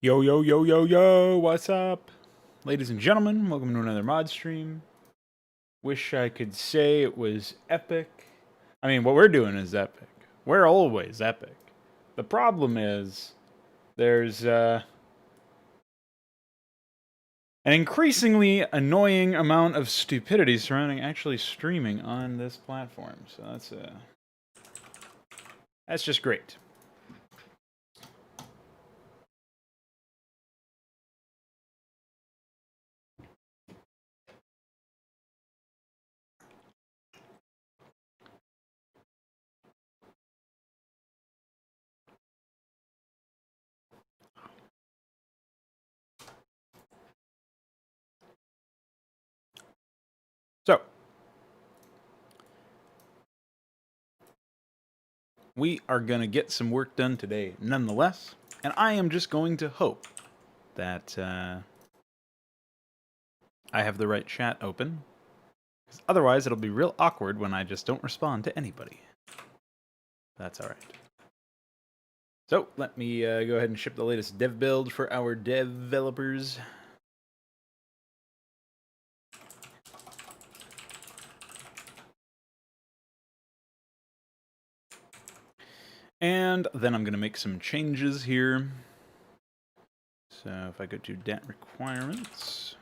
Yo, yo, yo, yo, yo, what's up? Ladies and gentlemen, welcome to another Modstream. Wish I could say it was epic. I mean, what we're doing is epic. We're always epic. The problem is, there's an increasingly annoying amount of stupidity surrounding actually streaming on this platform. So that's just great. So, we are going to get some work done today nonetheless, and I am just going to hope that I have the right chat open. Because otherwise, it'll be real awkward when I just don't respond to anybody. That's alright. So, let me go ahead and ship the latest dev build for our developers. And then I'm going to make some changes here. So, if I go to dat requirements...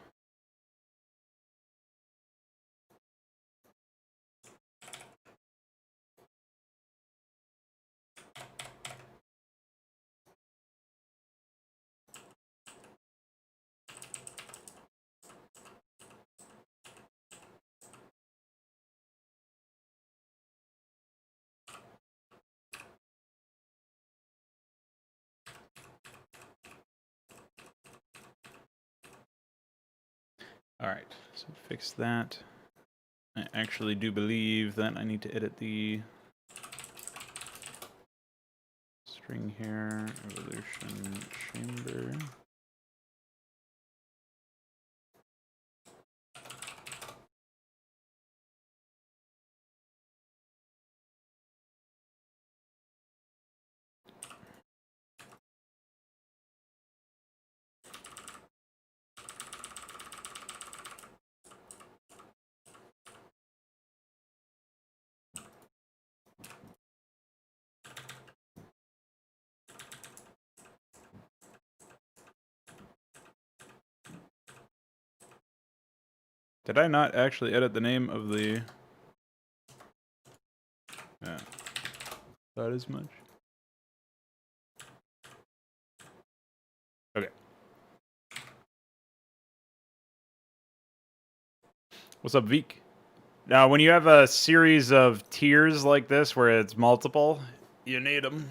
Alright, so fix that. I actually do believe that I need to edit the string here, evolution chamber. Did I not actually edit the name of the... Yeah. Thought as much. Okay. What's up, Veek? Now, when you have a series of tiers like this where it's multiple, you need them.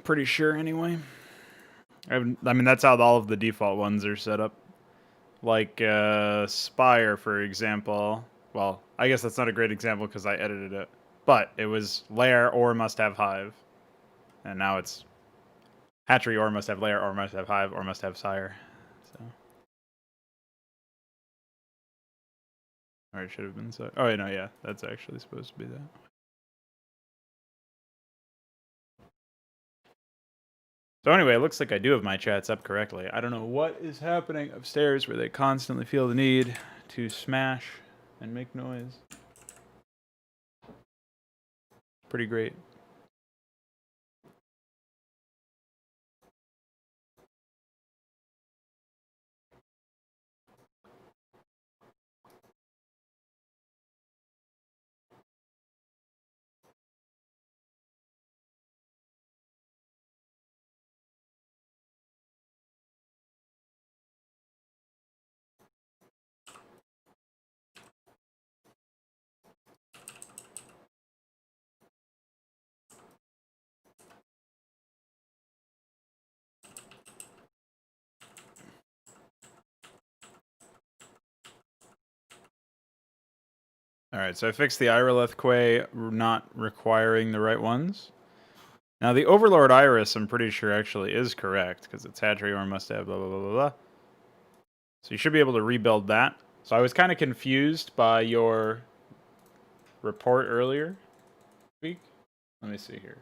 Pretty sure, anyway. I mean, that's how all of the default ones are set up. Like, Spire, for example. Well, I guess that's not a great example because I edited it. But it was lair or must have hive. And now it's hatchery or must have lair or must have hive or must have sire. So. Or it should have been so. Oh, no, yeah. That's actually supposed to be that. So anyway, it looks like I do have my chats up correctly. I don't know what is happening upstairs where they constantly feel the need to smash and make noise. Pretty great. Alright, so I fixed the Irileth Quay not requiring the right ones. Now the Overlord Iris, I'm pretty sure actually is correct, because it's hatchery or must have blah blah blah blah blah. So you should be able to rebuild that. So I was kind of confused by your report earlier week. Let me see here.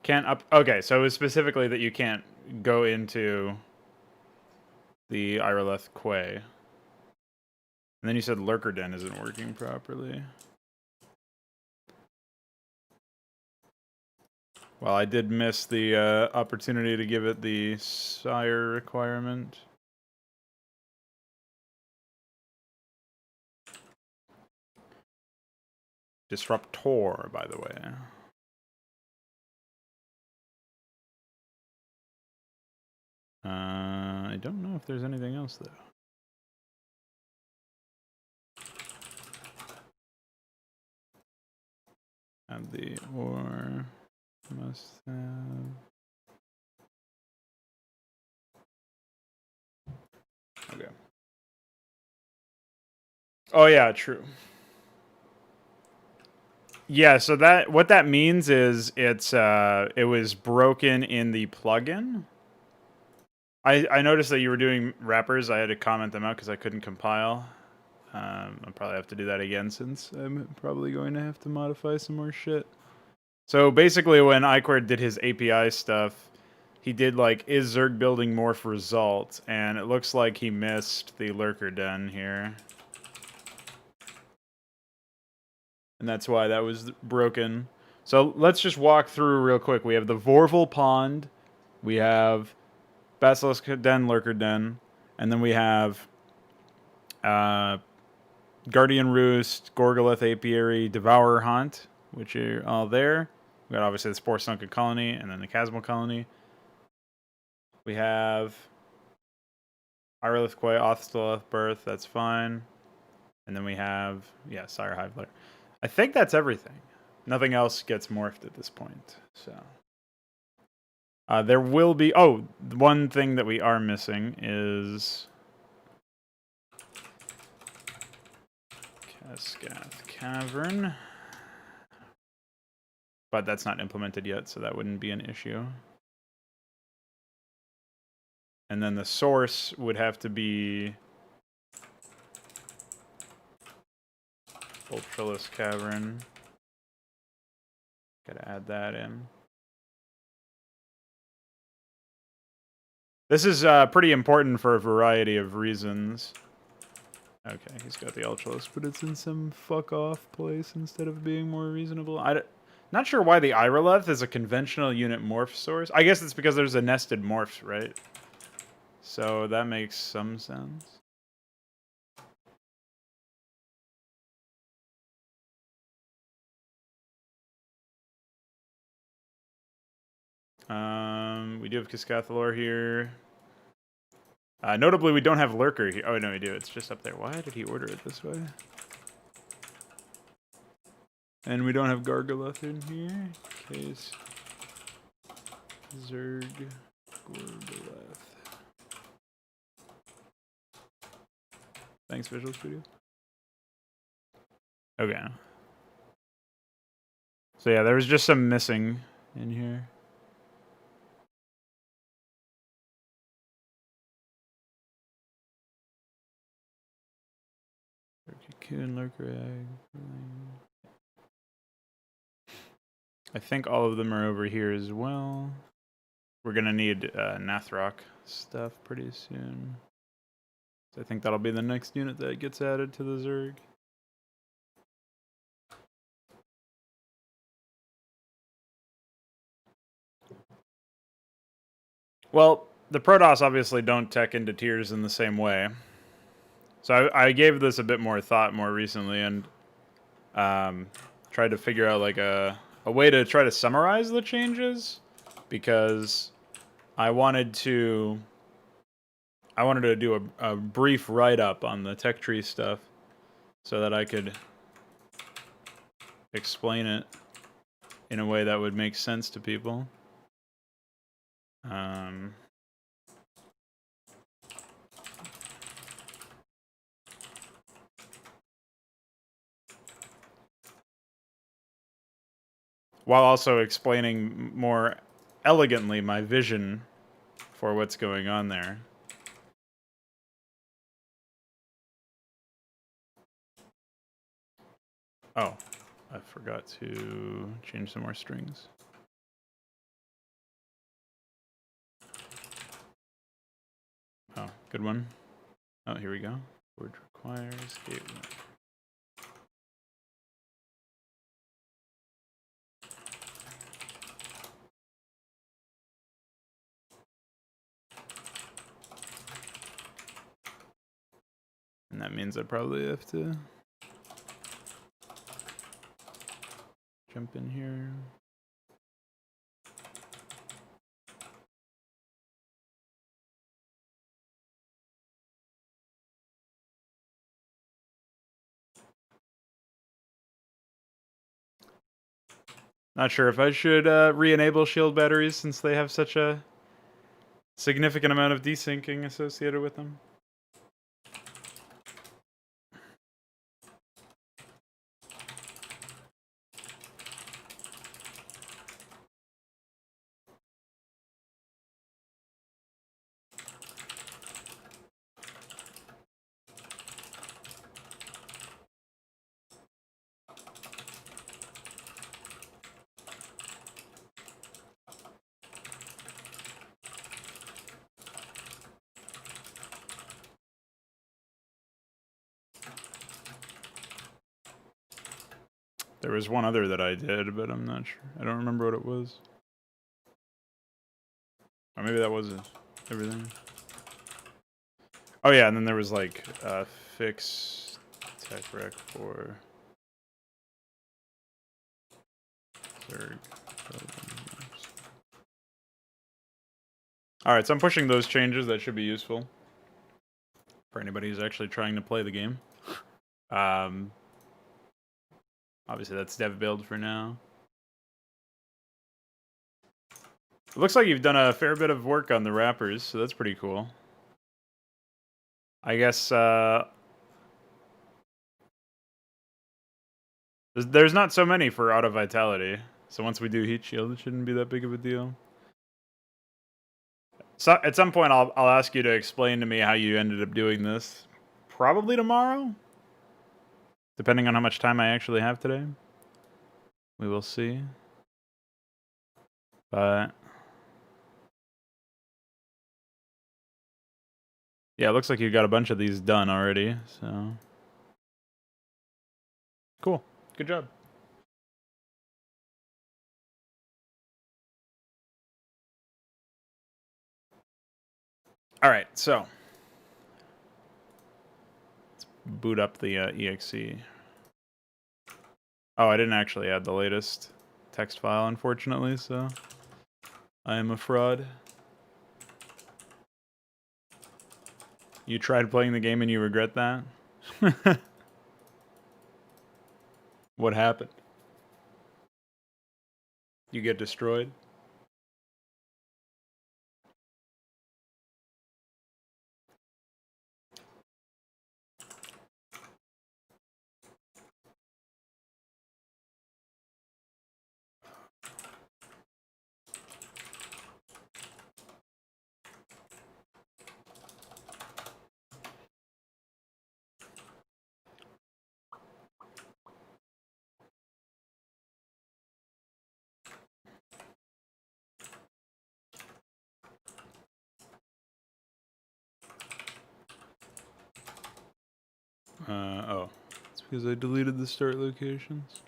Can't up. Okay, so it was specifically that you can't go into the Irileth Quay. And then you said Lurker Den isn't working properly. Well, I did miss the opportunity to give it the sire requirement. Disruptor, by the way. I don't know if there's anything else, though. Add the ore. Must have. Okay. Oh, yeah, true. Yeah, so what that means is it was broken in the plugin. I noticed that you were doing wrappers. I had to comment them out because I couldn't compile. I'll probably have to do that again since I'm probably going to have to modify some more shit. So basically when Iquard did his API stuff, he did like, is Zerg building morph result? And it looks like he missed the Lurker Den here. And that's why that was broken. So let's just walk through real quick. We have the Vorval Pond. We have Basilisk Den, Lurker Den. And then we have Guardian Roost, Gorgolith Apiary, Devourer Haunt, which are all there. We got obviously the Spore Sunken Colony, and then the Chasmal Colony. We have Irilith Quay, Othsteleth Birth, that's fine. And then we have, yeah, Sire Hive Lair. I think that's everything. Nothing else gets morphed at this point, so... there will be... Oh, one thing that we are missing is... Cascath Cavern. But that's not implemented yet, so that wouldn't be an issue. And then the source would have to be... Ultralisk Cavern. Gotta add that in. This is pretty important for a variety of reasons. Okay, he's got the Ultralisk, but it's in some fuck-off place instead of being more reasonable. Not sure why the Irileth is a conventional unit morph source. I guess it's because there's a nested morphs, right? So that makes some sense. We do have Cascathalor here. Notably, we don't have Lurker here. Oh, no, we do. It's just up there. Why did he order it this way? And we don't have Gargoleth in here. Case Zerg Gargoleth. Thanks, Visual Studio. Okay. So yeah, there was just some missing in here. Cocoon, Lurker Egg. I think all of them are over here as well. We're gonna need Nathrok stuff pretty soon. So I think that'll be the next unit that gets added to the Zerg. Well, the Protoss obviously don't tech into tiers in the same way. So I gave this a bit more thought more recently and tried to figure out like a way to try to summarize the changes because I wanted to do a brief write-up on the Techtree stuff so that I could explain it in a way that would make sense to people. While also explaining more elegantly my vision for what's going on there. Oh, I forgot to change some more strings. Good one. Oh, here we go. Word requires gateway. And that means I probably have to jump in here. Not sure if I should re-enable shield batteries since they have such a significant amount of desyncing associated with them. There was one other that I did, but I'm not sure. I don't remember what it was. Or maybe that was everything. Oh yeah, and then there was like fix tech rec for third. Alright, so I'm pushing those changes. That should be useful for anybody who's actually trying to play the game. Obviously that's dev build for now. It looks like you've done a fair bit of work on the wrappers, so that's pretty cool. I guess there's not so many for auto vitality, so once we do heat shield, it shouldn't be that big of a deal. So at some point, I'll ask you to explain to me how you ended up doing this. Probably tomorrow, depending on how much time I actually have today. We will see. But yeah, it looks like you got a bunch of these done already. So cool. Good job. All right, so let's boot up the exe. Oh, I didn't actually add the latest text file, unfortunately, so I am a fraud. You tried playing the game and you regret that? What happened? You get destroyed? Oh. It's because I deleted the start locations.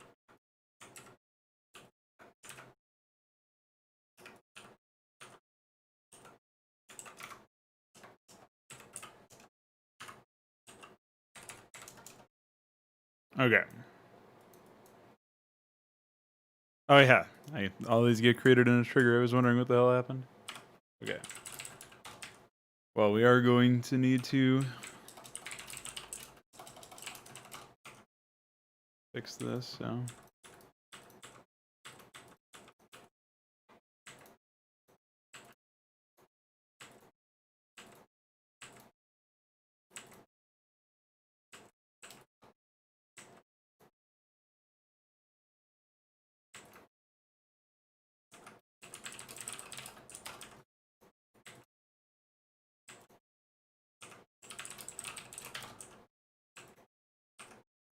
Okay. Oh yeah, all these get created in a trigger. I was wondering what the hell happened. Okay. Well, we are going to need to fix this, so.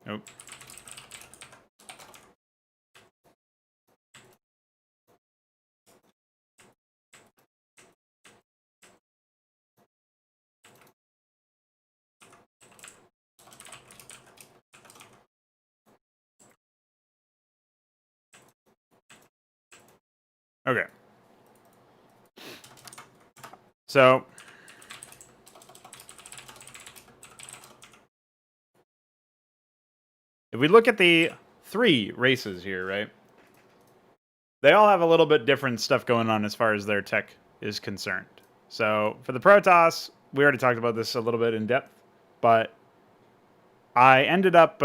Nope. Okay. So if we look at the 3 races here, right? They all have a little bit different stuff going on as far as their tech is concerned. So for the Protoss, we already talked about this a little bit in depth, but I ended up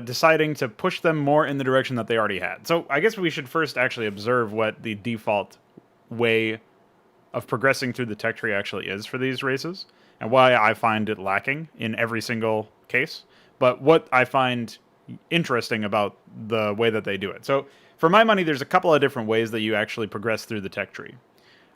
deciding to push them more in the direction that they already had. So I guess we should first actually observe what the default way of progressing through the tech tree actually is for these races, and why I find it lacking in every single case, but what I find interesting about the way that they do it. So for my money, there's a couple of different ways that you actually progress through the tech tree.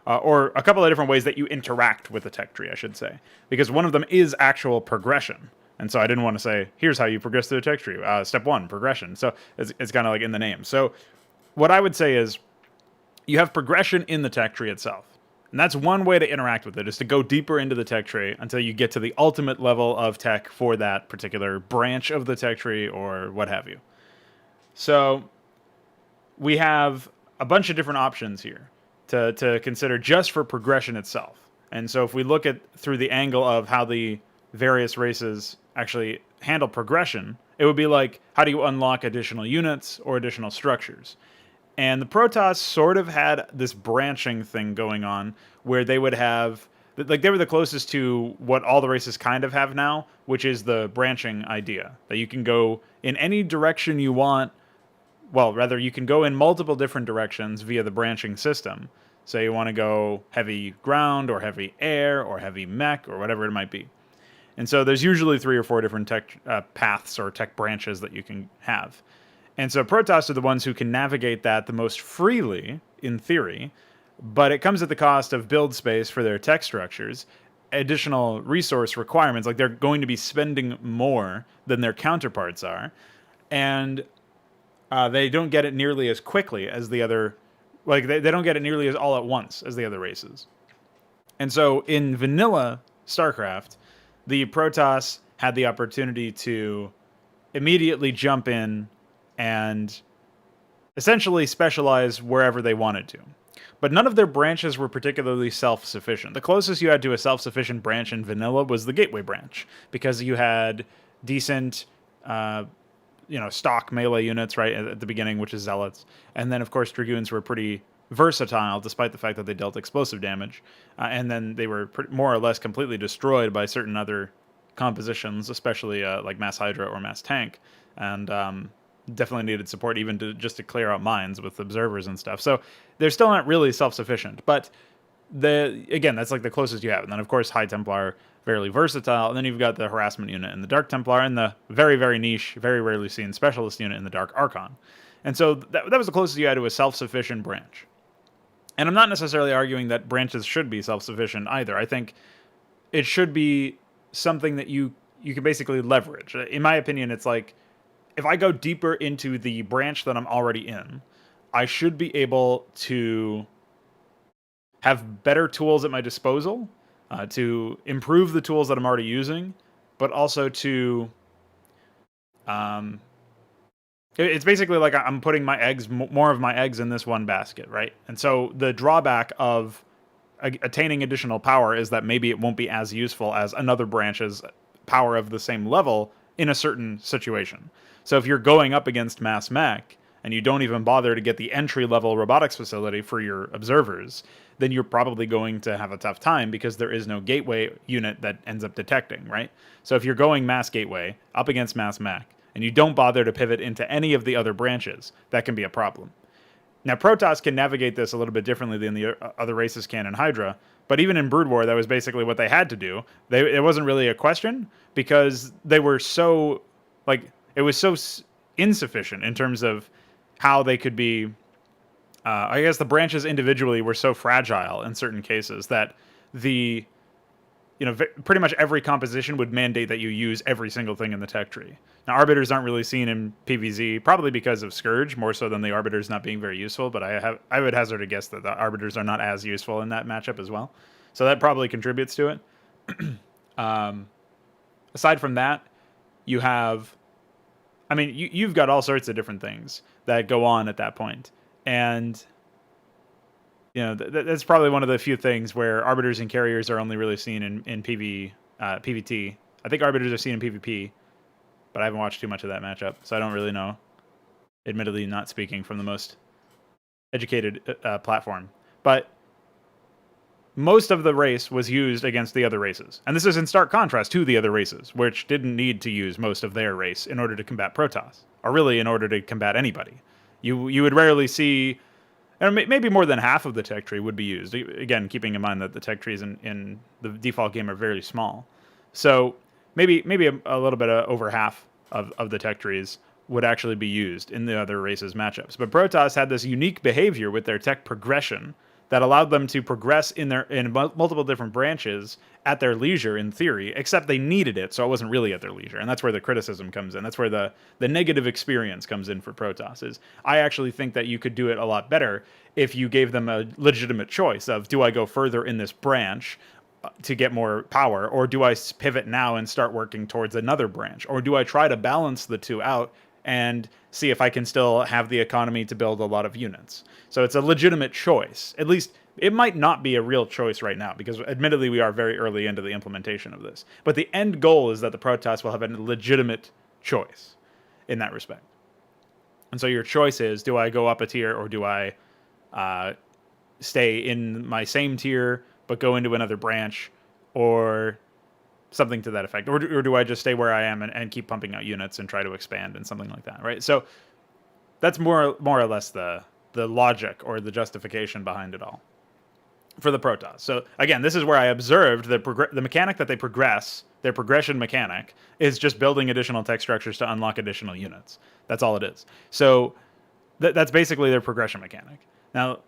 Or a couple of different ways that you interact with the tech tree, I should say. Because one of them is actual progression. And so I didn't want to say, here's how you progress through the tech tree. Step 1, progression. So it's kind of like in the name. So what I would say is you have progression in the tech tree itself. And that's one way to interact with it, is to go deeper into the tech tree until you get to the ultimate level of tech for that particular branch of the tech tree or what have you. So we have a bunch of different options here to consider just for progression itself. And so if we look at through the angle of how the various races actually handle progression, it would be like, how do you unlock additional units or additional structures? And the Protoss sort of had this branching thing going on where they would have, like, they were the closest to what all the races kind of have now, which is the branching idea, that you can go in any direction you want. Well, rather, you can go in multiple different directions via the branching system. Say you want to go heavy ground or heavy air or heavy mech or whatever it might be. And so there's usually 3 or 4 different tech paths or tech branches that you can have. And so Protoss are the ones who can navigate that the most freely, in theory, but it comes at the cost of build space for their tech structures, additional resource requirements, like they're going to be spending more than their counterparts are, and they don't get it nearly as quickly as the other, like they don't get it nearly as all at once as the other races. And so in vanilla StarCraft, the Protoss had the opportunity to immediately jump in and essentially specialize wherever they wanted to. But none of their branches were particularly self-sufficient. The closest you had to a self-sufficient branch in vanilla was the Gateway branch, because you had decent, stock melee units right at the beginning, which is Zealots. And then, of course, Dragoons were pretty versatile, despite the fact that they dealt explosive damage. And then they were more or less completely destroyed by certain other compositions, especially like Mass Hydra or Mass Tank. And definitely needed support even to clear out mines with observers and stuff. So they're still not really self-sufficient, but that's like the closest you have. And then of course High Templar, fairly versatile, and then you've got the harassment unit and the Dark Templar and the very, very niche, very rarely seen specialist unit in the Dark Archon. And so that was the closest you had to a self-sufficient branch. And I'm not necessarily arguing that branches should be self-sufficient either. I think it should be something that you can basically leverage. In my opinion, it's like, if I go deeper into the branch that I'm already in, I should be able to have better tools at my disposal to improve the tools that I'm already using, but also to... it's basically like I'm putting my eggs, more of my eggs in this one basket, right? And so the drawback of attaining additional power is that maybe it won't be as useful as another branch's power of the same level in a certain situation. So if you're going up against Mass Mech and you don't even bother to get the entry-level robotics facility for your observers, then you're probably going to have a tough time because there is no gateway unit that ends up detecting, right? So if you're going Mass Gateway up against Mass Mech and you don't bother to pivot into any of the other branches, that can be a problem. Now, Protoss can navigate this a little bit differently than the other races can in Hydra, but even in Brood War, that was basically what they had to do. It wasn't really a question, because they were so, it was so insufficient in terms of how they could be, I guess the branches individually were so fragile in certain cases that pretty much every composition would mandate that you use every single thing in the tech tree. Now, Arbiters aren't really seen in PvZ, probably because of Scourge, more so than the Arbiters not being very useful, but I would hazard a guess that the Arbiters are not as useful in that matchup as well. So that probably contributes to it. Aside from that, you have... you've got all sorts of different things that go on at that point. And that's probably one of the few things where arbiters and carriers are only really seen in PvT. I think arbiters are seen in PvP, but I haven't watched too much of that matchup, so I don't really know. Admittedly, not speaking from the most educated platform. But most of the race was used against the other races. And this is in stark contrast to the other races, which didn't need to use most of their race in order to combat Protoss, or really in order to combat anybody. You would rarely see, and maybe more than half of the tech tree would be used. Again, keeping in mind that the tech trees in the default game are very small. So maybe a little bit over half of the tech trees would actually be used in the other races' matchups. But Protoss had this unique behavior with their tech progression that allowed them to progress in multiple different branches at their leisure, in theory, except they needed it, so it wasn't really at their leisure. And that's where the criticism comes in. That's where the negative experience comes in for Protoss. Is I actually think that you could do it a lot better if you gave them a legitimate choice of, do I go further in this branch to get more power, or do I pivot now and start working towards another branch? Or do I try to balance the two out and see if I can still have the economy to build a lot of units? So it's a legitimate choice. At least it might not be a real choice right now, because admittedly we are very early into the implementation of this. But the end goal is that the Protoss will have a legitimate choice in that respect. And so your choice is, do I go up a tier, or do I stay in my same tier but go into another branch, or something to that effect? Or do I just stay where I am and keep pumping out units and try to expand and something like that, right? So that's more or less the logic or the justification behind it all for the Protoss. So again, this is where I observed the mechanic that they progress, their progression mechanic, is just building additional tech structures to unlock additional units. That's all it is. So that's basically their progression mechanic. Now,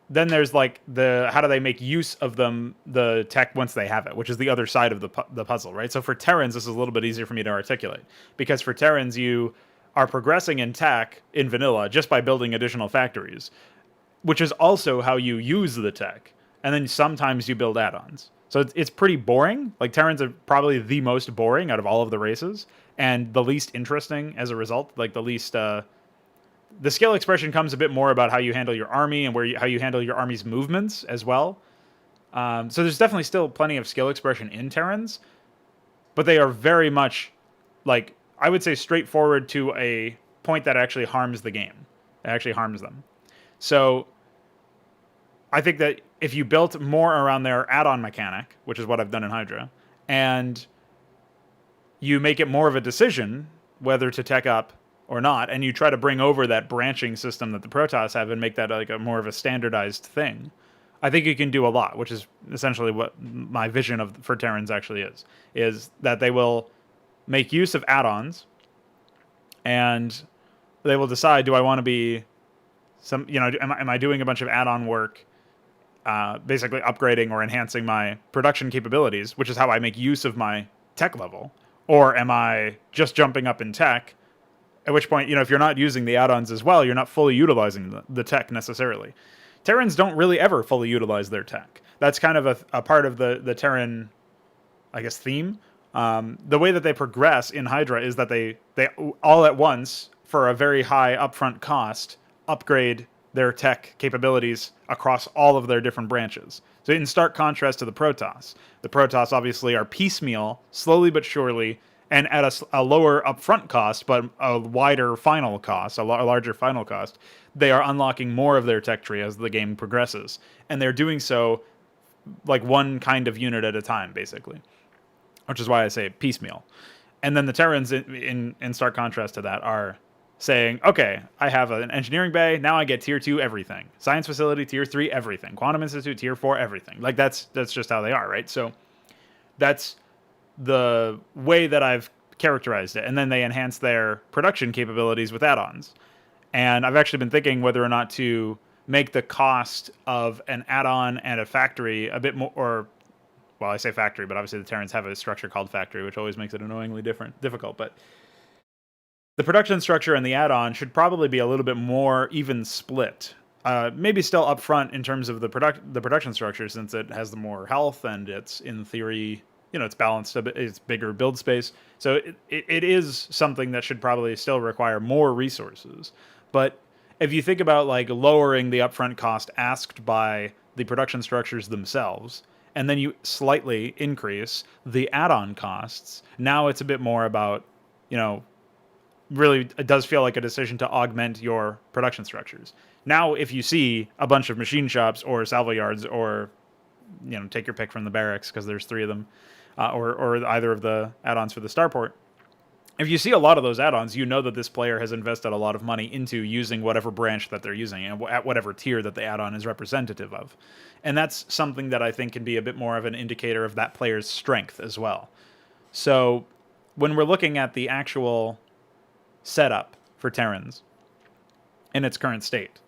then there's like how do they make use of the tech once they have it, which is the other side of the puzzle, right? So for Terrans, this is a little bit easier for me to articulate, because for Terrans, you are progressing in tech in vanilla just by building additional factories, which is also how you use the tech. And then sometimes you build add-ons. So it's pretty boring. Like, Terrans are probably the most boring out of all of the races, and the least interesting as a result. Like, the least... the skill expression comes a bit more about how you handle your army and how you handle your army's movements as well. So there's definitely still plenty of skill expression in Terrans, but they are very much, like, I would say, straightforward to a point that actually harms the game. It actually harms them. So I think that if you built more around their add-on mechanic, which is what I've done in Hydra, and you make it more of a decision whether to tech up or not, and you try to bring over that branching system that the Protoss have and make that like a more of a standardized thing, I think you can do a lot, which is essentially what my vision for Terrans actually is that they will make use of add-ons, and they will decide, do I want to be am I doing a bunch of add-on work, basically upgrading or enhancing my production capabilities, which is how I make use of my tech level, or am I just jumping up in tech? At which point, if you're not using the add-ons as well, you're not fully utilizing the tech necessarily. Terrans don't really ever fully utilize their tech. That's kind of a part of the Terran, I guess, theme. The way that they progress in Hydra is that they all at once, for a very high upfront cost, upgrade their tech capabilities across all of their different branches. So in stark contrast to the Protoss obviously are piecemeal, slowly but surely, and at a lower upfront cost, but a wider final cost, a larger final cost, they are unlocking more of their tech tree as the game progresses. And they're doing so like one kind of unit at a time, basically. Which is why I say piecemeal. And then the Terrans, in stark contrast to that, are saying, okay, I have an engineering bay, now I get tier 2 everything. Science facility, tier 3 everything. Quantum Institute, tier 4 everything. Like, that's just how they are, right? So that's the way that I've characterized it. And then they enhance their production capabilities with add-ons. And I've actually been thinking whether or not to make the cost of an add-on and a factory a bit more, well, I say factory, but obviously the Terrans have a structure called factory, which always makes it annoyingly difficult. But the production structure and the add-on should probably be a little bit more even split. Maybe still upfront in terms of the production structure, since it has the more health and it's, in theory, it's balanced a bit, it's bigger build space. So it is something that should probably still require more resources. But if you think about like lowering the upfront cost asked by the production structures themselves, and then you slightly increase the add-on costs, now it's a bit more about, you know, really it does feel like a decision to augment your production structures. Now, if you see a bunch of machine shops or salvo yards, or you know, take your pick from the barracks because there's 3 of them, or either of the add-ons for the starport. If you see a lot of those add-ons, you know that this player has invested a lot of money into using whatever branch that they're using and at whatever tier that the add-on is representative of. And that's something that I think can be a bit more of an indicator of that player's strength as well. So when we're looking at the actual setup for Terrans in its current state,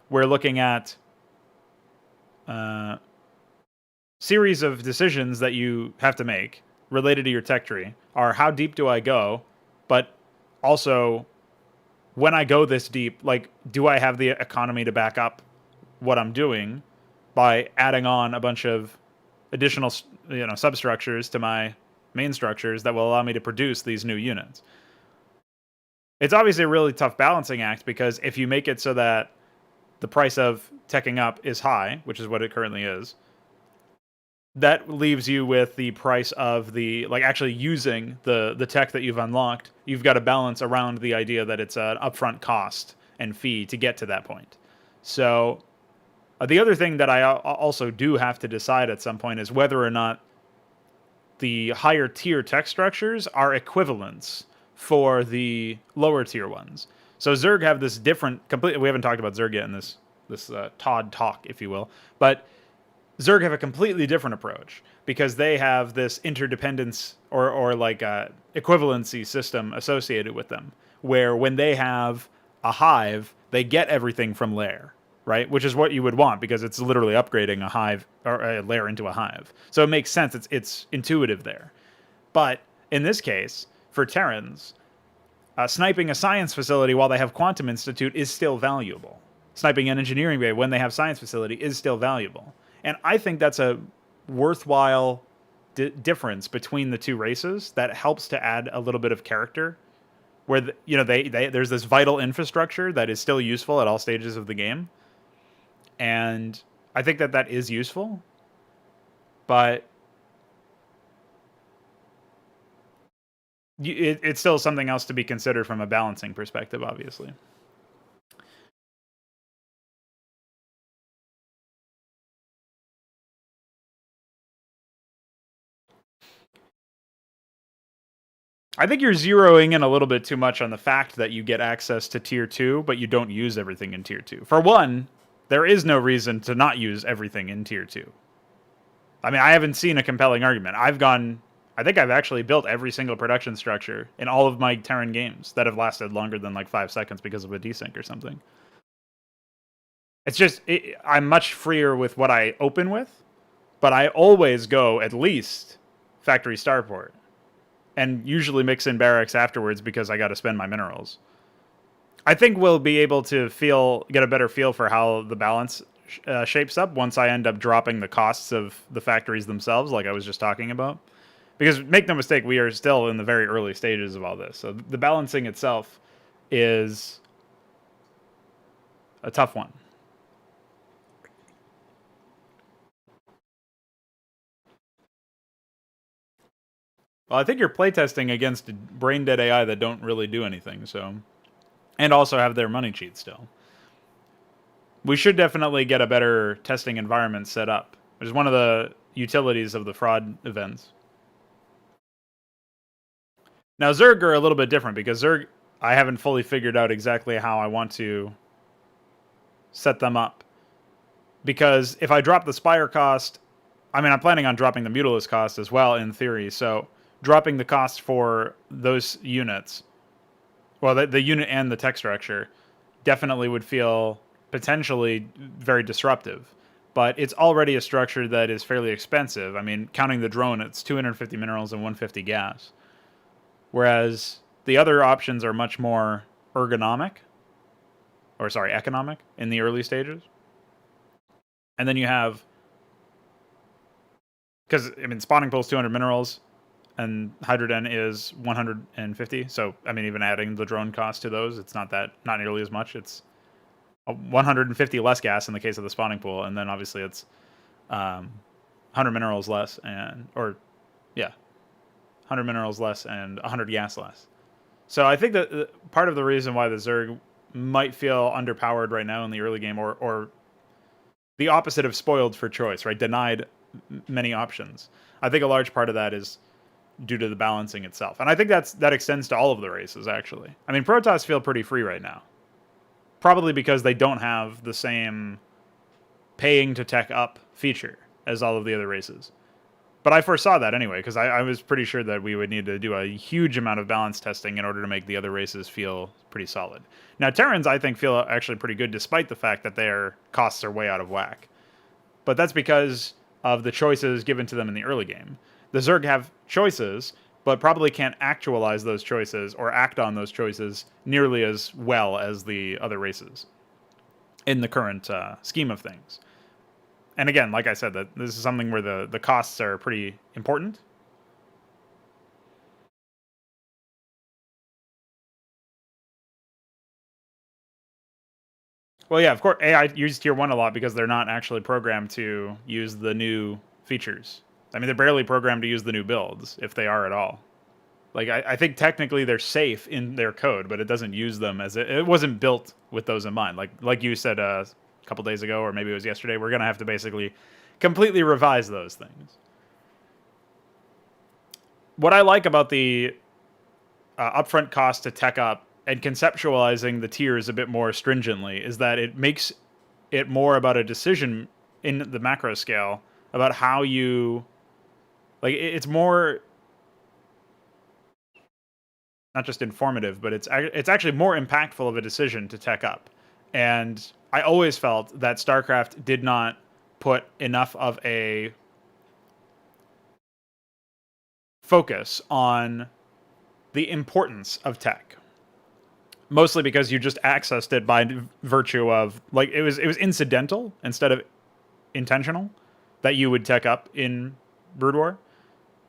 we're looking at series of decisions that you have to make related to your tech tree are how deep do I go, but also when I go this deep, like, do I have the economy to back up what I'm doing by adding on a bunch of additional, you know, substructures to my main structures that will allow me to produce these new units. It's obviously a really tough balancing act, because if you make it so that the price of teching up is high, which is what it currently is, that leaves you with the price of the, like, actually using the tech that you've unlocked. You've got to balance around the idea that it's an upfront cost and fee to get to that point. So the other thing that I also do have to decide at some point is whether or not the higher tier tech structures are equivalents for the lower tier ones. So Zerg have this different, completely, we haven't talked about Zerg yet in this Todd talk, if you will, but Zerg have a completely different approach, because they have this interdependence or like a equivalency system associated with them, where when they have a hive, they get everything from lair, right? Which is what you would want, because it's literally upgrading a hive or a lair into a hive. So it makes sense. It's intuitive there. But in this case, for Terrans, sniping a science facility while they have Quantum Institute is still valuable. Sniping an engineering bay when they have science facility is still valuable. And I think that's a worthwhile difference between the two races that helps to add a little bit of character, where there's this vital infrastructure that is still useful at all stages of the game. And I think that is useful, but it's still something else to be considered from a balancing perspective, obviously. I think you're zeroing in a little bit too much on the fact that you get access to Tier 2, but you don't use everything in Tier 2. For one, there is no reason to not use everything in Tier 2. I mean, I haven't seen a compelling argument. I think I've actually built every single production structure in all of my Terran games that have lasted longer than like 5 seconds because of a desync or something. It's just, I'm much freer with what I open with, but I always go at least factory starport, and usually mix in barracks afterwards because I got to spend my minerals. I think we'll be able to get a better feel for how the balance shapes up once I end up dropping the costs of the factories themselves, like I was just talking about. Because make no mistake, we are still in the very early stages of all this. So the balancing itself is a tough one. Well, I think you're playtesting against brain-dead AI that don't really do anything, so... And also have their money cheat still. We should definitely get a better testing environment set up, which is one of the utilities of the fraud events. Now, Zerg are a little bit different, because Zerg, I haven't fully figured out exactly how I want to set them up. Because if I drop the Spire cost... I mean, I'm planning on dropping the Mutalisk cost as well, in theory, so... dropping the cost for those units, well, the unit and the tech structure, definitely would feel potentially very disruptive. But it's already a structure that is fairly expensive. I mean, counting the drone, it's 250 minerals and 150 gas. Whereas the other options are much more economic in the early stages. And then you have... because, I mean, spawning pool's 200 minerals, and Hydra Den is 150. So, I mean, even adding the drone cost to those, it's not nearly as much. It's 150 less gas in the case of the spawning pool, and then obviously it's 100 minerals less, and 100 minerals less and 100 gas less. So I think that part of the reason why the Zerg might feel underpowered right now in the early game, or the opposite of spoiled for choice, right? Denied many options. I think a large part of that is due to the balancing itself, and I think that extends to all of the races. Actually, I mean, Protoss feel pretty free right now, probably because they don't have the same paying to tech up feature as all of the other races. But I foresaw that anyway, because I was pretty sure that we would need to do a huge amount of balance testing in order to make the other races feel pretty solid. Now, Terrans, I think, feel actually pretty good, despite the fact that their costs are way out of whack. But that's because of the choices given to them in the early game. The Zerg have choices, but probably can't actualize those choices or act on those choices nearly as well as the other races in the current scheme of things. And again, like I said, that this is something where the costs are pretty important. Well, yeah, of course, AI use tier 1 a lot because they're not actually programmed to use the new features. I mean, they're barely programmed to use the new builds, if they are at all. Like, I think technically they're safe in their code, but it doesn't use them as it wasn't built with those in mind. Like you said a couple days ago, or maybe it was yesterday, we're going to have to basically completely revise those things. What I like about the upfront cost to tech up and conceptualizing the tiers a bit more stringently is that it makes it more about a decision in the macro scale about how you, like, it's more not just informative, but it's actually more impactful of a decision to tech up. And I always felt that Starcraft did not put enough of a focus on the importance of tech. Mostly because you just accessed it by virtue of, like, it was incidental instead of intentional that you would tech up in Brood War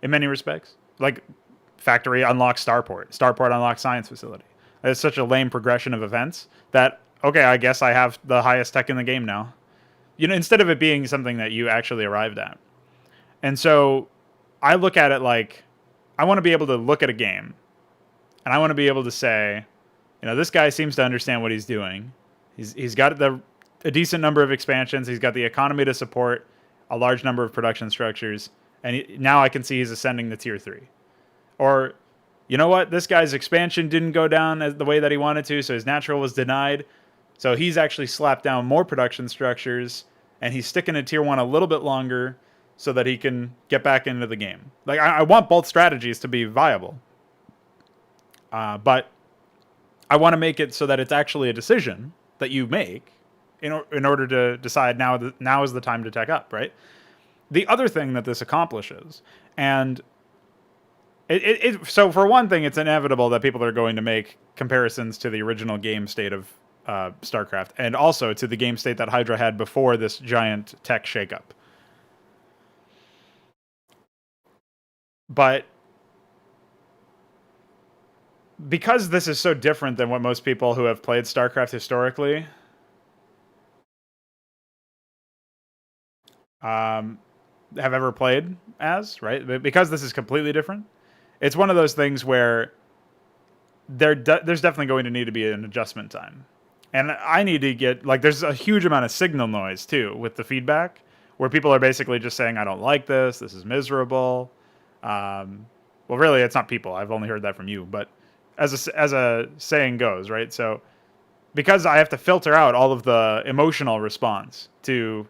in many respects. Like, factory unlocks Starport unlocks science facility. It's such a lame progression of events that, okay, I guess I have the highest tech in the game now. You know, instead of it being something that you actually arrived at. And so I look at it like, I want to be able to look at a game and I want to be able to say, you know, this guy seems to understand what he's doing. He's got a decent number of expansions. He's got the economy to support a large number of production structures. And now I can see he's ascending to tier 3. Or, you know what? This guy's expansion didn't go down as the way that he wanted to, so his natural was denied. So he's actually slapped down more production structures, and he's sticking to tier 1 a little bit longer so that he can get back into the game. Like, I want both strategies to be viable. But I want to make it so that it's actually a decision that you make in order to decide now is the time to tech up, right? The other thing that this accomplishes, and so for one thing, it's inevitable that people are going to make comparisons to the original game state of StarCraft, and also to the game state that Hydra had before this giant tech shakeup. But because this is so different than what most people who have played StarCraft historically have ever played as, right? Because this is completely different, it's one of those things where there's definitely going to need to be an adjustment time. And I need to get, like, there's a huge amount of signal noise, too, with the feedback, where people are basically just saying, I don't like this is miserable. Well, really, it's not people. I've only heard that from you. But as a saying goes, right? So because I have to filter out all of the emotional response to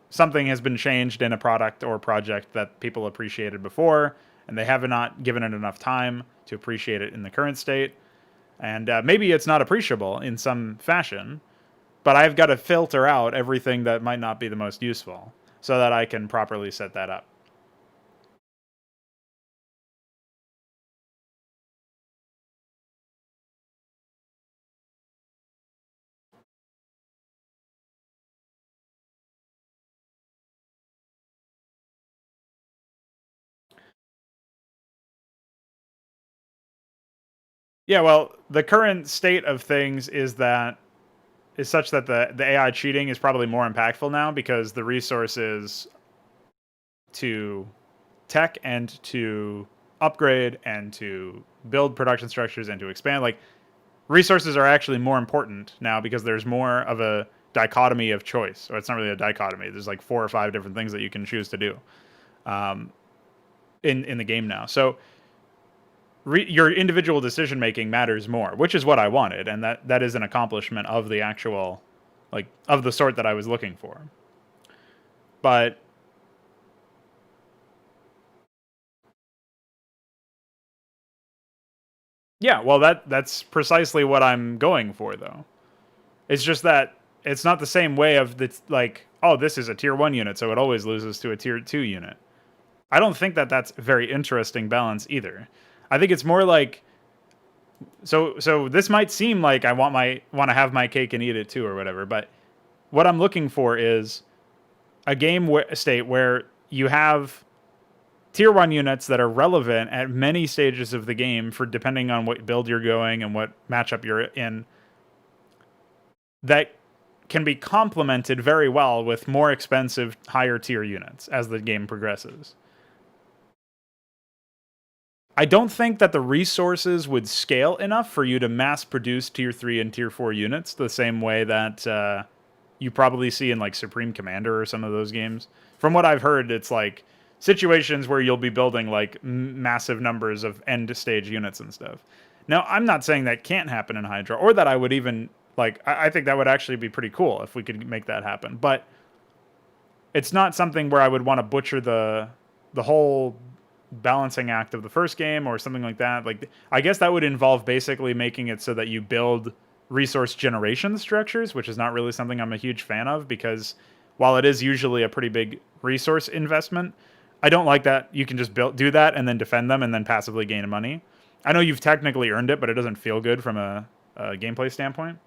something has been changed in a product or project that people appreciated before, and they have not given it enough time to appreciate it in the current state. And maybe it's not appreciable in some fashion, but I've got to filter out everything that might not be the most useful so that I can properly set that up. Yeah, well, the current state of things is that is such that the AI cheating is probably more impactful now because the resources to tech and to upgrade and to build production structures and to expand, like, resources are actually more important now because there's more of a dichotomy of choice. Or it's not really a dichotomy. There's like 4 or 5 different things that you can choose to do in the game now. So your individual decision making matters more, which is what I wanted, and that is an accomplishment of the actual, like, of the sort that I was looking for. But yeah, well, that's precisely what I'm going for, though. It's just that it's not the same way of the, like, oh, this is a tier 1 unit, so it always loses to a tier 2 unit. I don't think that that's a very interesting balance either. I think it's more like, so this might seem like I want to have my cake and eat it too or whatever, but what I'm looking for is a game state where you have tier 1 units that are relevant at many stages of the game for depending on what build you're going and what matchup you're in, that can be complemented very well with more expensive, higher tier units as the game progresses. I don't think that the resources would scale enough for you to mass produce tier 3 and tier 4 units the same way that you probably see in like Supreme Commander or some of those games. From what I've heard, it's like situations where you'll be building like massive numbers of end stage units and stuff. Now, I'm not saying that can't happen in Hydra, or that I would even, like, I think that would actually be pretty cool if we could make that happen. But it's not something where I would want to butcher the whole balancing act of the first game or something like that. Like, I guess that would involve basically making it so that you build resource generation structures, which is not really something I'm a huge fan of, because while it is usually a pretty big resource investment, I don't like that you can just do that and then defend them and then passively gain money. I know you've technically earned it, but it doesn't feel good from a gameplay standpoint.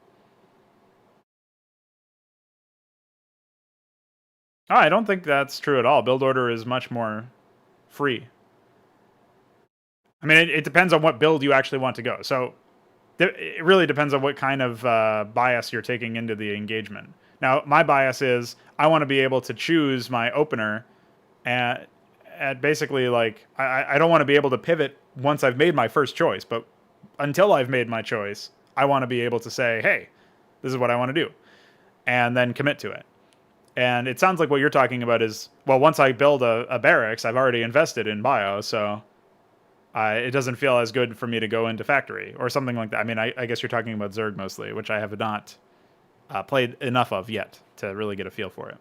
Oh, I don't think that's true at all. Build order is much more free. I mean, it depends on what build you actually want to go. So it really depends on what kind of bias you're taking into the engagement. Now, my bias is I want to be able to choose my opener at basically, like, I don't want to be able to pivot once I've made my first choice. But until I've made my choice, I want to be able to say, hey, this is what I want to do, and then commit to it. And it sounds like what you're talking about is, well, once I build a barracks, I've already invested in bio, so it doesn't feel as good for me to go into factory or something like that. I mean, I guess you're talking about Zerg mostly, which I have not played enough of yet to really get a feel for it.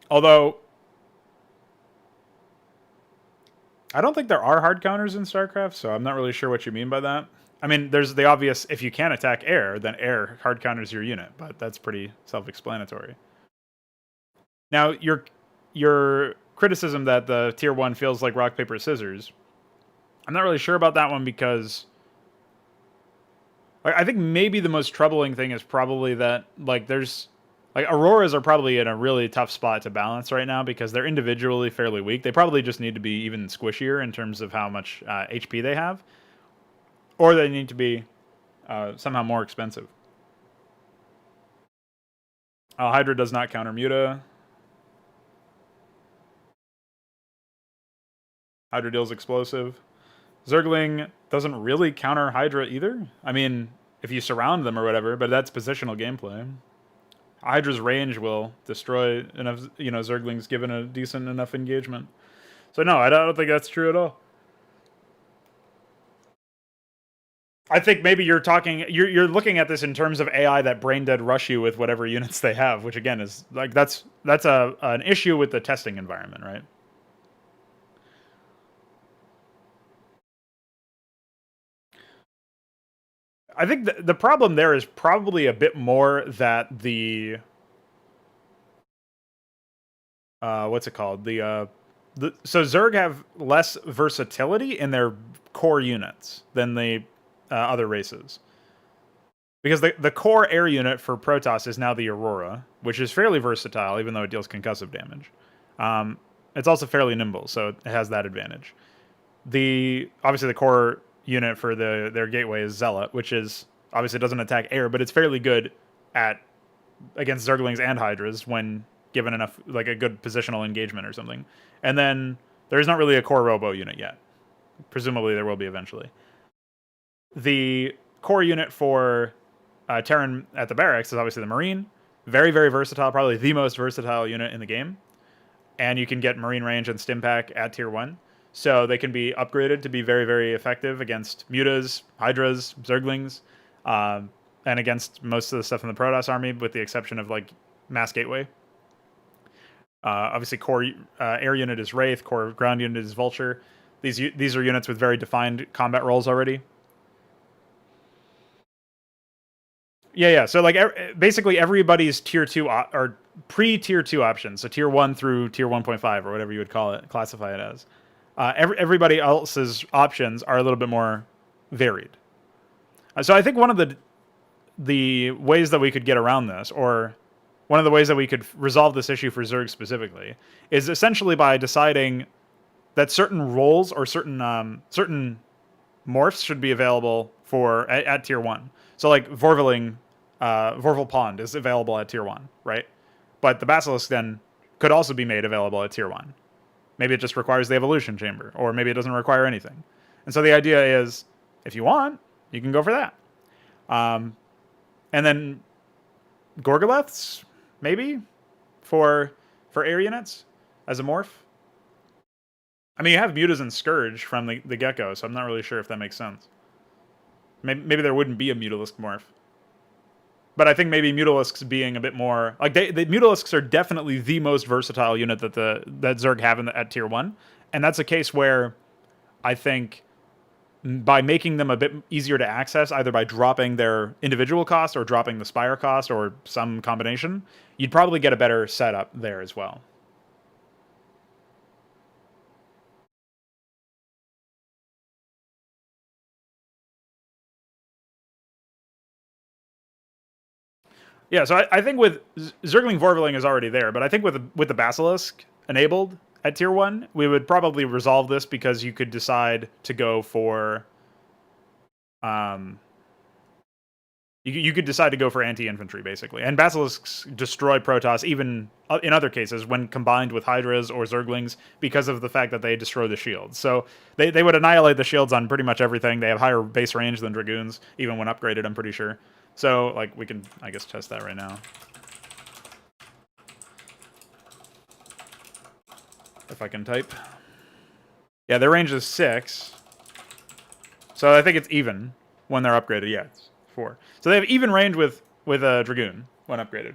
Although, I don't think there are hard counters in StarCraft, so I'm not really sure what you mean by that. I mean, there's the obvious, if you can attack air, then air hard counters your unit, but that's pretty self-explanatory. Now, your criticism that the tier 1 feels like rock, paper, scissors, I'm not really sure about that one, because I think maybe the most troubling thing is probably that, like, there's, like, Auroras are probably in a really tough spot to balance right now because they're individually fairly weak. They probably just need to be even squishier in terms of how much HP they have, or they need to be somehow more expensive. Hydra does not counter Muta. Hydra deals explosive. Zergling doesn't really counter Hydra either. I mean, if you surround them or whatever, but that's positional gameplay. Hydra's range will destroy enough, Zerglings given a decent enough engagement. So no, I don't think that's true at all. I think maybe you're looking at this in terms of AI that brain dead rush you with whatever units they have, which again is like that's an issue with the testing environment, right? I think the problem there is probably a bit more that the what's it called? So Zerg have less versatility in their core units than the other races. Because the core air unit for Protoss is now the Aurora, which is fairly versatile, even though it deals concussive damage. It's also fairly nimble, so it has that advantage. Obviously the core unit for their gateway is Zealot, which is obviously doesn't attack air, but it's fairly good against Zerglings and Hydras when given enough, like a good positional engagement or something. And then there's not really a core robo unit yet. Presumably there will be eventually. The core unit for Terran at the barracks is obviously the Marine. Very, very versatile, probably the most versatile unit in the game. And you can get Marine range and Stimpak at tier 1. So they can be upgraded to be very, very effective against Mutas, Hydras, Zerglings, and against most of the stuff in the Protoss army, with the exception of like Mass Gateway. Obviously, core air unit is Wraith, core ground unit is Vulture. These are units with very defined combat roles already. Yeah. So like basically everybody's tier 2 or pre-tier 2 options, so tier 1 through tier 1.5 or whatever you would call it, classify it as. Everybody else's options are a little bit more varied. So I think one of the ways that we could get around this, or one of the ways that we could resolve this issue for Zerg specifically, is essentially by deciding that certain roles or certain certain morphs should be available at tier 1. So like Vorval Pond is available at tier 1, right? But the Basilisk then could also be made available at tier 1. Maybe it just requires the evolution chamber, or maybe it doesn't require anything. And so the idea is, if you want, you can go for that. And then Gorgoleths, maybe, for air units as a morph. I mean, you have Mutas and Scourge from the get-go, so I'm not really sure if that makes sense. Maybe there wouldn't be a Mutalisk morph. But I think maybe Mutalisks being a bit more... Like, the Mutalisks are definitely the most versatile unit that Zerg have at tier 1. And that's a case where I think by making them a bit easier to access, either by dropping their individual cost or dropping the Spire cost or some combination, you'd probably get a better setup there as well. Yeah, so I think with Zergling Vorvaling is already there, but I think with the Basilisk enabled at tier 1, we would probably resolve this because you could decide to go for you could decide to go for anti-infantry basically. And Basilisks destroy Protoss even in other cases when combined with Hydras or Zerglings because of the fact that they destroy the shields. So they would annihilate the shields on pretty much everything. They have higher base range than Dragoons, even when upgraded, I'm pretty sure. So, like, we can, I guess, test that right now. If I can type. Yeah, their range is 6. So I think it's even when they're upgraded. Yeah, it's 4. So they have even range with a Dragoon when upgraded.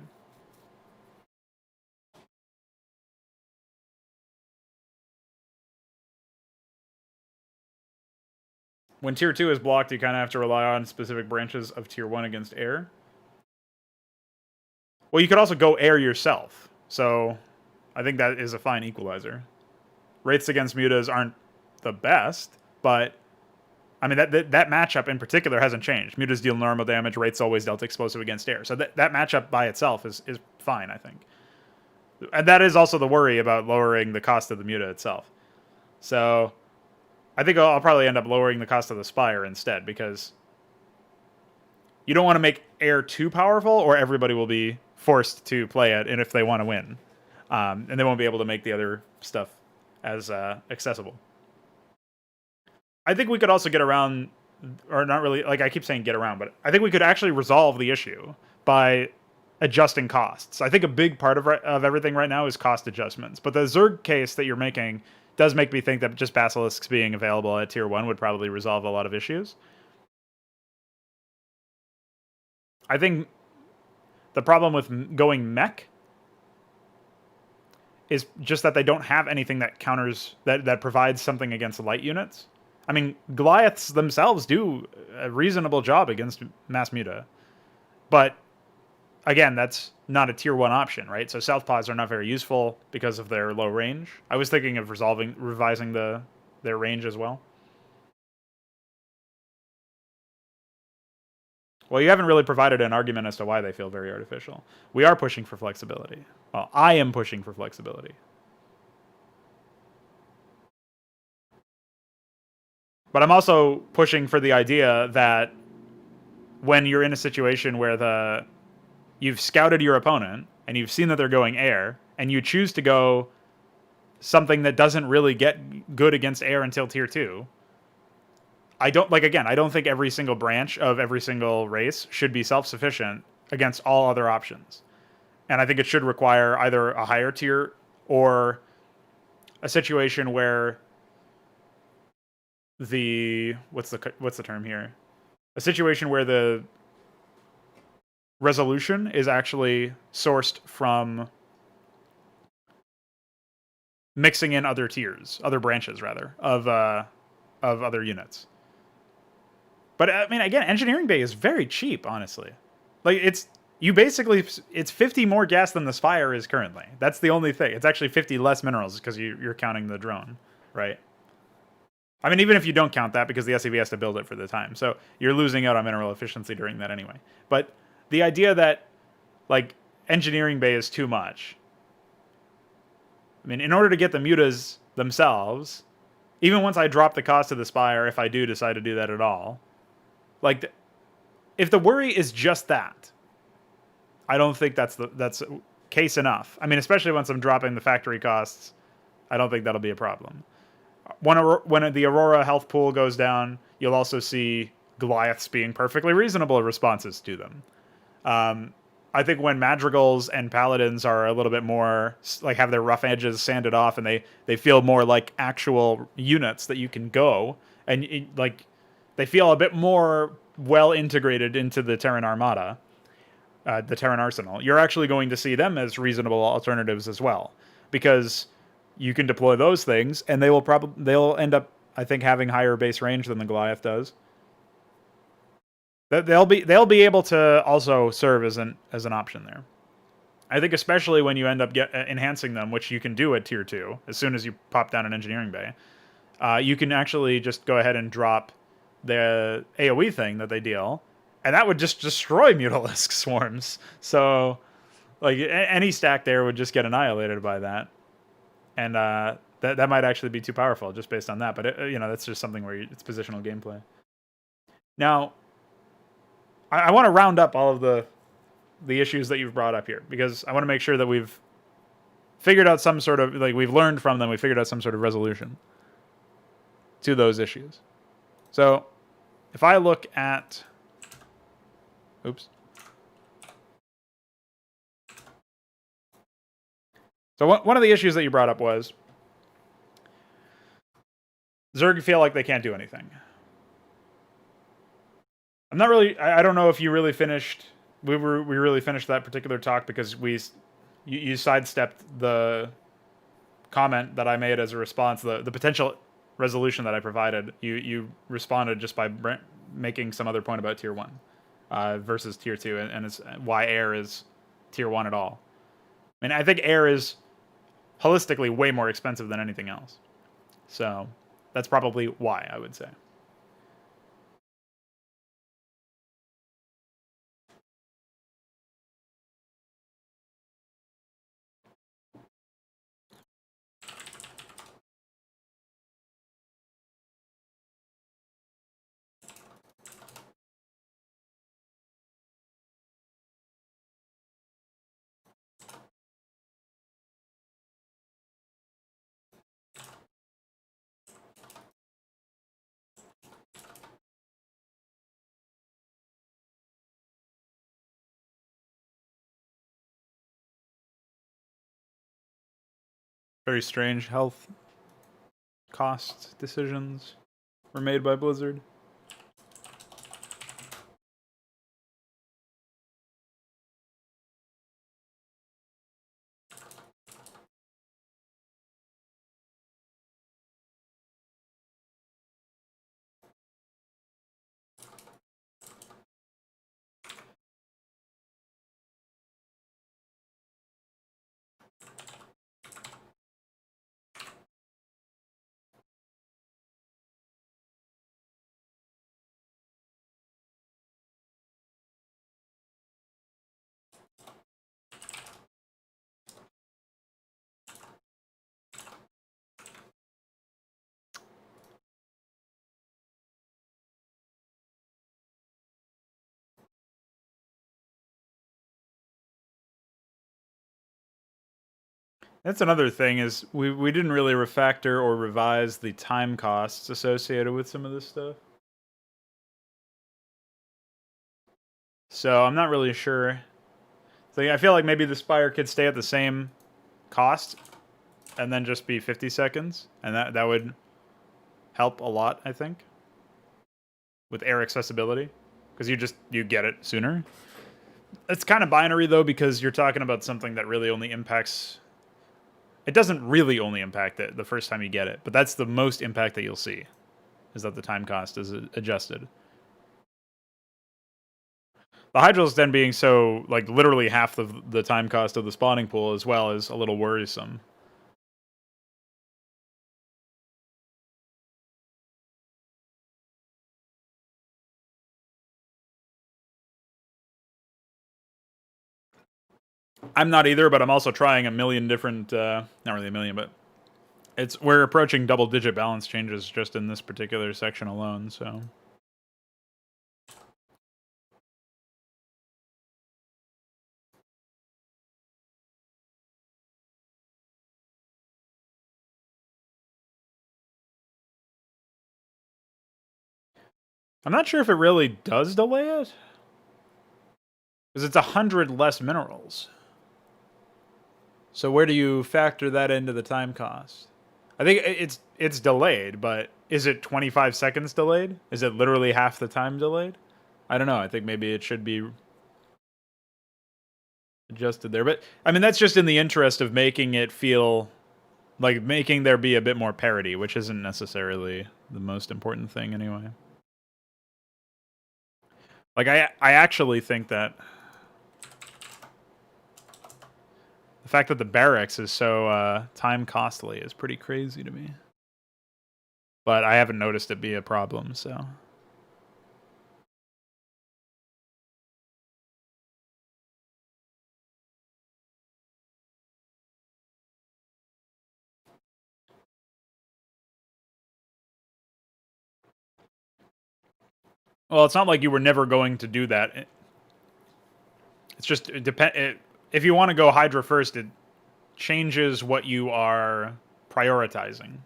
When tier 2 is blocked, you kind of have to rely on specific branches of tier 1 against air. Well, you could also go air yourself. So I think that is a fine equalizer. Wraiths against Mutas aren't the best, but I mean, that matchup in particular hasn't changed. Mutas deal normal damage, Wraiths always dealt explosive against air. So that matchup by itself is fine, I think. And that is also the worry about lowering the cost of the Muta itself. So I think I'll probably end up lowering the cost of the Spire instead, because you don't want to make air too powerful, or everybody will be forced to play it, and if they want to win. And they won't be able to make the other stuff as accessible. I think we could also get around, or not really, like I keep saying get around, but I think we could actually resolve the issue by adjusting costs. I think a big part of everything right now is cost adjustments. But the Zerg case that you're making does make me think that just Basilisks being available at tier 1 would probably resolve a lot of issues. I think the problem with going mech is just that they don't have anything that counters, that provides something against light units. I mean, Goliaths themselves do a reasonable job against Mass Muta. But, again, that's not a tier 1 option, right? So Southpaws are not very useful because of their low range. I was thinking of revising their range as well. Well, you haven't really provided an argument as to why they feel very artificial. We are pushing for flexibility. Well, I am pushing for flexibility. But I'm also pushing for the idea that when you're in a situation where you've scouted your opponent and you've seen that they're going air, and you choose to go something that doesn't really get good against air until tier 2. I don't think every single branch of every single race should be self-sufficient against all other options. And I think it should require either a higher tier or a situation where what's the term here? A situation where the resolution is actually sourced from mixing in other tiers, other branches rather, of other units. But I mean, again, engineering bay is very cheap, honestly. Like it's 50 more gas than the Spire is currently. That's the only thing. It's actually 50 less minerals because you're counting the drone, right? I mean, even if you don't count that, because the SCV has to build it for the time, so you're losing out on mineral efficiency during that anyway. But the idea that like engineering bay is too much. I mean, in order to get the mutas themselves, even once I drop the cost of the Spire, if I do decide to do that at all, like if the worry is just that, I don't think that's case enough. I mean, especially once I'm dropping the factory costs, I don't think that'll be a problem. When the Aurora health pool goes down, you'll also see Goliaths being perfectly reasonable responses to them. I think when Madrigals and Paladins are a little bit more, like, have their rough edges sanded off and they feel more like actual units that you can go, and they feel a bit more well integrated into the Terran Armada, the Terran Arsenal, you're actually going to see them as reasonable alternatives as well, because you can deploy those things and they'll end up, I think, having higher base range than the Goliath does. They'll be able to also serve as an option there. I think especially when you end up enhancing them, which you can do at tier 2 as soon as you pop down an engineering bay. You can actually just go ahead and drop the AoE thing that they deal, and that would just destroy Mutalisk swarms. So, like, any stack there would just get annihilated by that, and that might actually be too powerful just based on that. But that's just something where it's positional gameplay. Now, I want to round up all of the issues that you've brought up here, because I want to make sure that we've figured out some sort of, we've learned from them, we figured out some sort of resolution to those issues. So if I look at, oops. So one of the issues that you brought up was Zerg feel like they can't do anything. I'm not really, I don't know if you really finished, we really finished that particular talk, because you sidestepped the comment that I made as a response, the potential resolution that I provided. You responded just by making some other point about tier 1 versus tier 2, and it's why air is tier 1 at all. I mean, I think air is holistically way more expensive than anything else. So that's probably why, I would say. Very strange health cost decisions were made by Blizzard. That's another thing is we didn't really refactor or revise the time costs associated with some of this stuff. So I'm not really sure. So yeah, I feel like maybe the Spire could stay at the same cost and then just be 50 seconds, and that would help a lot, I think, with air accessibility, because you get it sooner. It's kind of binary though, because you're talking about something that really only impacts. It doesn't really only impact it the first time you get it, but that's the most impact that you'll see, is that the time cost is adjusted. The Hydrals then being so, like, literally half the time cost of the spawning pool as well is a little worrisome. I'm not either, but I'm also trying a million different, not really a million, but we're approaching double-digit balance changes just in this particular section alone, so. I'm not sure if it really does delay it, because it's 100 less minerals. So where do you factor that into the time cost? I think it's delayed, but is it 25 seconds delayed? Is it literally half the time delayed? I don't know. I think maybe it should be adjusted there. But, I mean, that's just in the interest of making it feel like making there be a bit more parity, which isn't necessarily the most important thing anyway. Like, I actually think that the fact that the barracks is so time costly is pretty crazy to me. But I haven't noticed it be a problem, so. Well, it's not like you were never going to do that. It's just if you want to go Hydra first, it changes what you are prioritizing.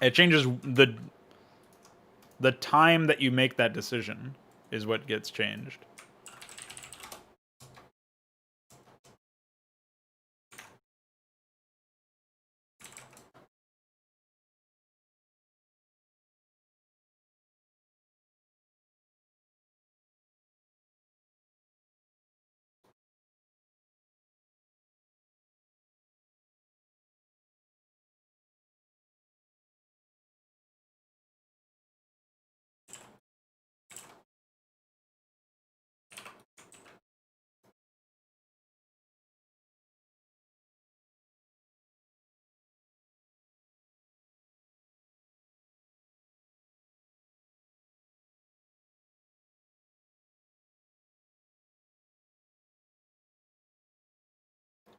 It changes the time that you make that decision is what gets changed.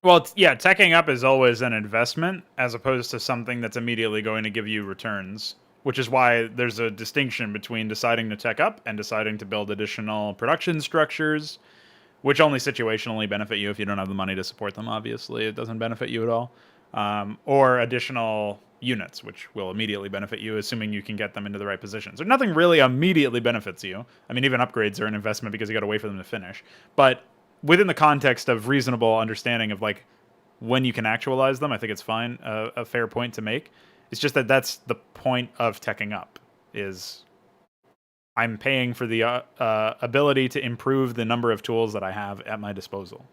Well, yeah, teching up is always an investment as opposed to something that's immediately going to give you returns, which is why there's a distinction between deciding to tech up and deciding to build additional production structures, which only situationally benefit you if you don't have the money to support them, obviously. It doesn't benefit you at all. Or additional units, which will immediately benefit you, assuming you can get them into the right positions. So nothing really immediately benefits you. I mean, even upgrades are an investment because you got to wait for them to finish. But within the context of reasonable understanding of, like, when you can actualize them, I think it's fine, a fair point to make. It's just that that's the point of teching up, is I'm paying for the ability to improve the number of tools that I have at my disposal.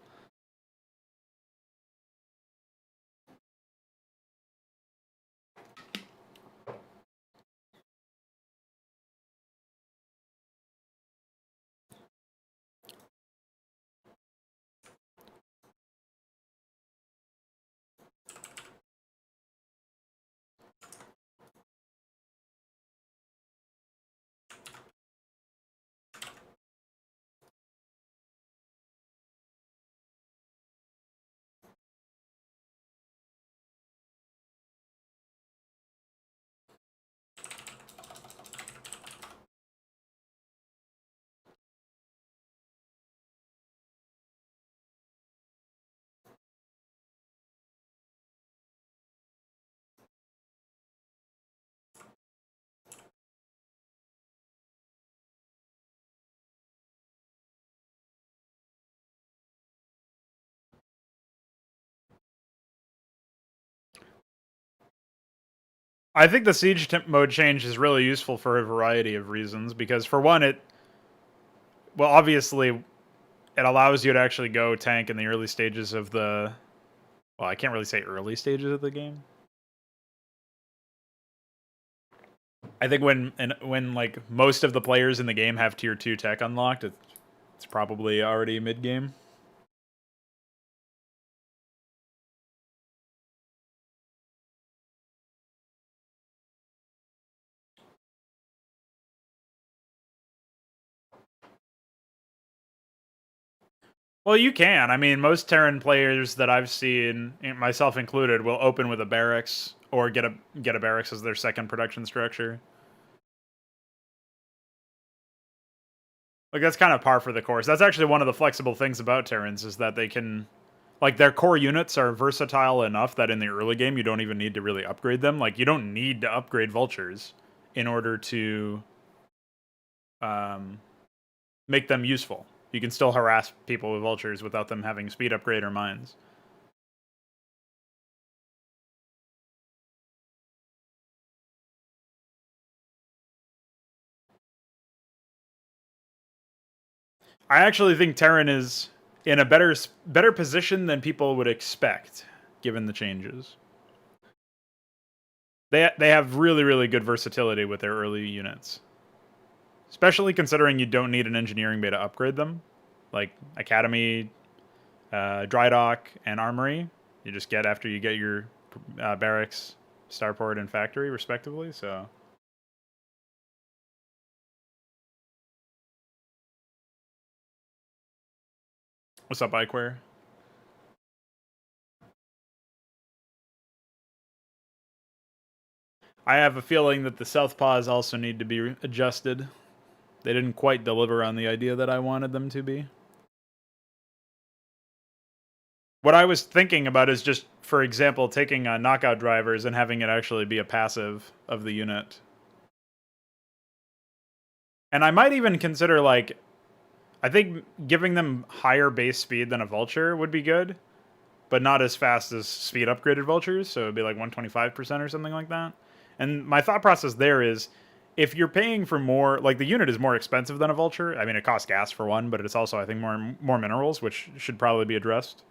I think the siege mode change is really useful for a variety of reasons, because for one, well, obviously, it allows you to actually go tank in the early stages of the, well, I can't really say early stages of the game. I think when like most of the players in the game have tier 2 tech unlocked, it's probably already mid game. Well, you can. I mean, most Terran players that I've seen, myself included, will open with a barracks or get a barracks as their second production structure. Like, that's kind of par for the course. That's actually one of the flexible things about Terrans, is that they can, like, their core units are versatile enough that in the early game you don't even need to really upgrade them. Like, you don't need to upgrade vultures in order to make them useful. You can still harass people with vultures without them having speed upgrade or mines. I actually think Terran is in a better position than people would expect, given the changes. They have really good versatility with their early units, especially considering you don't need an engineering bay to upgrade them, like Academy, Dry Dock, and Armory. You just get after you get your barracks, starport, and factory, respectively. So. What's up, Ikewear? I have a feeling that the Southpaws also need to be adjusted. They didn't quite deliver on the idea that I wanted them to be. What I was thinking about is just, for example, taking knockout drivers and having it actually be a passive of the unit. And I might even consider, like, I think giving them higher base speed than a vulture would be good, but not as fast as speed upgraded vultures, so it'd be like 125% or something like that. And my thought process there is, if you're paying for more, like, the unit is more expensive than a vulture. I mean, it costs gas for one, but it's also, I think, more minerals, which should probably be addressed.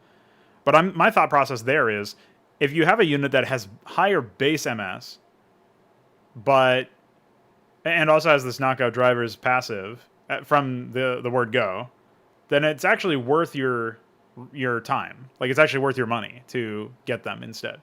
But my thought process there is, if you have a unit that has higher base MS, but and also has this knockout drivers passive from the word go, then it's actually worth your time. Like, it's actually worth your money to get them instead.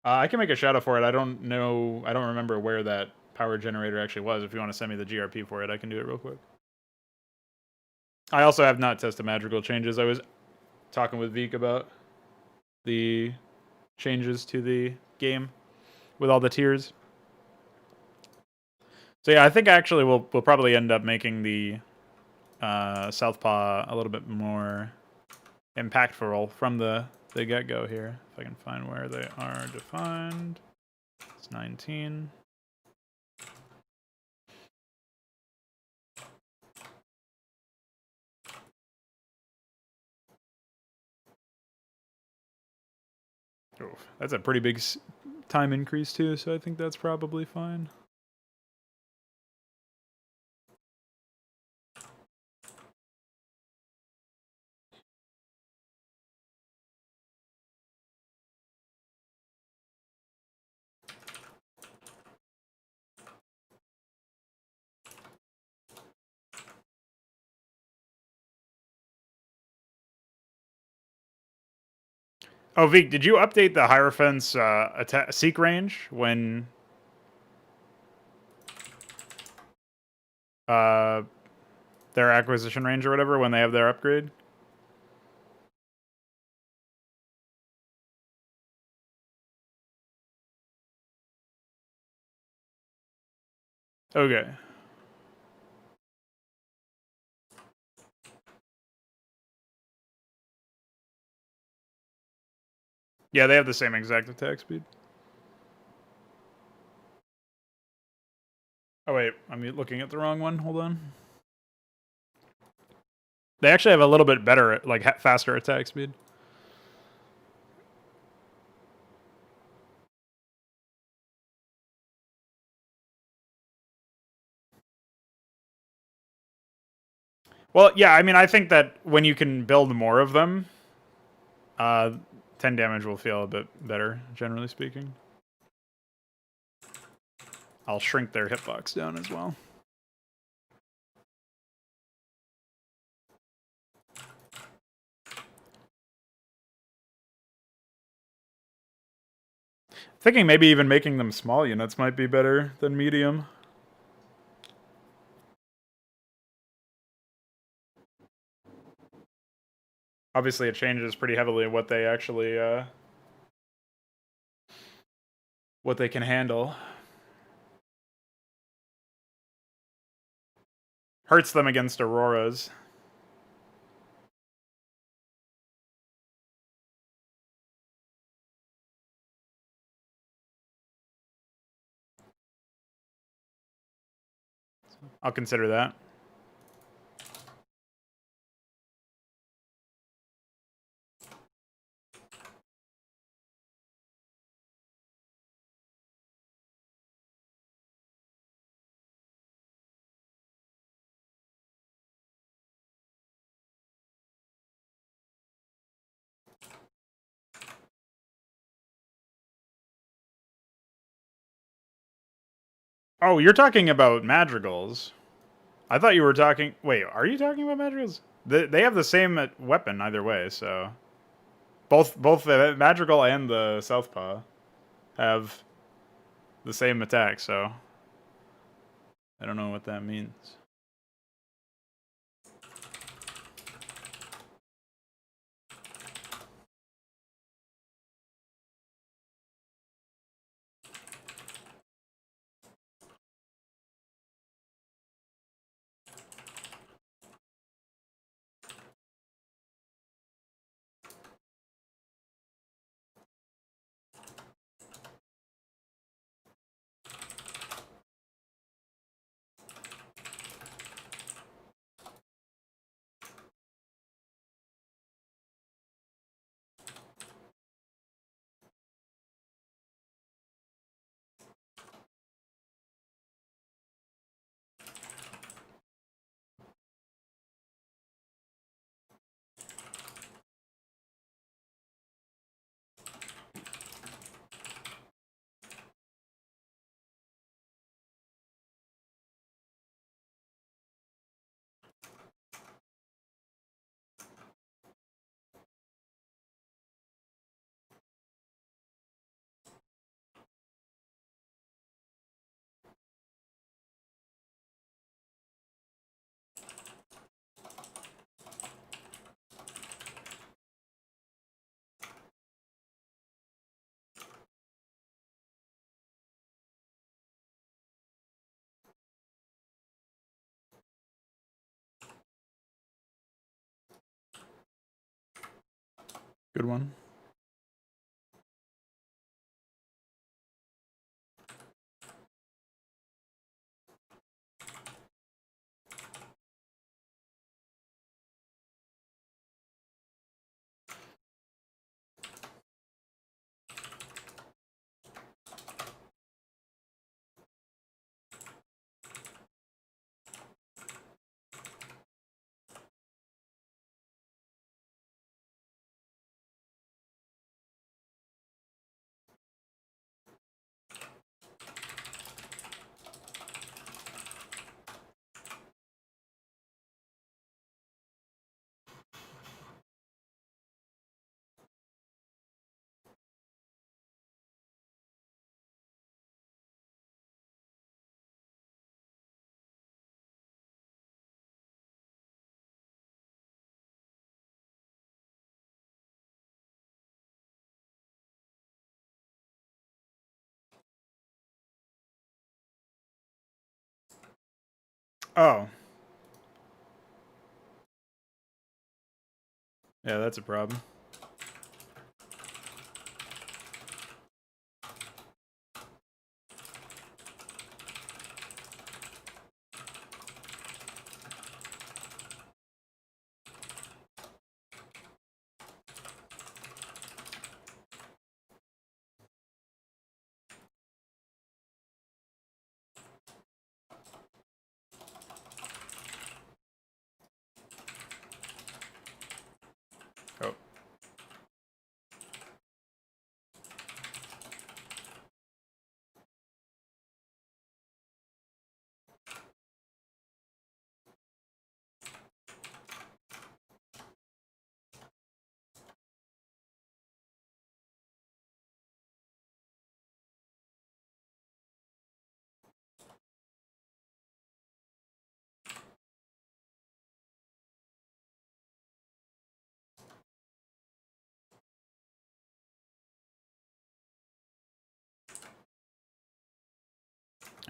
I can make a shadow for it. I don't know. I don't remember where that power generator actually was. If you want to send me the GRP for it, I can do it real quick. I also have not tested magical changes. I was talking with Veek about the changes to the game with all the tiers. So yeah, I think actually we'll probably end up making the Southpaw a little bit more impactful from the get-go here. If I can find where they are defined. It's 19. Oh, that's a pretty big time increase too, so I think that's probably fine. Oh, Veek, did you update the Hierophant's seek range when their acquisition range or whatever, when they have their upgrade? Okay. Yeah, they have the same exact attack speed. Oh wait, I'm looking at the wrong one. Hold on. They actually have a little bit better, like, faster attack speed. Well, yeah, I mean, I think that when you can build more of them, 10 damage will feel a bit better, generally speaking. I'll shrink their hitbox down as well. Thinking maybe even making them small units might be better than medium. Obviously, it changes pretty heavily what they actually, what they can handle. Hurts them against Auroras. I'll consider that. Oh, you're talking about madrigals. I thought you were talking... Wait, are you talking about madrigals? They have the same weapon either way, so... Both the madrigal and the southpaw have the same attack, so... I don't know what that means. Good one. Oh. Yeah, that's a problem.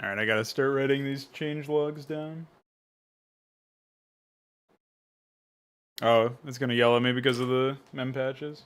Alright, I gotta start writing these change logs down. Oh, it's gonna yell at me because of the mem patches?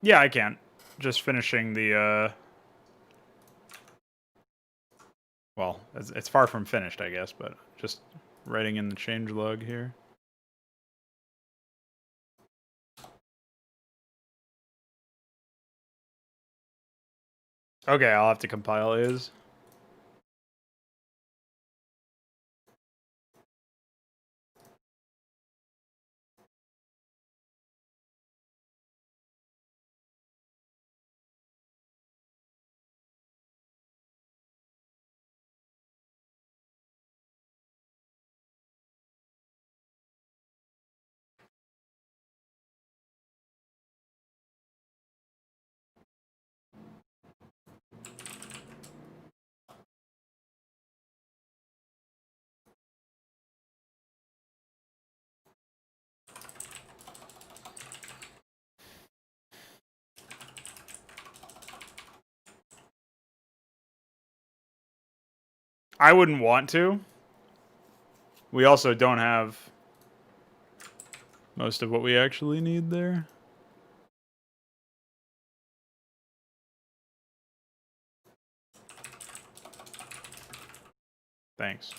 Yeah, I can. Just finishing the, well, it's far from finished, I guess, but just writing in the change log here. Okay, I'll have to compile is. I wouldn't want to. We also don't have most of what we actually need there. Thanks.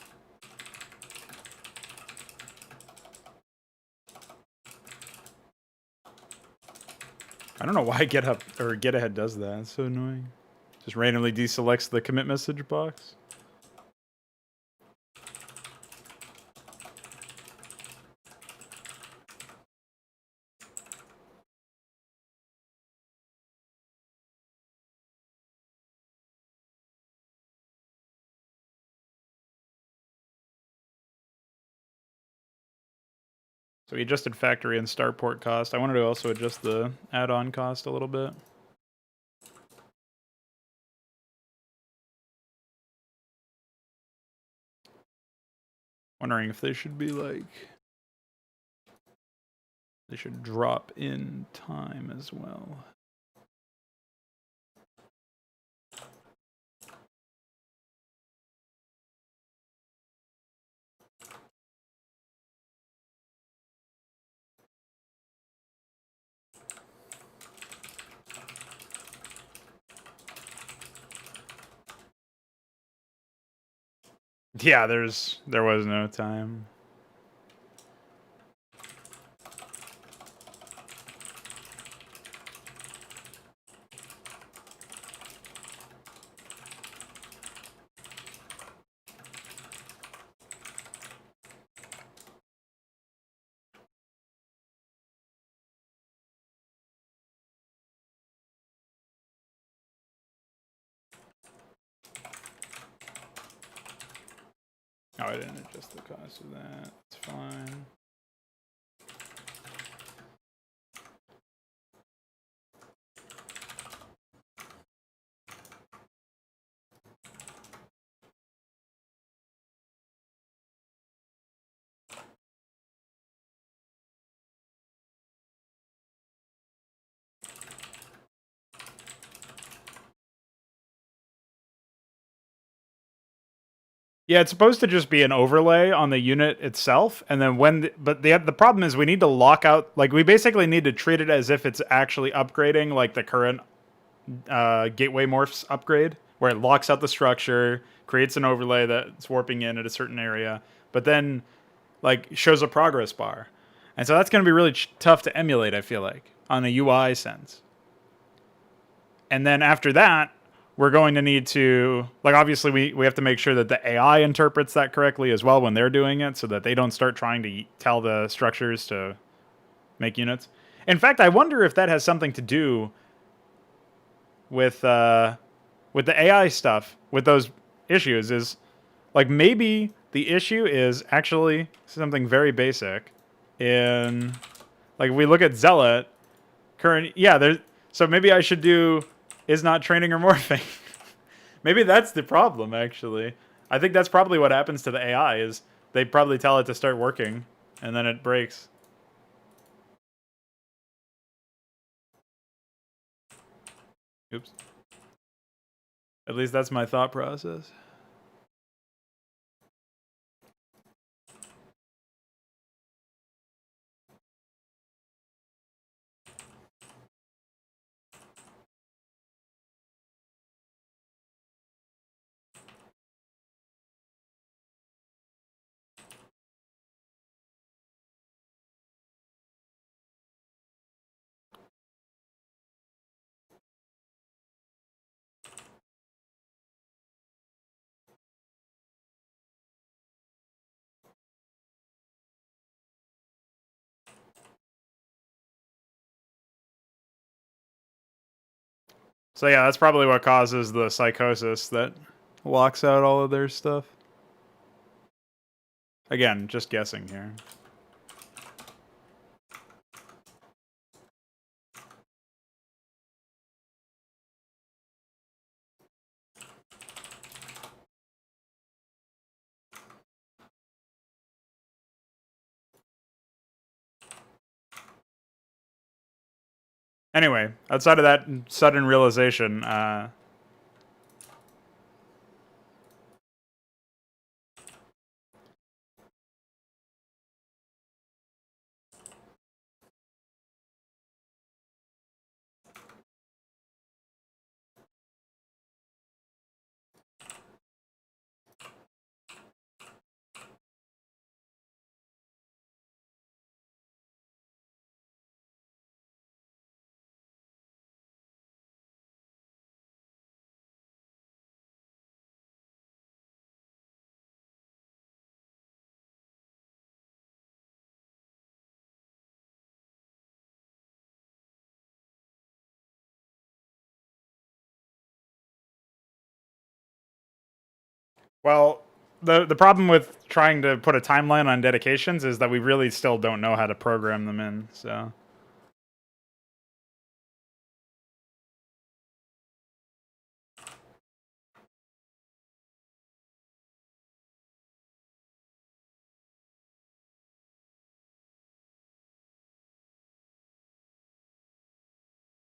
I don't know why GitHub or GitAhead does that. It's so annoying. Just randomly deselects the commit message box. So we adjusted factory and starport cost. I wanted to also adjust the add-on cost a little bit. Wondering if they should be like... They should drop in time as well. Yeah, there was no time. Oh, I didn't adjust the cost of that. It's fine. Yeah, it's supposed to just be an overlay on the unit itself, and then but the problem is we need to lock out, like we basically need to treat it as if it's actually upgrading, like the current gateway morphs upgrade, where it locks out the structure, creates an overlay that's warping in at a certain area, but then like shows a progress bar, and so that's going to be really tough to emulate. I feel like on a UI sense, and then after that, we're going to need to, like, obviously we have to make sure that the AI interprets that correctly as well when they're doing it, so that they don't start trying to tell the structures to make units. In fact, I wonder if that has something to do with the AI stuff, with those issues. Is like maybe the issue is actually something very basic. In like if we look at Zealot, current, yeah, there's, so maybe I should do is not training or morphing. Maybe that's the problem, actually. I think that's probably what happens to the AI, is they probably tell it to start working, and then it breaks. Oops. At least that's my thought process. So yeah, that's probably what causes the psychosis that locks out all of their stuff. Again, just guessing here. Anyway, outside of that sudden realization, well, the problem with trying to put a timeline on dedications is that we really still don't know how to program them in. So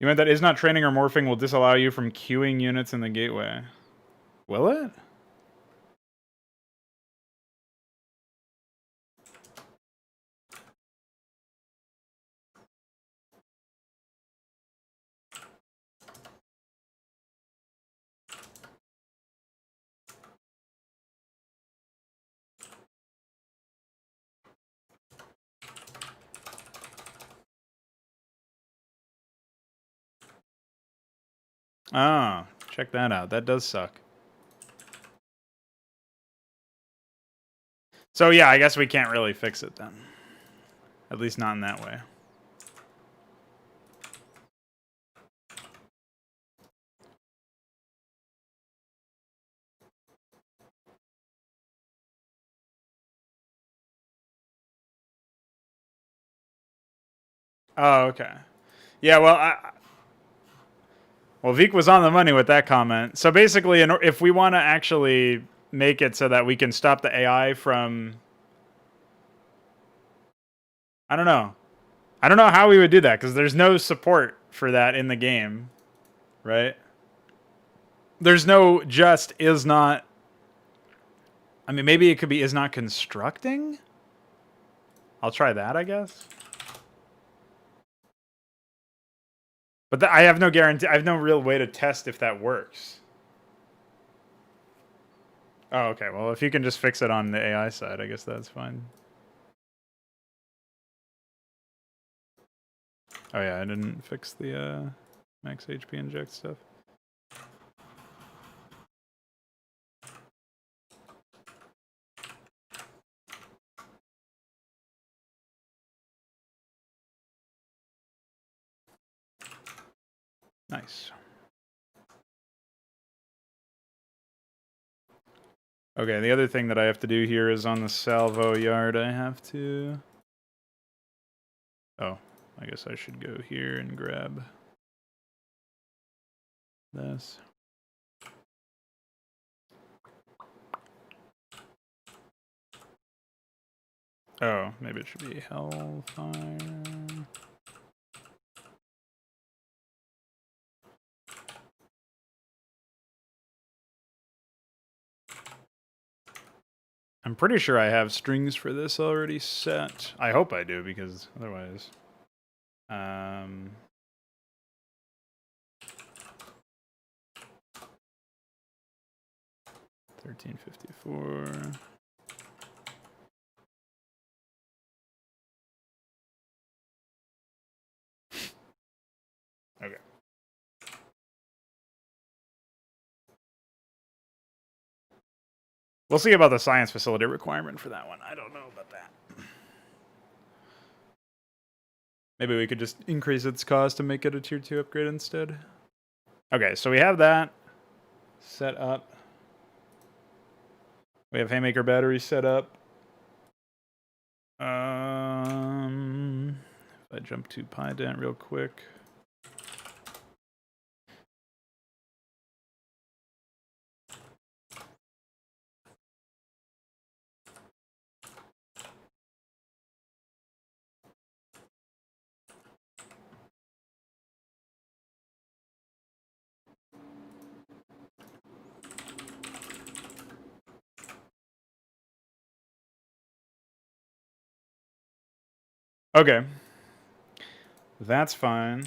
you meant that is not training or morphing will disallow you from queuing units in the gateway. Will it? Oh, check that out. That does suck. So yeah, I guess we can't really fix it then. At least not in that way. Oh, okay. Yeah, well, Veek was on the money with that comment. So basically, if we want to actually make it so that we can stop the AI from, I don't know. I don't know how we would do that, because there's no support for that in the game, right? There's no just is not I mean, maybe it could be is not constructing? I'll try that, I guess. But I have no guarantee. I have no real way to test if that works. Oh, okay. Well, if you can just fix it on the AI side, I guess that's fine. Oh yeah, I didn't fix the max HP inject stuff. Nice. Okay, the other thing that I have to do here is on the salvo yard, I have to... Oh, I guess I should go here and grab this. Oh, maybe it should be Hellfire. I'm pretty sure I have strings for this already set. I hope I do, because otherwise... 1354. Okay. We'll see about the science facility requirement for that one. I don't know about that. Maybe we could just increase its cost and make it a tier 2 upgrade instead. Okay, so we have that set up. We have Haymaker battery set up. If I jump to PyDent real quick. Okay. That's fine.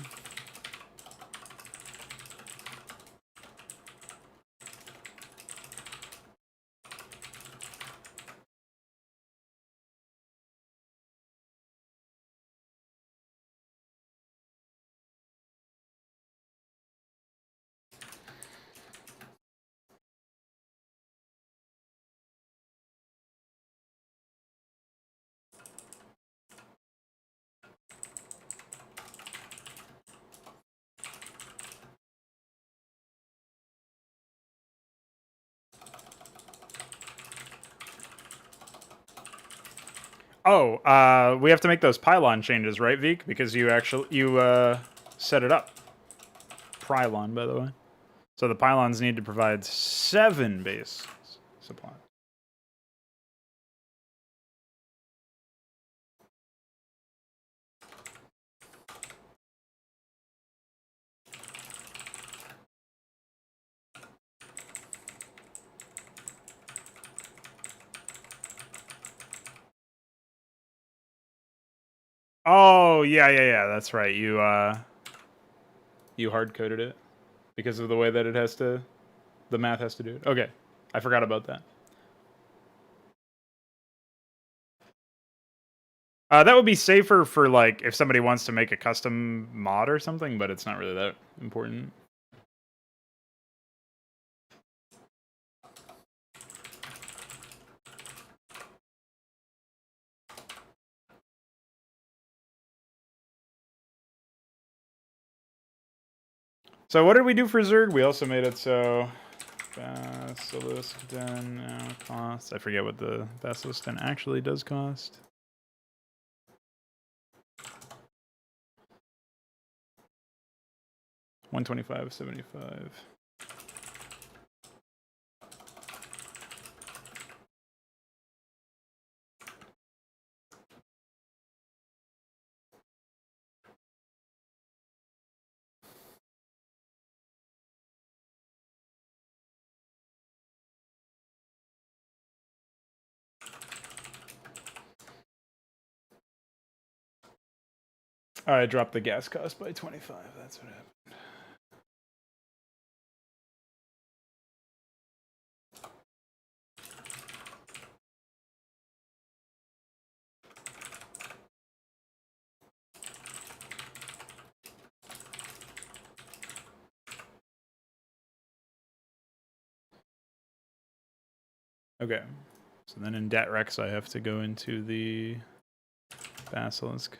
Oh, we have to make those pylon changes, right, Veek? Because you set it up. Pylon, by the way. So the pylons need to provide 7 base supply. Oh, yeah. That's right. You hard coded it because of the way that it has to, the math has to do it. Okay, I forgot about that. That would be safer for like if somebody wants to make a custom mod or something, but it's not really that important. So what did we do for Zerg? We also made it so Basilisk Den now costs. I forget what the Basilisk Den actually does cost. $125.75. I dropped the gas cost by 25. That's what happened. Okay. So then in DatRex, I have to go into the Basilisk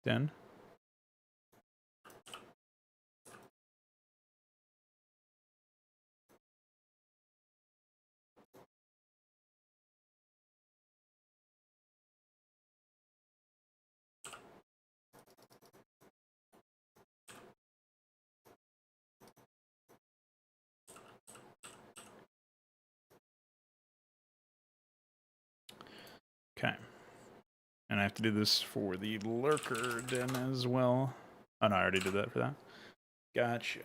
den. Okay. And I have to do this for the Lurker den as well. Oh, no, I already did that for that. Gotcha.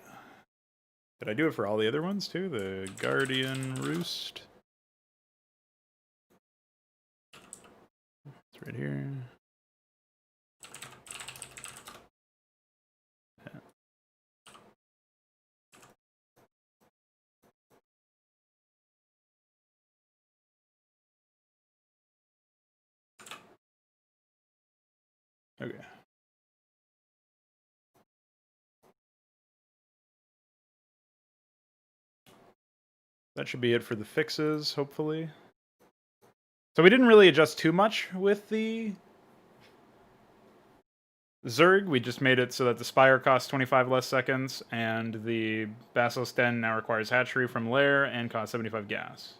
Did I do it for all the other ones, too? The Guardian Roost. It's right here. Yeah. Okay. That should be it for the fixes, hopefully. So we didn't really adjust too much with the Zerg. We just made it so that the Spire costs 25 less seconds, and the Basilisk Den now requires hatchery from lair and costs 75 gas.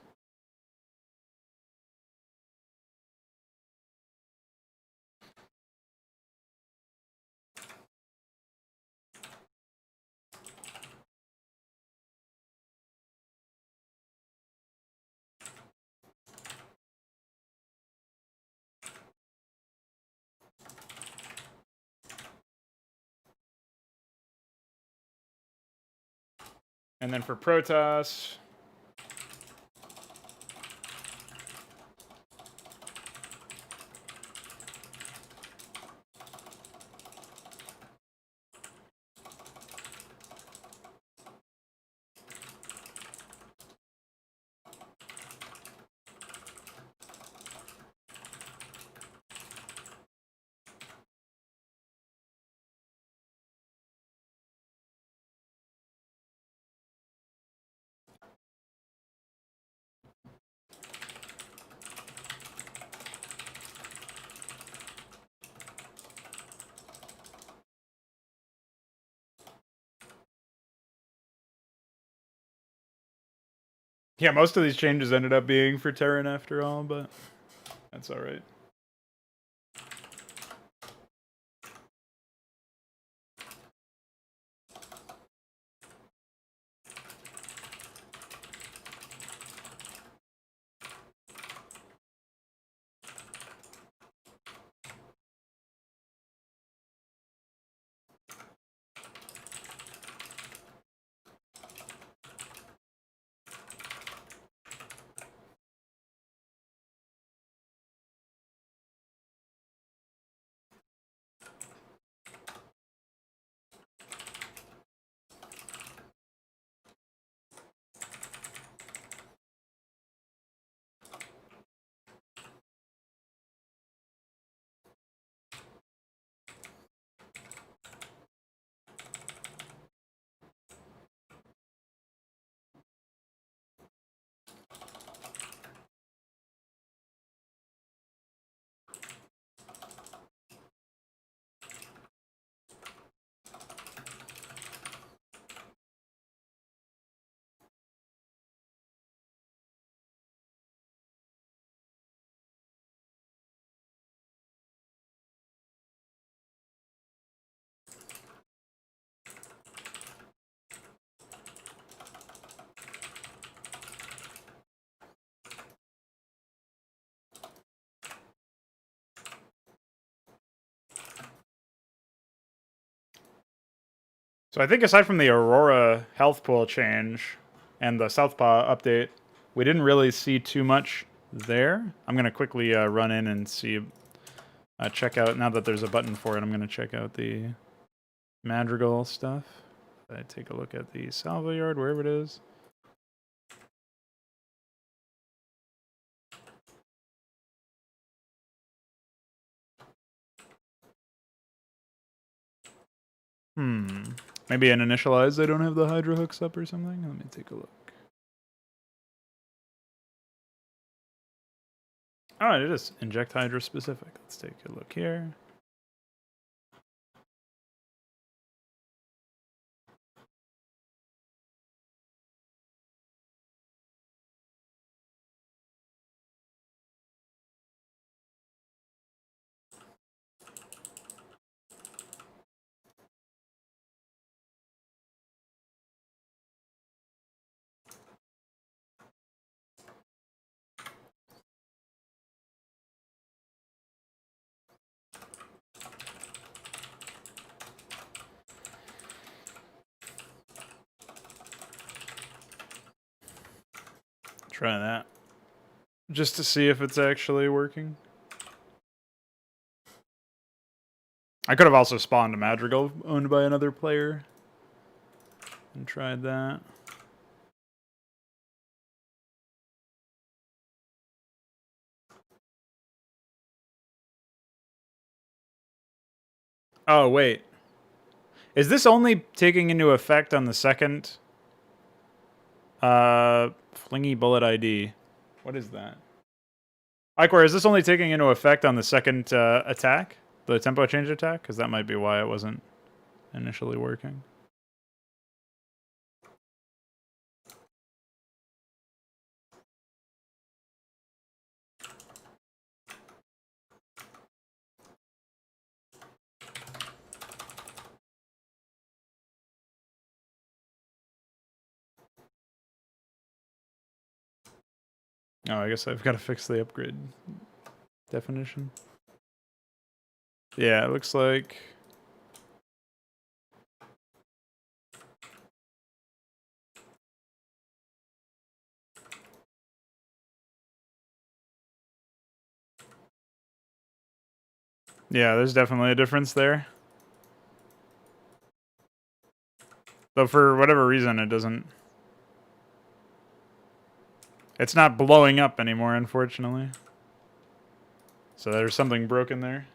And then for Protoss, yeah, most of these changes ended up being for Terran after all, but that's alright. So I think aside from the Aurora health pool change and the Southpaw update, we didn't really see too much there. I'm going to quickly run in and see check out, now that there's a button for it, I'm going to check out the Madrigal stuff. I take a look at the salvo yard, wherever it is. Maybe in initialize I don't have the Hydra hooks up or something? Let me take a look. Oh, it is inject Hydra specific. Let's take a look here. Try that. Just to see if it's actually working. I could have also spawned a Madrigal owned by another player and tried that. Oh, wait. Is this only taking into effect on the second Flingy Bullet ID? What is that? Icor, is this only taking into effect on the second attack? The tempo change attack? Because that might be why it wasn't initially working. Oh, I guess I've got to fix the upgrade definition. Yeah, it looks like... Yeah, there's definitely a difference there. Though for whatever reason, it doesn't... It's not blowing up anymore, unfortunately. So there's something broken there.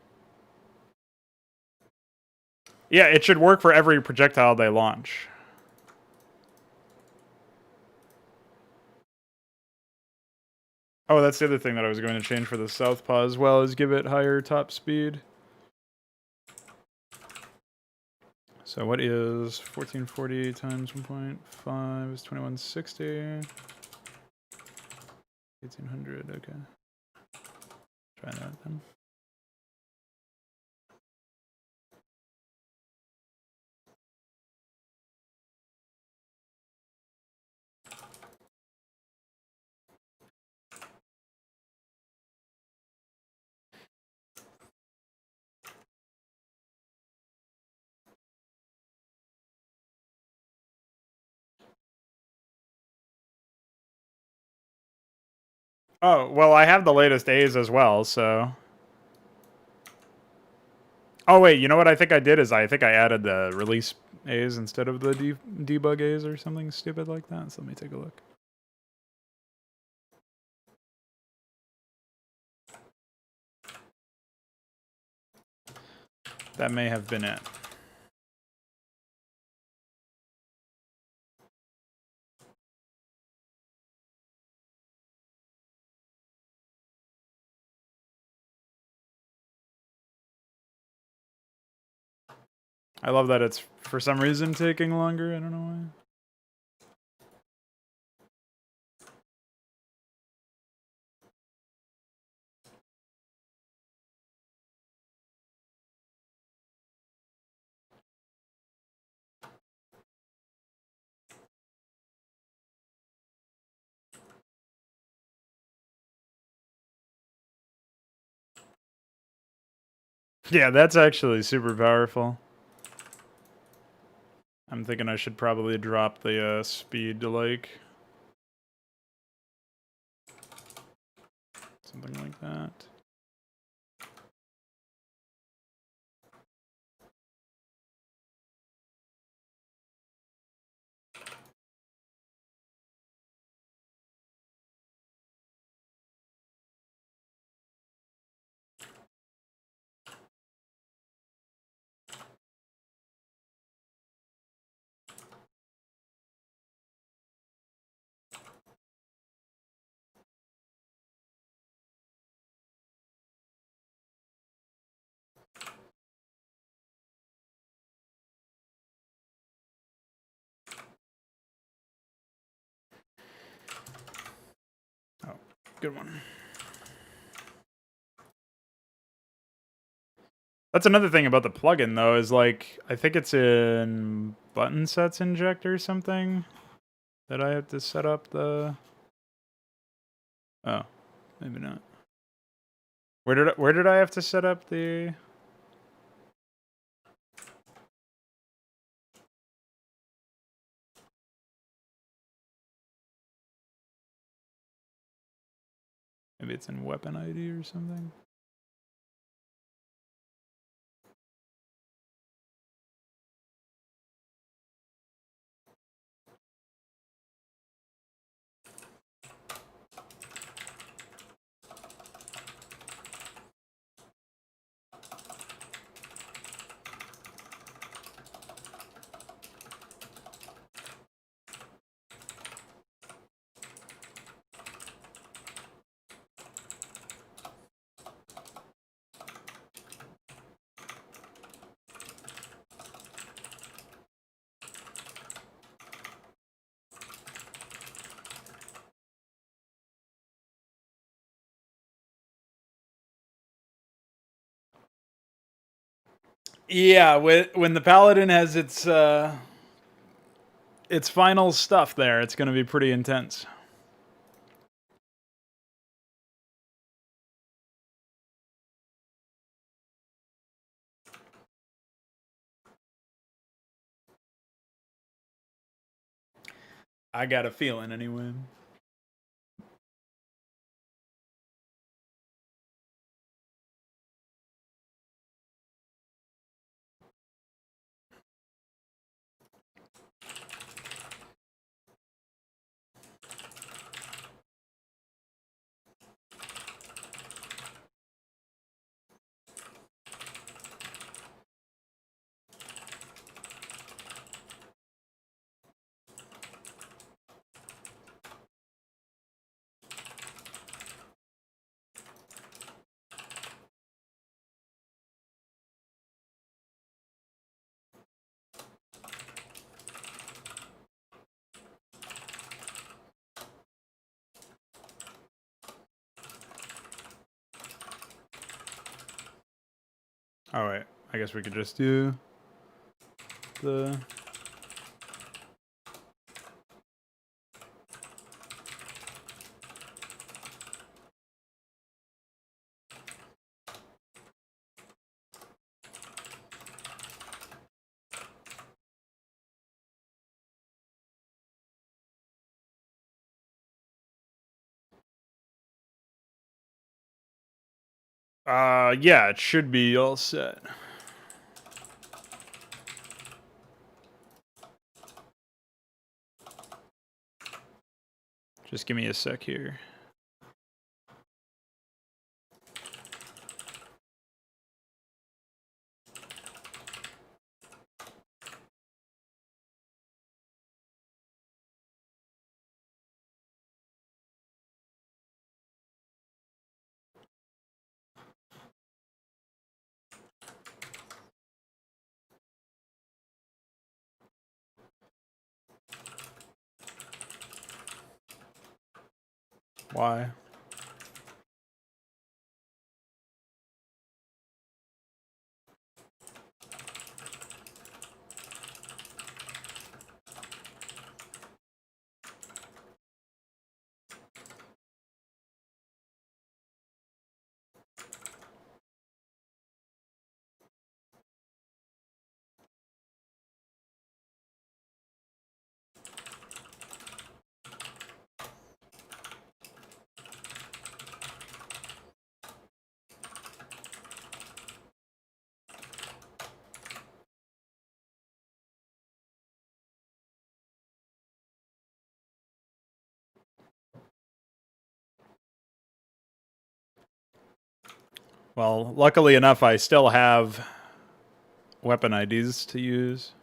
Yeah, it should work for every projectile they launch. Oh, that's the other thing that I was going to change for the Southpaw as well, is give it higher top speed. So what is 1440 times 1.5 is 2160. 1800, okay. Try that then. Oh, well, I have the latest A's as well, so... Oh, wait, you know what I think I did is I think I added the release A's instead of the debug A's or something stupid like that, so let me take a look. That may have been it. I love that it's, for some reason, taking longer. I don't know why. Yeah, that's actually super powerful. I'm thinking I should probably drop the speed to like... something like that. Good one. That's another thing about the plugin, though, is like, I think it's in button sets injector or something that I have to set up the... Oh, maybe not. Where did I have to set up the... Maybe it's in weapon ID or something. Yeah, when the paladin has its final stuff there, it's going to be pretty intense. I got a feeling anyway. All right, I guess we could just do the... Yeah, it should be all set. Just give me a sec here. Why? Well, luckily enough, I still have weapon IDs to use.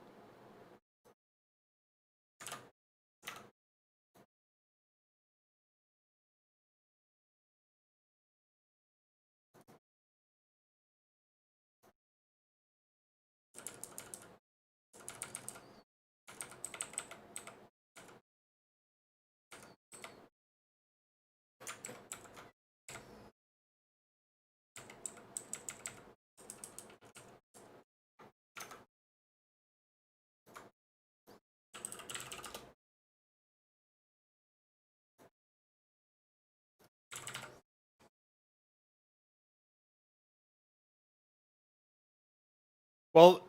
Well,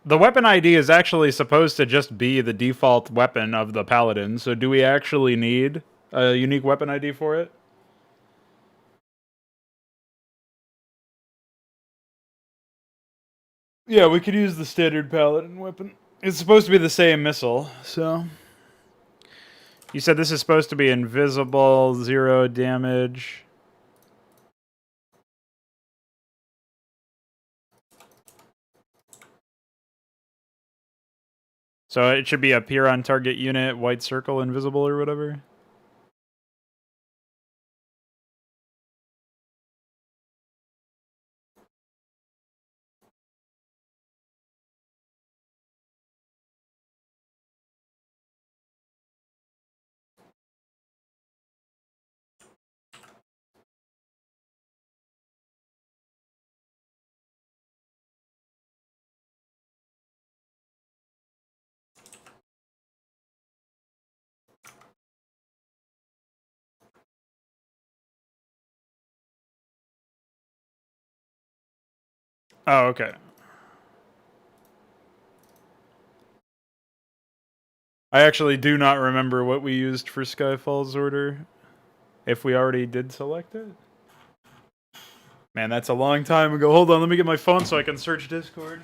the weapon ID is actually supposed to just be the default weapon of the paladin, so do we actually need a unique weapon ID for it? Yeah, we could use the standard paladin weapon. It's supposed to be the same missile, so... You said this is supposed to be invisible, 0 damage. So it should be appear on target unit, white circle, invisible, or whatever? Oh, okay. I actually do not remember what we used for Skyfall's order. If we already did select it? Man, that's a long time ago. Hold on, let me get my phone so I can search Discord.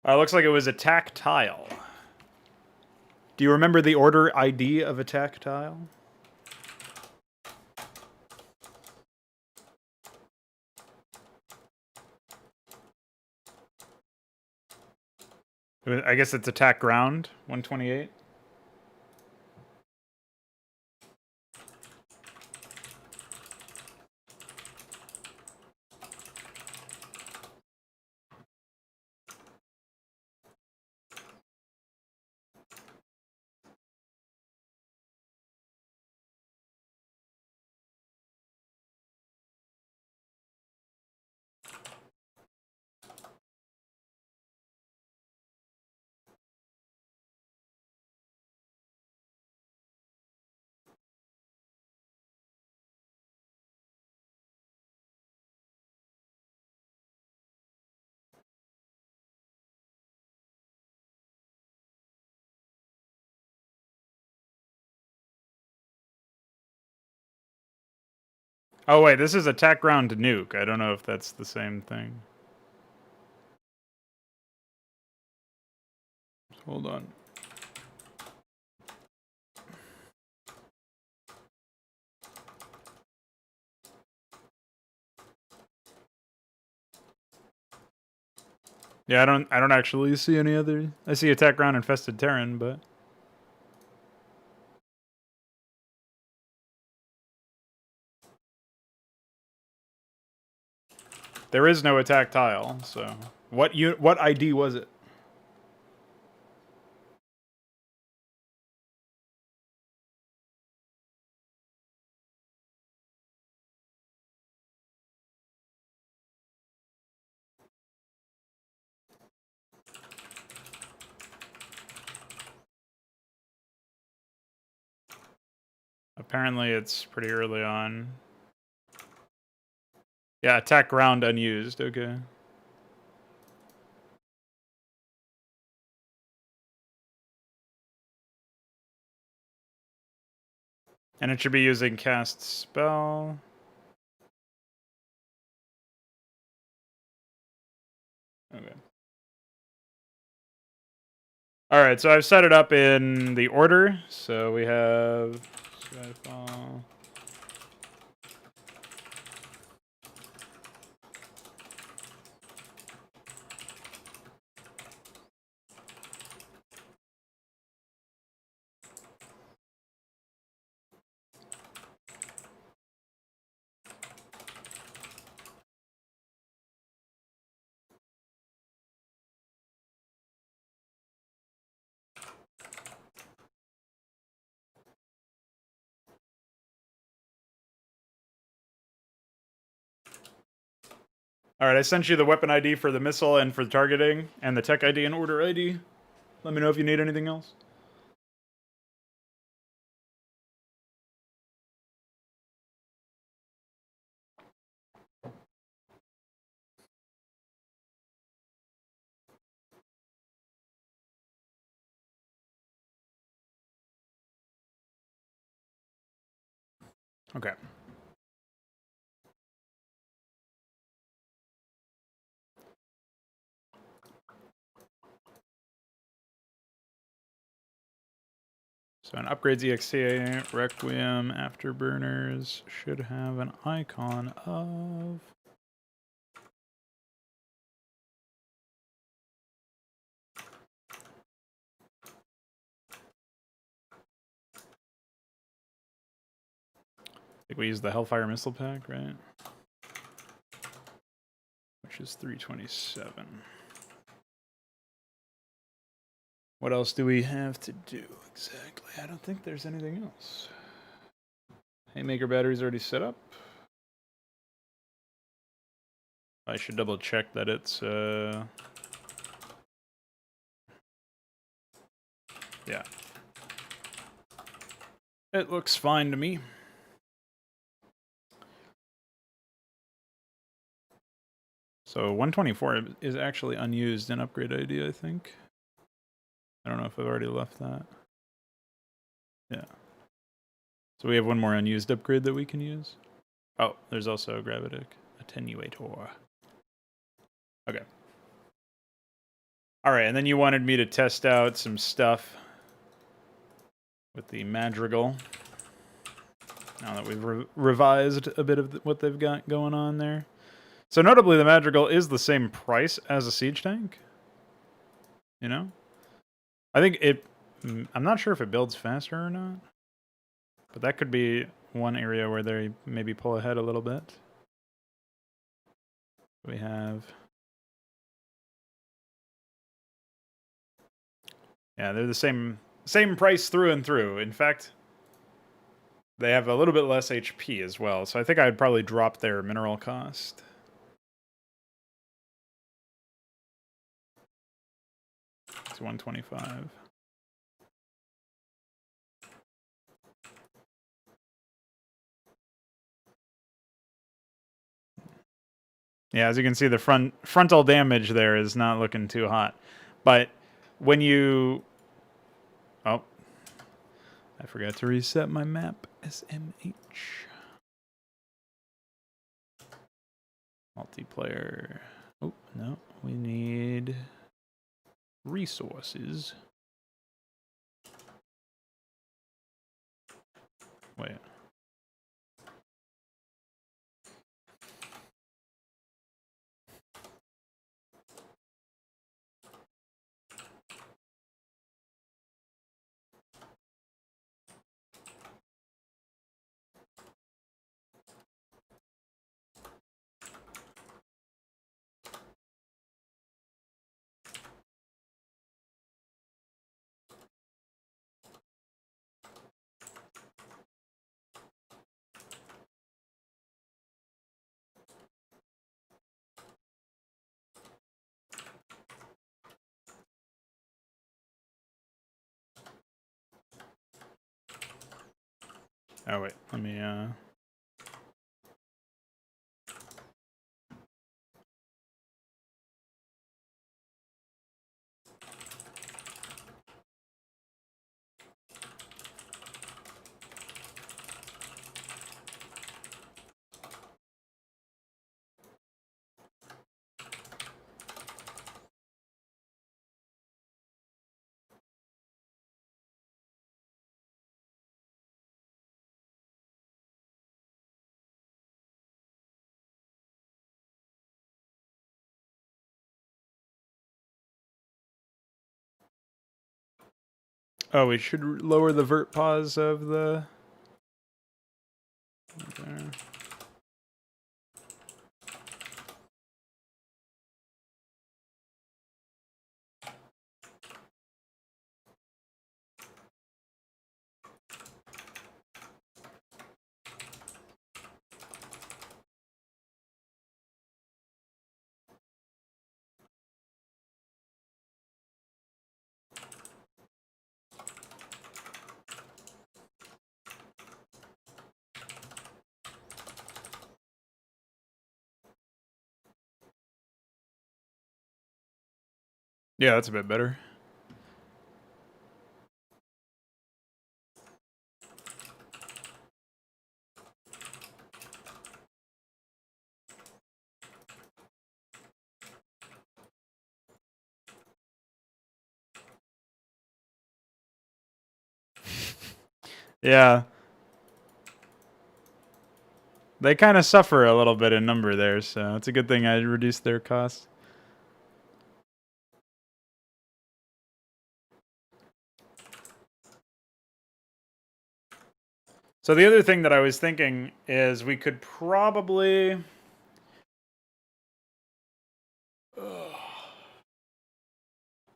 Looks like it was attack tile. Do you remember the order ID of attack tile? I guess it's attack ground, 128. Oh wait, this is attack ground nuke. I don't know if that's the same thing. Hold on. Yeah, I don't actually see any other. I see attack ground infested Terran, but there is no attack tile. So what ID was it? Apparently, it's pretty early on. Yeah, attack ground unused. Okay. And it should be using cast spell. Okay. All right, so I've set it up in the order. So we have Skyfall. All right, I sent you the weapon ID for the missile and for targeting, and the tech ID and order ID. Let me know if you need anything else. Okay. So an upgrades EXA Requiem Afterburners should have an icon of... I think we use the Hellfire Missile Pack, right? Which is 327. What else do we have to do exactly? I don't think there's anything else. Haymaker battery's already set up. I should double check that it's yeah. It looks fine to me. So 124 is actually unused in upgrade ID, I think. I don't know if I've already left that. Yeah. So we have one more unused upgrade that we can use. Oh, there's also a gravitic attenuator. Okay. All right, and then you wanted me to test out some stuff with the Madrigal. Now that we've revised a bit of what they've got going on there. So notably, the Madrigal is the same price as a siege tank. You know? I think it... I'm not sure if it builds faster or not. But that could be one area where they maybe pull ahead a little bit. We have... Yeah, they're the same price through and through. In fact, they have a little bit less HP as well. So I think I'd probably drop their mineral cost. It's 125. Yeah, as you can see, the frontal damage there is not looking too hot. But when you... Oh. I forgot to reset my map. SMH. Multiplayer. Oh, no. We need resources. Wait. Oh, wait. Let me, Oh, we should lower the vert pause of the... There. Yeah, that's a bit better. Yeah. They kind of suffer a little bit in number there, so it's a good thing I reduced their cost. So the other thing that I was thinking is we could probably... I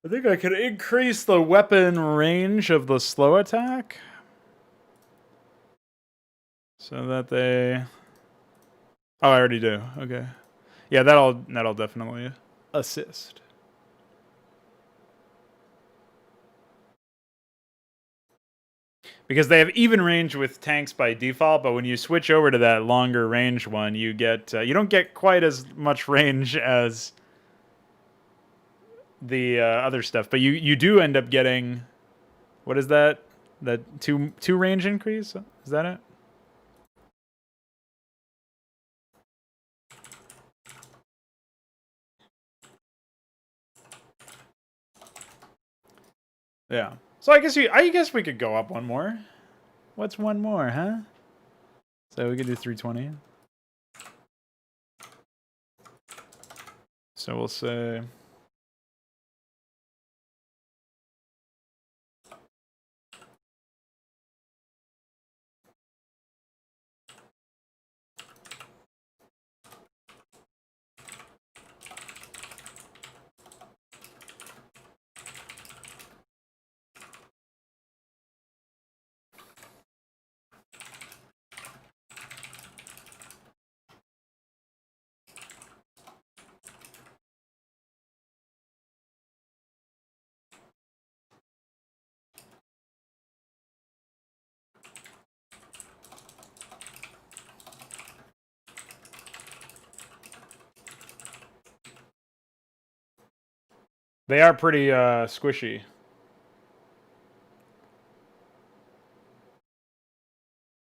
think I could increase the weapon range of the slow attack. So that they... Oh, I already do. Okay. Yeah, that'll definitely assist. Because they have even range with tanks by default, but when you switch over to that longer range one, you get you don't get quite as much range as the other stuff, but you do end up getting, what is that? That two range increase? Is that it? Yeah. So I guess we could go up one more. What's one more, huh? So we could do 320. So we'll say they are pretty squishy.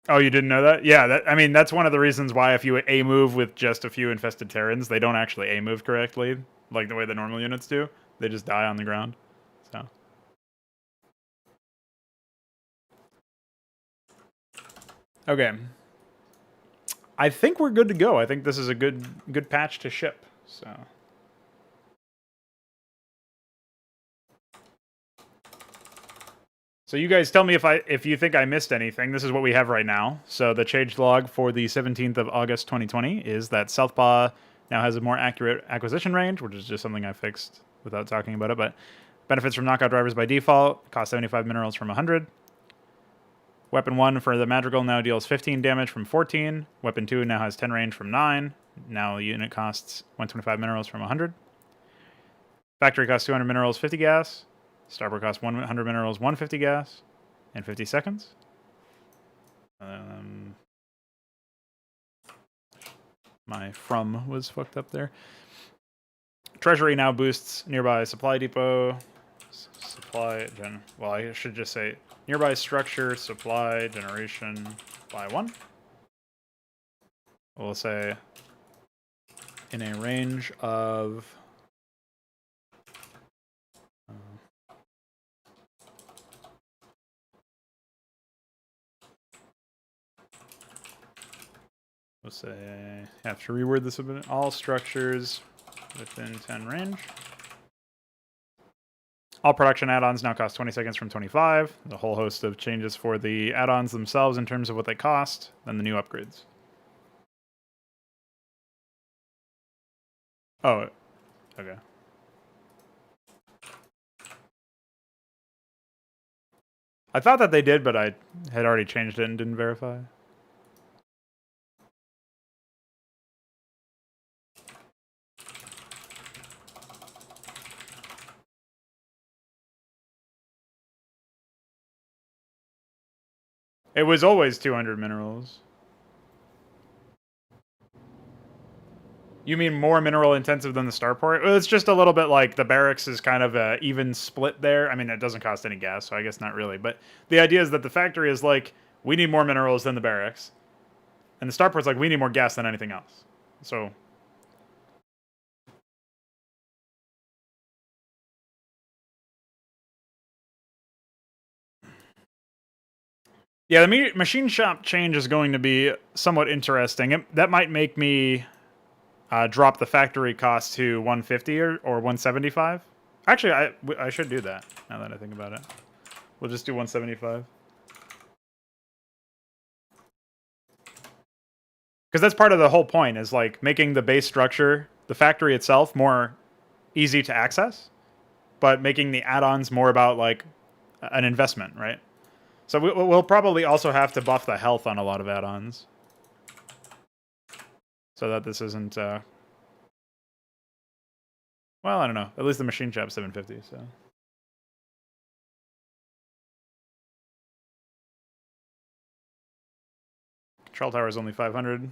Oh, you didn't know that? Yeah, I mean, that's one of the reasons why if you A move with just a few infested Terrans, they don't actually A move correctly, like the way the normal units do. They just die on the ground. So. Okay. I think we're good to go. I think this is a good patch to ship. So. So you guys tell me if you think I missed anything. This is what we have right now. So the change log for the 17th of August 2020 is that Southpaw now has a more accurate acquisition range, which is just something I fixed without talking about it. But benefits from knockout drivers by default, cost 75 minerals from 100. Weapon 1 for the Madrigal now deals 15 damage from 14. Weapon 2 now has 10 range from 9. Now the unit costs 125 minerals from 100. Factory costs 200 minerals, 50 gas. Starboard costs 100 minerals, 150 gas, and 50 seconds. My from was fucked up there. Treasury now boosts nearby supply depot. Well, I should just say nearby structure supply generation by 1. We'll say in a range of we'll say, I have to reword this a bit. All structures within 10 range. All production add-ons now cost 20 seconds from 25. There's a whole host of changes for the add-ons themselves in terms of what they cost, then the new upgrades. Oh, okay. I thought that they did, but I had already changed it and didn't verify. It was always 200 minerals. You mean more mineral intensive than the starport? Well, it's just a little bit like the barracks is kind of a even split there. I mean, it doesn't cost any gas, so I guess not really. But the idea is that the factory is like, we need more minerals than the barracks. And the starport's like, we need more gas than anything else. So... yeah, the machine shop change is going to be somewhat interesting. That might make me drop the factory cost to 150 or 175. Actually, I should do that, now that I think about it. We'll just do 175. Because that's part of the whole point, is like making the base structure, the factory itself, more easy to access, but making the add-ons more about like an investment, right? So we'll probably also have to buff the health on a lot of add-ons, so that this isn't... well, I don't know. At least the machine shop's 750, so... Control tower is only 500.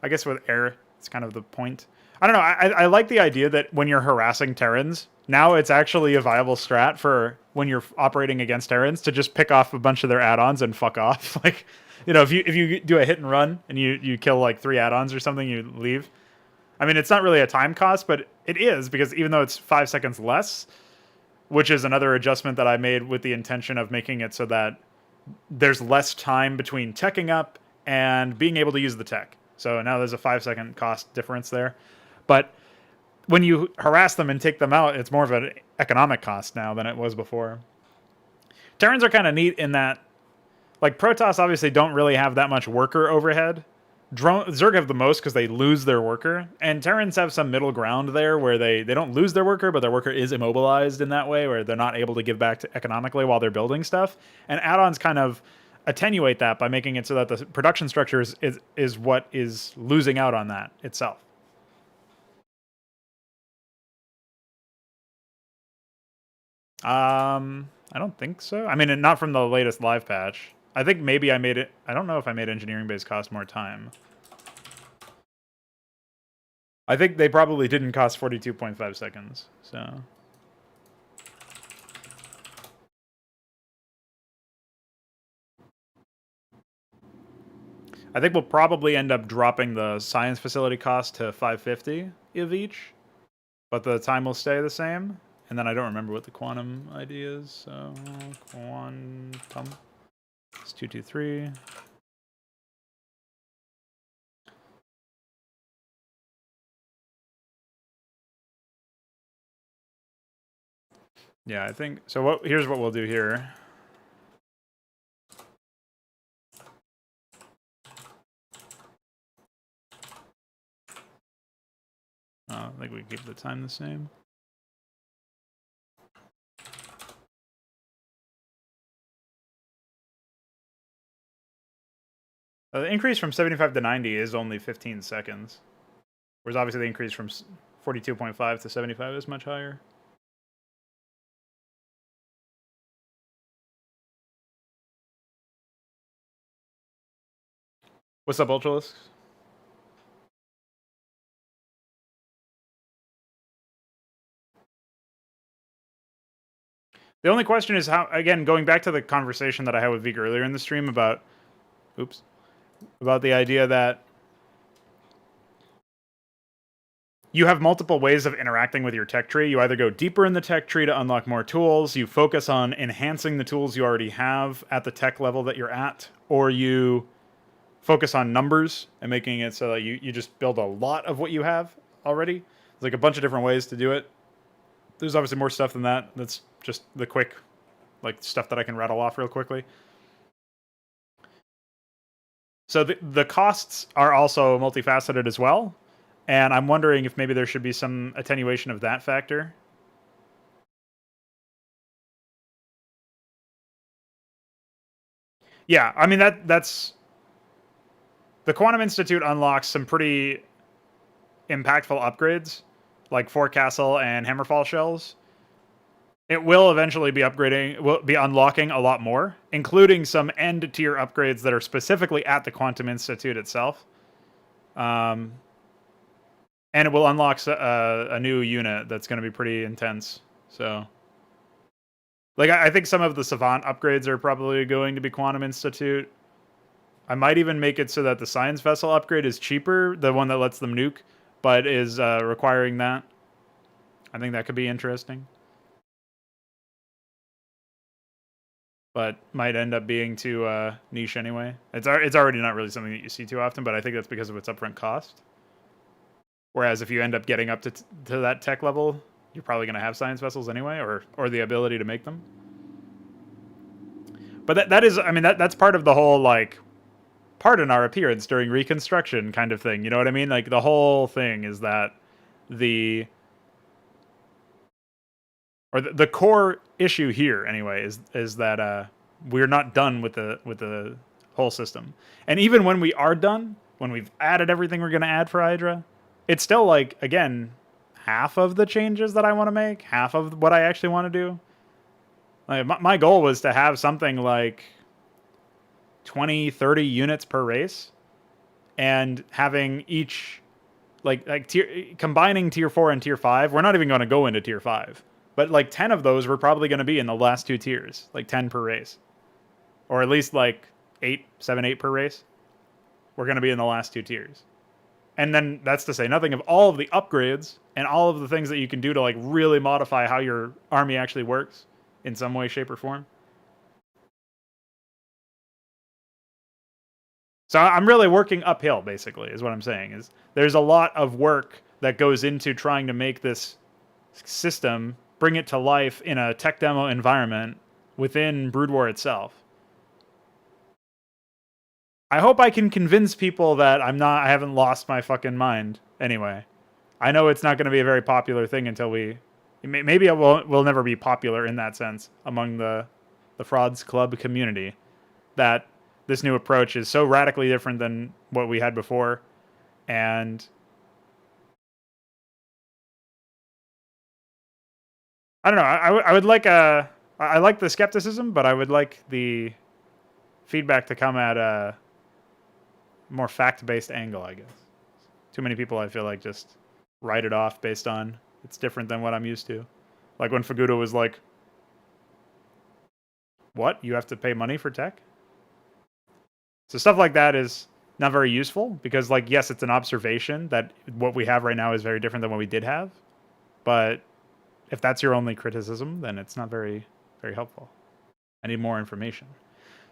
I guess with air, it's kind of the point. I don't know. I like the idea that when you're harassing Terrans, now it's actually a viable strat for when you're operating against Terrans to just pick off a bunch of their add-ons and fuck off. Like, you know, if you do a hit and run and you kill like 3 add-ons or something, you leave. I mean, it's not really a time cost, but it is, because even though it's 5 seconds less, which is another adjustment that I made with the intention of making it so that there's less time between teching up and being able to use the tech. So now there's a 5-second cost difference there. But when you harass them and take them out, it's more of an economic cost now than it was before. Terrans are kind of neat in that, like, Protoss obviously don't really have that much worker overhead. Zerg have the most because they lose their worker, and Terrans have some middle ground there where they don't lose their worker, but their worker is immobilized in that way, where they're not able to give back to economically while they're building stuff. And add-ons kind of attenuate that by making it so that the production structure is what is losing out on that itself. I don't think so. I mean, not from the latest live patch. I think maybe I made it... I don't know if I made engineering base cost more time. I think they probably didn't cost 42.5 seconds, so... I think we'll probably end up dropping the science facility cost to 550 of each, but the time will stay the same. And then I don't remember what the quantum ID is, so quantum... It's 223. Yeah, I think... So here's what we'll do here. I think we keep the time the same. The increase from 75 to 90 is only 15 seconds. Whereas obviously the increase from 42.5 to 75 is much higher. What's up, Ultralisk? The only question is how, again, going back to the conversation that I had with Vika earlier in the stream about, about the idea that you have multiple ways of interacting with your tech tree. You either go deeper in the tech tree to unlock more tools, you focus on enhancing the tools you already have at the tech level that you're at, or you focus on numbers and making it so that you just build a lot of what you have already. There's like a bunch of different ways to do it. There's obviously more stuff than that. That's just the quick, like, stuff that I can rattle off real quickly. So the costs are also multifaceted as well. And I'm wondering if maybe there should be some attenuation of that factor. Yeah, I mean, that's... The Quantum Institute unlocks some pretty impactful upgrades, like Forecastle and Hammerfall shells. It will eventually be unlocking a lot more, including some end-tier upgrades that are specifically at the Quantum Institute itself. And it will unlock a new unit that's going to be pretty intense. So, like, I think some of the Savant upgrades are probably going to be Quantum Institute. I might even make it so that the Science Vessel upgrade is cheaper, the one that lets them nuke, but is requiring that. I think that could be interesting. But might end up being too niche anyway. It's already not really something that you see too often, but I think that's because of its upfront cost. Whereas if you end up getting up to that tech level, you're probably going to have science vessels anyway, or the ability to make them. But that is, I mean, that's part of the whole, like, pardon our appearance during Reconstruction kind of thing. You know what I mean? Like, the whole thing is that the core issue here anyway is that we're not done with the whole system. And even when we are done, when we've added everything we're going to add for Hydra, it's still, like, again, half of the changes that I want to make, half of what I actually want to do. Like, my goal was to have something like 20, 30 units per race, and having each, like combining tier 4 and tier 5. We're not even going to go into tier 5, but like 10 of those were probably going to be in the last 2 tiers, like 10 per race, or at least like 8 per race. We're going to be in the last 2 tiers. And then that's to say nothing of all of the upgrades and all of the things that you can do to, like, really modify how your army actually works in some way, shape, or form. So I'm really working uphill, basically, is what I'm saying. Is there's a lot of work that goes into trying to make this system, bring it to life in a tech demo environment within Brood War itself. I hope I can convince people that I haven't lost my fucking mind anyway. I know it's not going to be a very popular thing until maybe it will never be popular in that sense among the Frauds Club community, that this new approach is so radically different than what we had before. And I don't know, I would like I like the skepticism, but I would like the feedback to come at a more fact-based angle, I guess. Too many people, I feel like, just write it off based on it's different than what I'm used to. Like when Fagudo was like, what? You have to pay money for tech? So stuff like that is not very useful because, like, yes, it's an observation that what we have right now is very different than what we did have. But if that's your only criticism, then it's not very, very helpful. I need more information.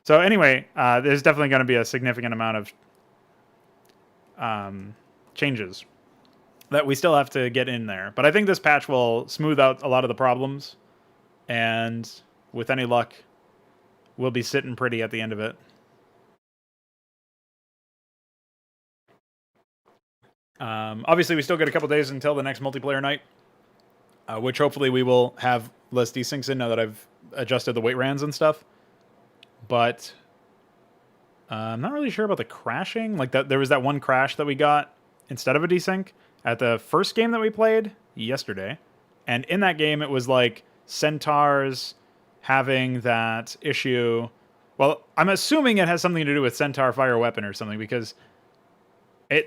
So anyway, there's definitely going to be a significant amount of changes that we still have to get in there. But I think this patch will smooth out a lot of the problems, and with any luck, we'll be sitting pretty at the end of it. Obviously, we still get a couple days until the next multiplayer night, which hopefully we will have less desyncs in now that I've adjusted the weight rans and stuff. But I'm not really sure about the crashing. Like, there was that one crash that we got instead of a desync at the first game that we played yesterday. And in that game, it was like Centaurs having that issue. Well, I'm assuming it has something to do with Centaur Fire Weapon or something, because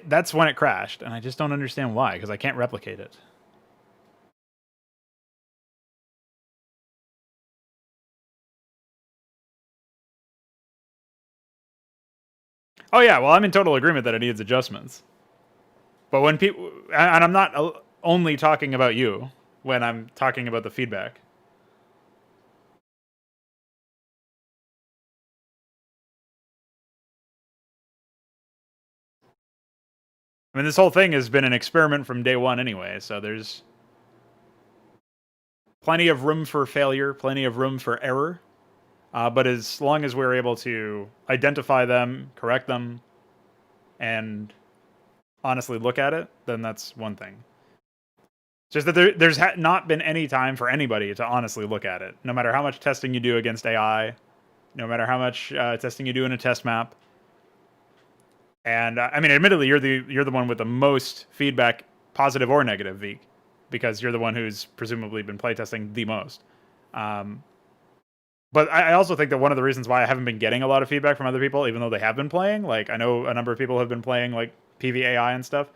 that's when it crashed. And I just don't understand why, because I can't replicate it. Oh, yeah, well, I'm in total agreement that it needs adjustments. But when people... And I'm not only talking about you when I'm talking about the feedback. I mean, this whole thing has been an experiment from day one anyway, so there's plenty of room for failure, plenty of room for error. But as long as we're able to identify them, correct them, and honestly look at it, then that's one thing. Just that there's not been any time for anybody to honestly look at it. No matter how much testing you do against AI, no matter how much testing you do in a test map. And I mean, admittedly, you're the one with the most feedback, positive or negative, Veek, because you're the one who's presumably been playtesting the most. But I also think that one of the reasons why I haven't been getting a lot of feedback from other people, even though they have been playing, like I know a number of people have been playing like PvAI and stuff,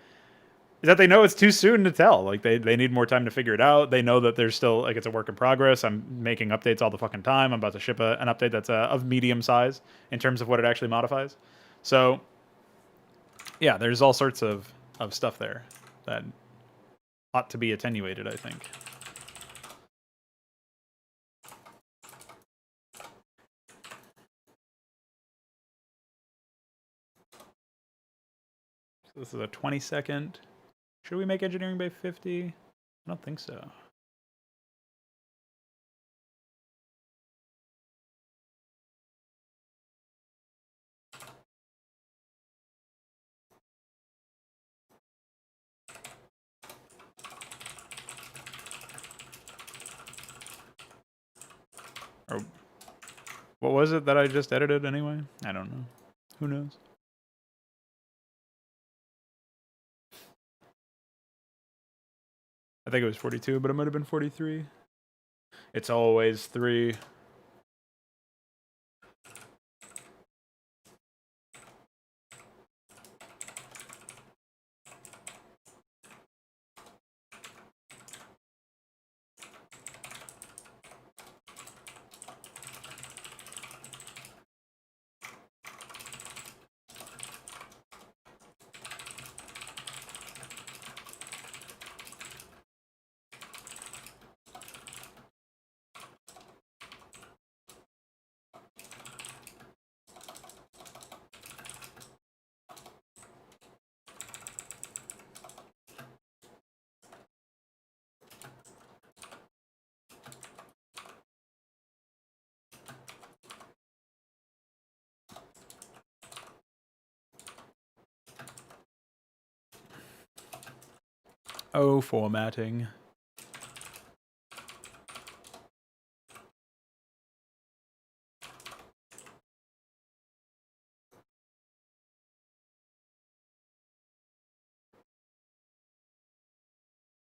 that they know it's too soon to tell. Like they need more time to figure it out. They know that there's still like it's a work in progress. I'm making updates all the fucking time. I'm about to ship an update that's of medium size in terms of what it actually modifies. So yeah, there's all sorts of stuff there that ought to be attenuated, I think. So this is a 20-second. Should we make engineering bay 50? I don't think so. Or what was it that I just edited anyway? I don't know. Who knows? I think it was 42, but it might have been 43. It's always 3. Oh, formatting.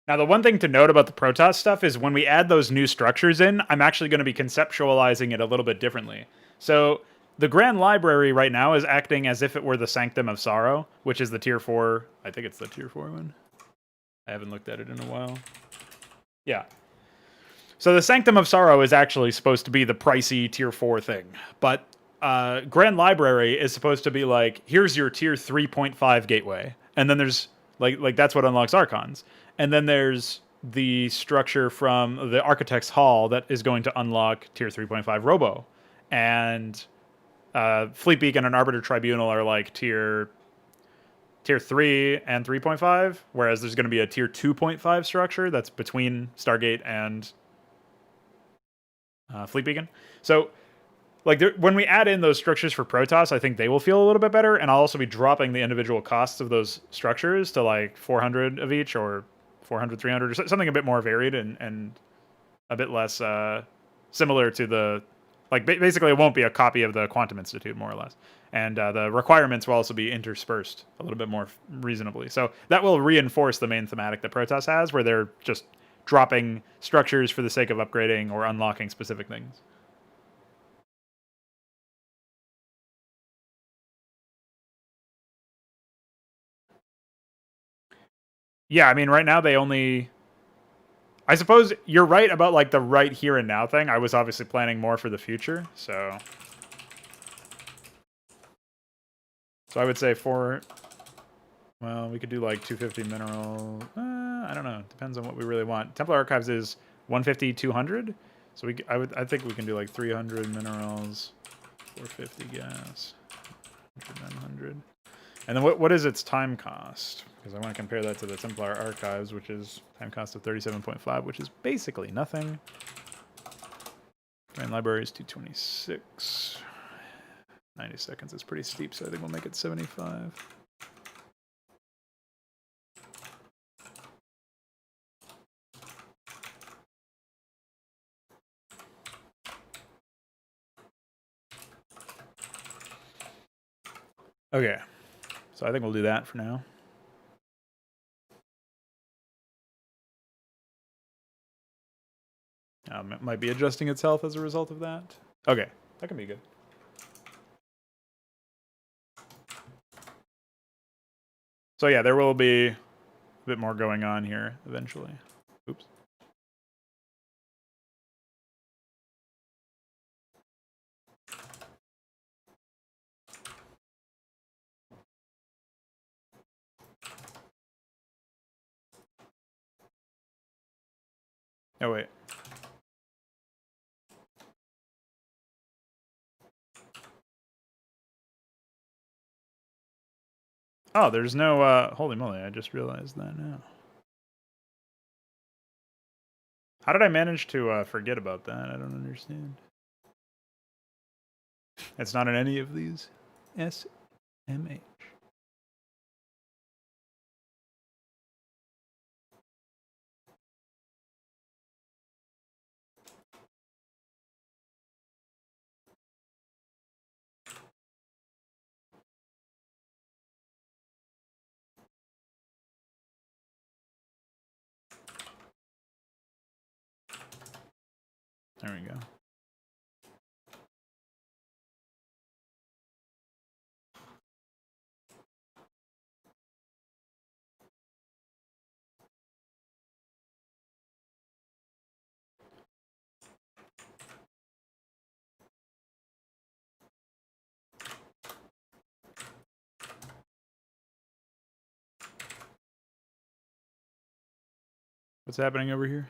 Now, the one thing to note about the Protoss stuff is when we add those new structures in, I'm actually going to be conceptualizing it a little bit differently. So the Grand Library right now is acting as if it were the Sanctum of Sorrow, which is the tier 4. I think it's the tier 4 one. I haven't looked at it in a while. Yeah. So the Sanctum of Sorrow is actually supposed to be the pricey tier 4 thing. But Grand Library is supposed to be like, here's your tier 3.5 gateway. And then there's, like that's what unlocks Archons. And then there's the structure from the Architect's Hall that is going to unlock tier 3.5 Robo. And Fleet Beacon and Arbiter Tribunal are like tier 3 and 3.5, whereas there's going to be a tier 2.5 structure that's between Stargate and Fleet Beacon. So like when we add in those structures for Protoss, I think they will feel a little bit better, and I'll also be dropping the individual costs of those structures to like 400 of each, or 400, 300, or something a bit more varied and a bit less similar to the, like basically it won't be a copy of the Quantum Institute, more or less. And the requirements will also be interspersed a little bit more reasonably. So that will reinforce the main thematic that Protoss has, where they're just dropping structures for the sake of upgrading or unlocking specific things. Yeah, I mean, right now they only... I suppose you're right about like the right here and now thing. I was obviously planning more for the future, so... So I would say well, we could do like 250 mineral. I don't know. Depends on what we really want. Templar Archives is 150, 200. So I think we can do like 300 minerals, 450 gas, 900. And then what is its time cost? Because I want to compare that to the Templar Archives, which is time cost of 37.5, which is basically nothing. Grand Library is 226. 90 seconds is pretty steep, so I think we'll make it 75. Okay, so I think we'll do that for now. It might be adjusting itself as a result of that. Okay, that can be good. So yeah, there will be a bit more going on here eventually. Oops. Oh, wait. Oh, there's no, holy moly, I just realized that now. How did I manage to forget about that? I don't understand. It's not in any of these. SMH. There we go. What's happening over here?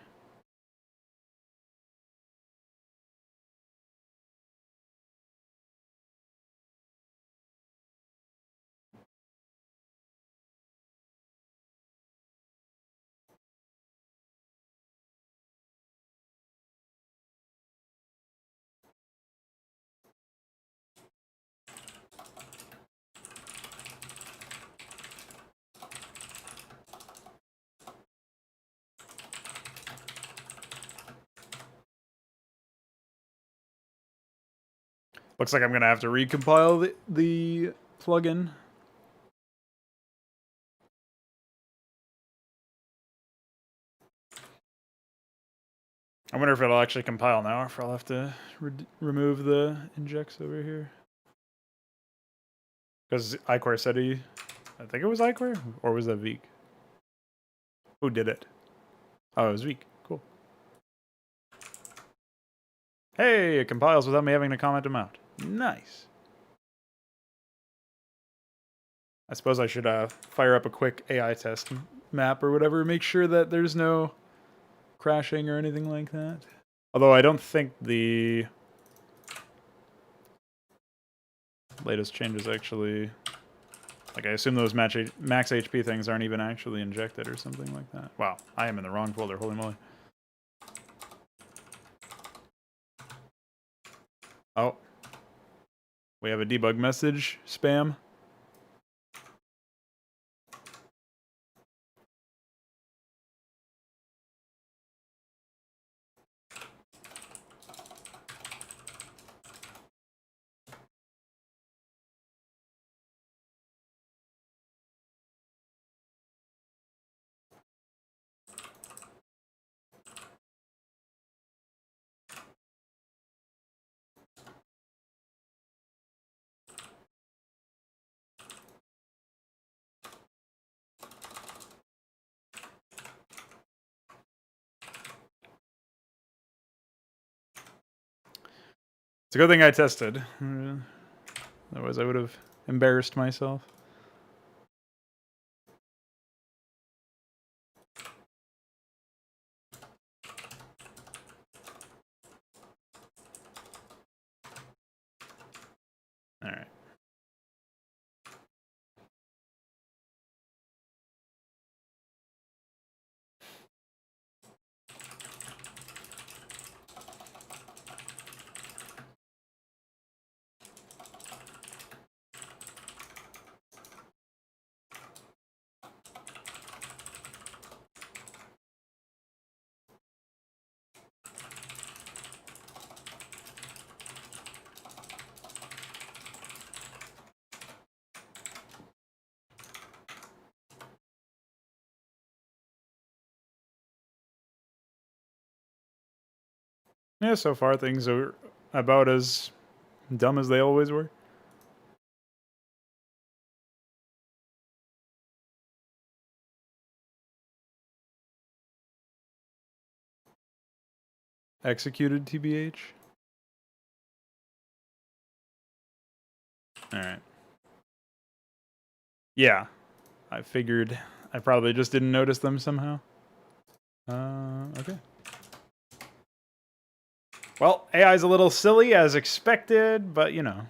Looks like I'm gonna have to recompile the plugin. I wonder if it'll actually compile now, or if I'll have to remove the injects over here. Because Icor said I think it was Icor, or was that Veek? Who did it? Oh, it was Veek. Cool. Hey, it compiles without me having to comment them out. Nice. I suppose I should fire up a quick AI test map or whatever, make sure that there's no crashing or anything like that. Although I don't think the latest changes actually... Like, I assume those max HP things aren't even actually injected or something like that. Wow, I am in the wrong folder, holy moly. Oh. We have a debug message, spam. It's a good thing I tested. Otherwise I would have embarrassed myself. Alright. Yeah, so far things are about as dumb as they always were. executed TBH. All right. Yeah, I figured I probably just didn't notice them somehow. Okay. Well, AI's a little silly as expected, but you know.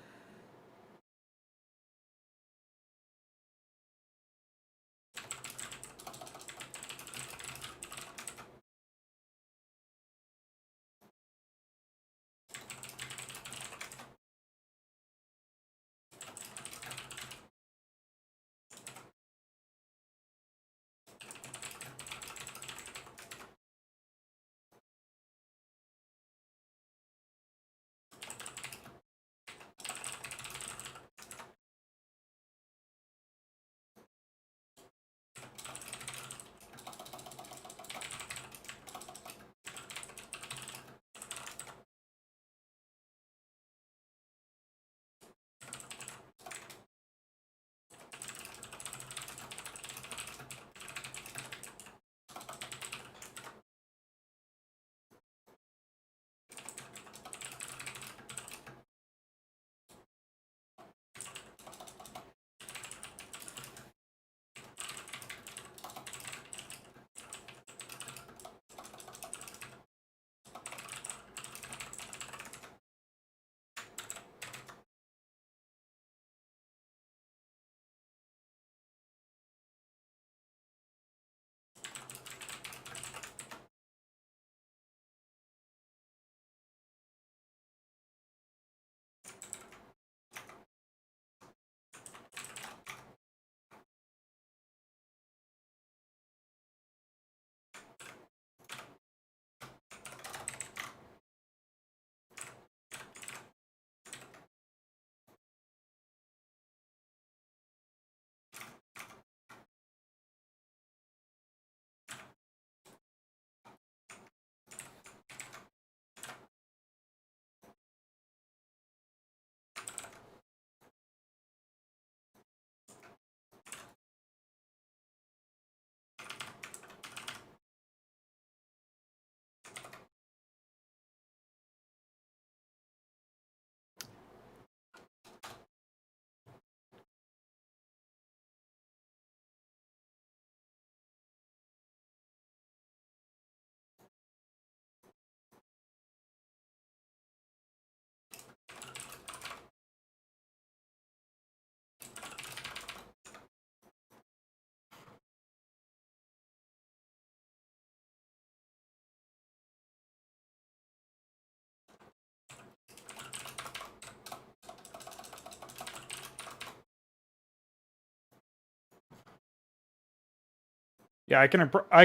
Yeah, I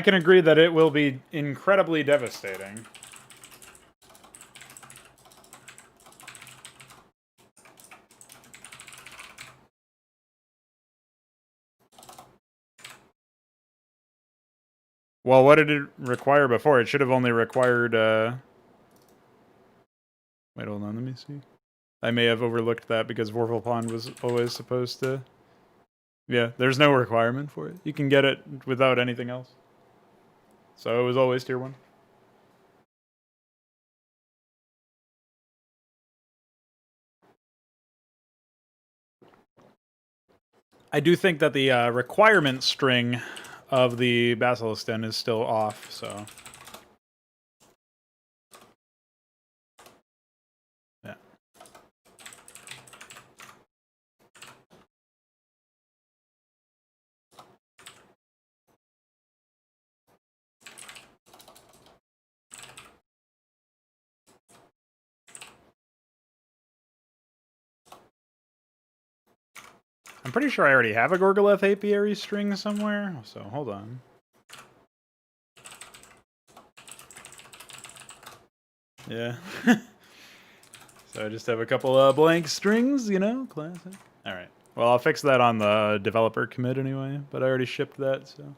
can agree that it will be incredibly devastating. Well, what did it require before? It should have only required, wait, hold on, let me see. I may have overlooked that because Vorpal Pond was always supposed to... Yeah, there's no requirement for it. You can get it without anything else. So it was always tier 1. I do think that the requirement string of the Basilisk Den is still off, so... Yeah. I'm pretty sure I already have a Gorgoleth Apiary string somewhere, so hold on. Yeah. So I just have a couple blank strings, you know, classic. All right. Well, I'll fix that on the developer commit anyway, but I already shipped that, so...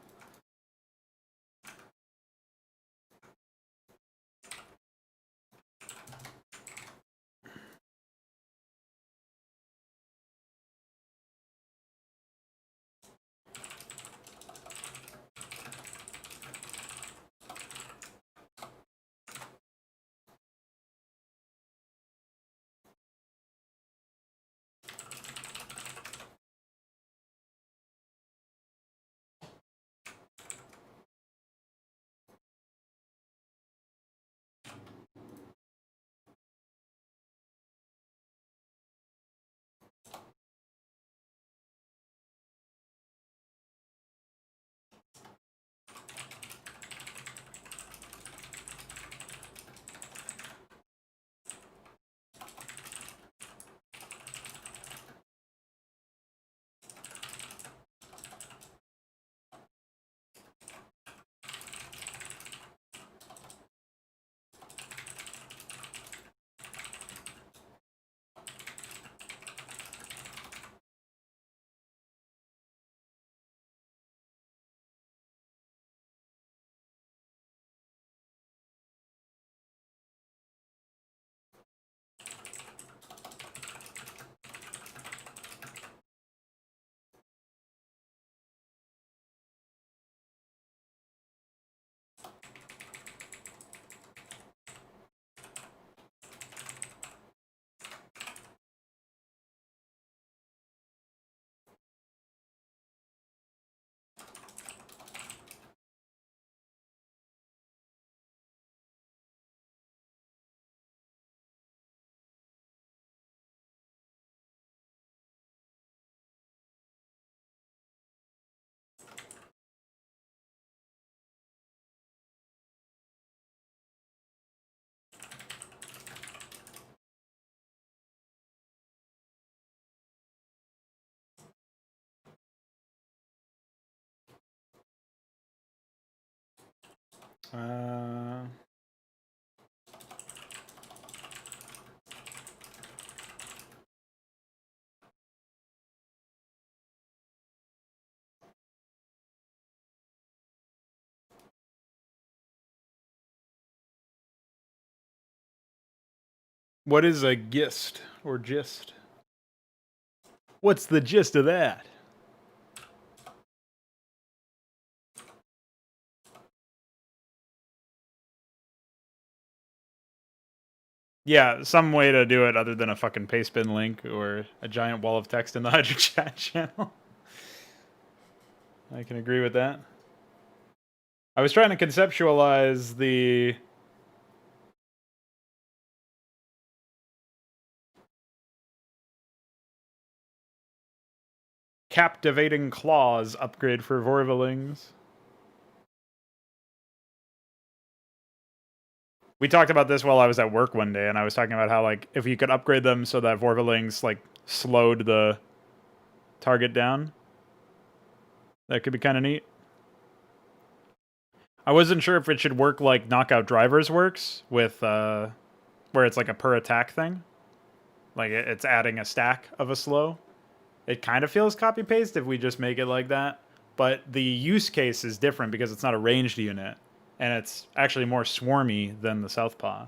What is a gist or gist? What's the gist of that? Yeah, some way to do it other than a fucking pastebin link or a giant wall of text in the Hydra chat channel. I can agree with that. I was trying to conceptualize the captivating claws upgrade for Vorvalings. We talked about this while I was at work one day, and I was talking about how, like, if you could upgrade them so that Vorvalings, like, slowed the target down, that could be kind of neat. I wasn't sure if it should work like Knockout Drivers works, with, where it's like a per attack thing. Like, it's adding a stack of a slow. It kind of feels copy-paste if we just make it like that. But the use case is different because it's not a ranged unit. And it's actually more swarmy than the Southpaw.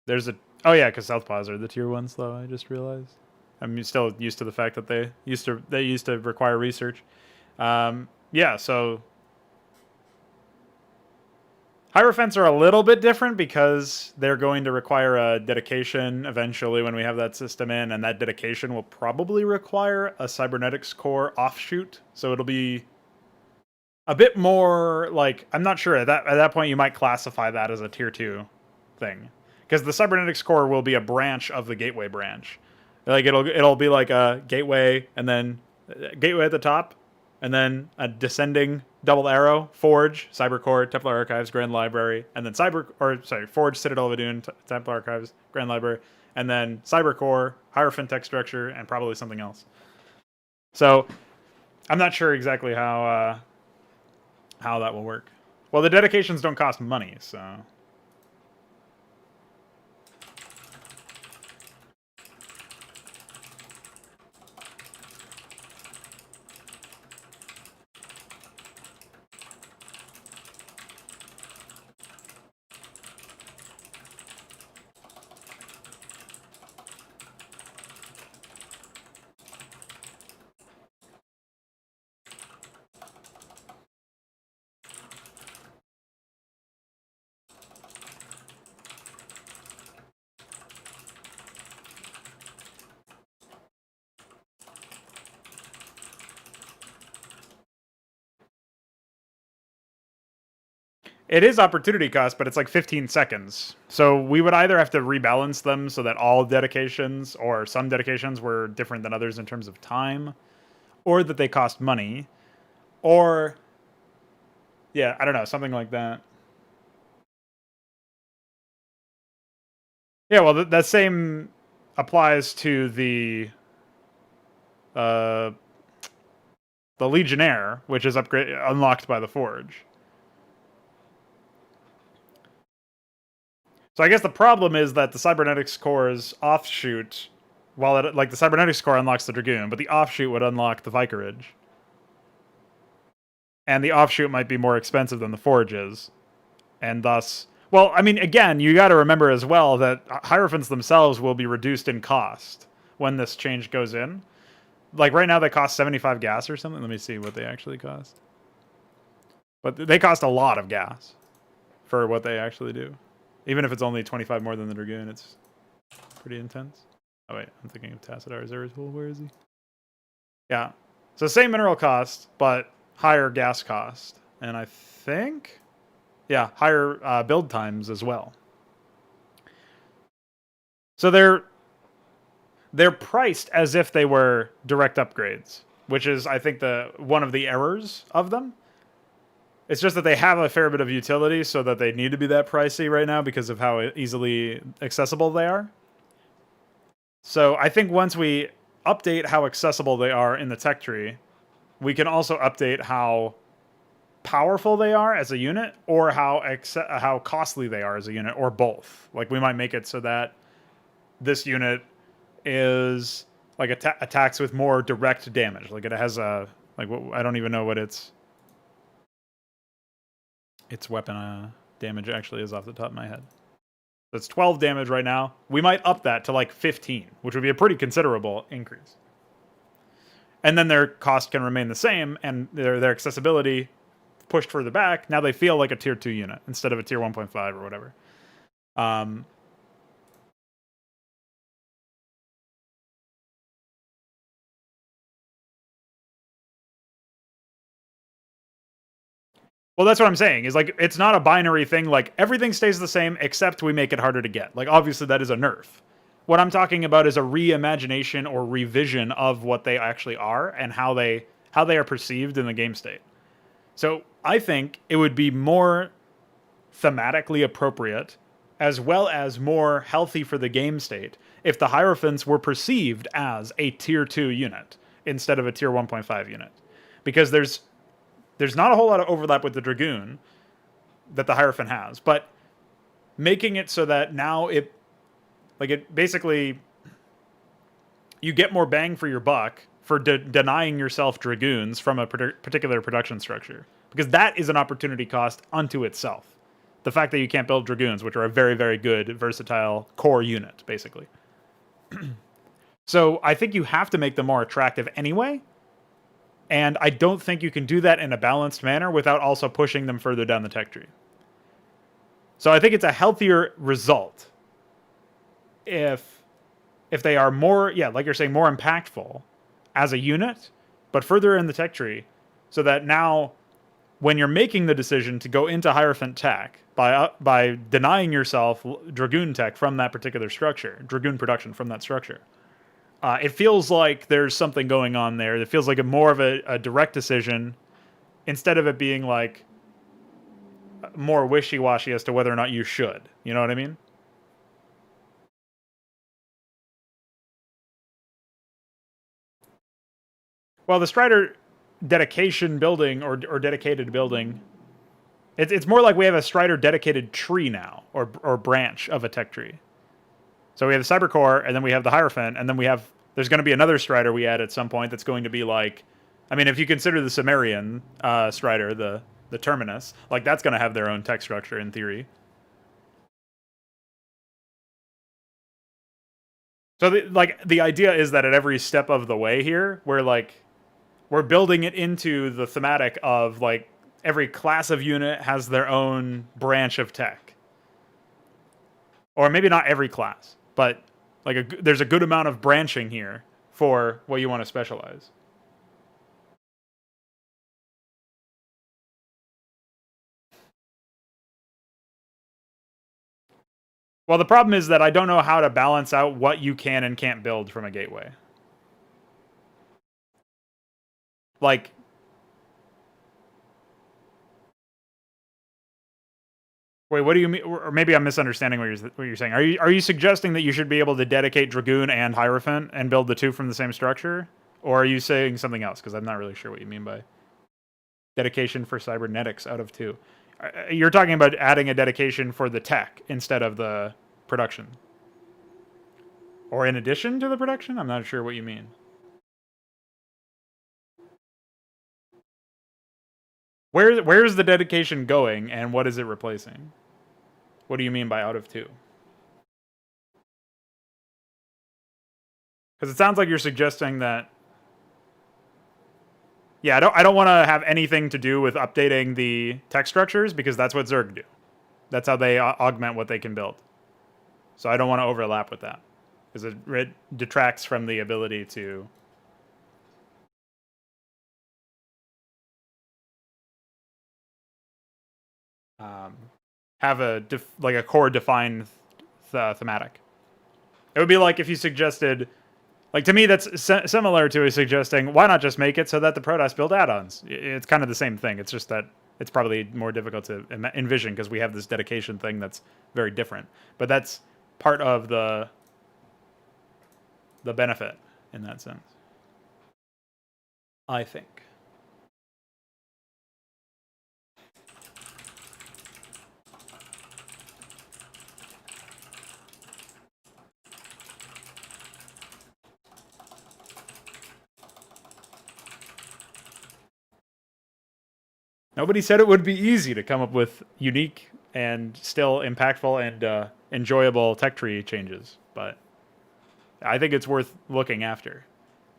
There's a... Oh yeah, because Southpaws are the tier 1s, though, I just realized. I'm still used to the fact that they used to require research. Yeah, so... Hierophants are a little bit different because they're going to require a dedication eventually when we have that system in, and that dedication will probably require a cybernetics core offshoot. So it'll be a bit more like, I'm not sure, at that point you might classify that as a tier 2 thing, because the cybernetics core will be a branch of the gateway branch. Like it'll be like a gateway, and then gateway at the top, and then a descending double arrow, Forge, Cybercore, Templar Archives, Grand Library, and then Forge, Citadel of Adun, Templar Archives, Grand Library, and then Cybercore, Hierophant Tech Structure, and probably something else. So I'm not sure exactly how that will work. Well, the dedications don't cost money, so... It is opportunity cost, but it's like 15 seconds. So we would either have to rebalance them so that all dedications or some dedications were different than others in terms of time, or that they cost money, or... Yeah, I don't know, something like that. Yeah, well, that same applies to the Legionnaire, which is unlocked by the Forge. So I guess the problem is that the Cybernetics Core's offshoot, while the Cybernetics Core unlocks the Dragoon, but the offshoot would unlock the Vicarage. And the offshoot might be more expensive than the Forge is. And thus... Well, I mean, again, you got to remember as well that Hierophants themselves will be reduced in cost when this change goes in. Like, right now they cost 75 gas or something. Let me see what they actually cost. But they cost a lot of gas for what they actually do. Even if it's only 25 more than the Dragoon, it's pretty intense. Oh, wait, I'm thinking of Tassadar Zeratul. Where is he? Yeah. So same mineral cost, but higher gas cost. And I think... Yeah, higher build times as well. So they're priced as if they were direct upgrades, which is, I think, one of the errors of them. It's just that they have a fair bit of utility, so that they need to be that pricey right now because of how easily accessible they are. So I think once we update how accessible they are in the tech tree, we can also update how powerful they are as a unit, or how costly they are as a unit, or both. Like, we might make it so that this unit is like attacks with more direct damage. Like, it has a I don't even know what its weapon damage actually is off the top of my head. That's 12 damage right now. We might up that to like 15, which would be a pretty considerable increase. And then their cost can remain the same, and their accessibility pushed further back. Now they feel like a tier 2 unit instead of a tier 1.5 or whatever. Well, that's what I'm saying, is like, it's not a binary thing, like everything stays the same except we make it harder to get. Like, obviously that is a nerf. What I'm talking about is a reimagination or revision of what they actually are and how they are perceived in the game state. So I think it would be more thematically appropriate, as well as more healthy for the game state, if the Hierophants were perceived as a tier 2 unit instead of a tier 1.5 unit. Because there's not a whole lot of overlap with the Dragoon that the Hierophant has, but making it so that now it basically, you get more bang for your buck for denying yourself Dragoons from a particular production structure. Because that is an opportunity cost unto itself. The fact that you can't build Dragoons, which are a very, very good, versatile core unit, basically. So I think you have to make them more attractive anyway. And I don't think you can do that in a balanced manner without also pushing them further down the tech tree. So I think it's a healthier result if they are more, like you're saying, more impactful as a unit, but further in the tech tree, so that now when you're making the decision to go into Hierophant tech by denying yourself Dragoon tech from that particular structure, Dragoon production from that structure, it feels like there's something going on there. It feels like more of a direct decision instead of it being like more wishy-washy as to whether or not you should. You know what I mean? Well, the Strider dedication building or dedicated building, it's more like we have a Strider dedicated tree now, or branch of a tech tree. So we have the Cyber Core, and then we have the Hierophant, and then there's going to be another Strider we add at some point that's going to be like, I mean, if you consider the Sumerian Strider, the Terminus, like, that's going to have their own tech structure in theory. So the idea is that at every step of the way here, we're building it into the thematic of like every class of unit has their own branch of tech. Or maybe not every class, but like there's a good amount of branching here for what you want to specialize. Well, the problem is that I don't know how to balance out what you can and can't build from a gateway. Like, wait, what do you mean? Or maybe I'm misunderstanding what you're saying. Are you suggesting that you should be able to dedicate Dragoon and Hierophant and build the two from the same structure? Or are you saying something else? Because I'm not really sure what you mean by dedication for cybernetics out of 2. You're talking about adding a dedication for the tech instead of the production. Or in addition to the production? I'm not sure what you mean. Where's the dedication going, and what is it replacing? What do you mean by out of 2? Because it sounds like you're suggesting that... Yeah, I don't want to have anything to do with updating the tech structures, because that's what Zerg do. That's how they augment what they can build. So I don't want to overlap with that, because it detracts from the ability to... have a core defined thematic. It would be like if you suggested, like, to me that's similar to suggesting, why not just make it so that the Protoss build add-ons? It's kind of the same thing. It's just that it's probably more difficult to envision because we have this dedication thing that's very different. But that's part of the benefit. in that sense. I think. Nobody said it would be easy to come up with unique and still impactful and enjoyable tech tree changes, but I think it's worth looking after.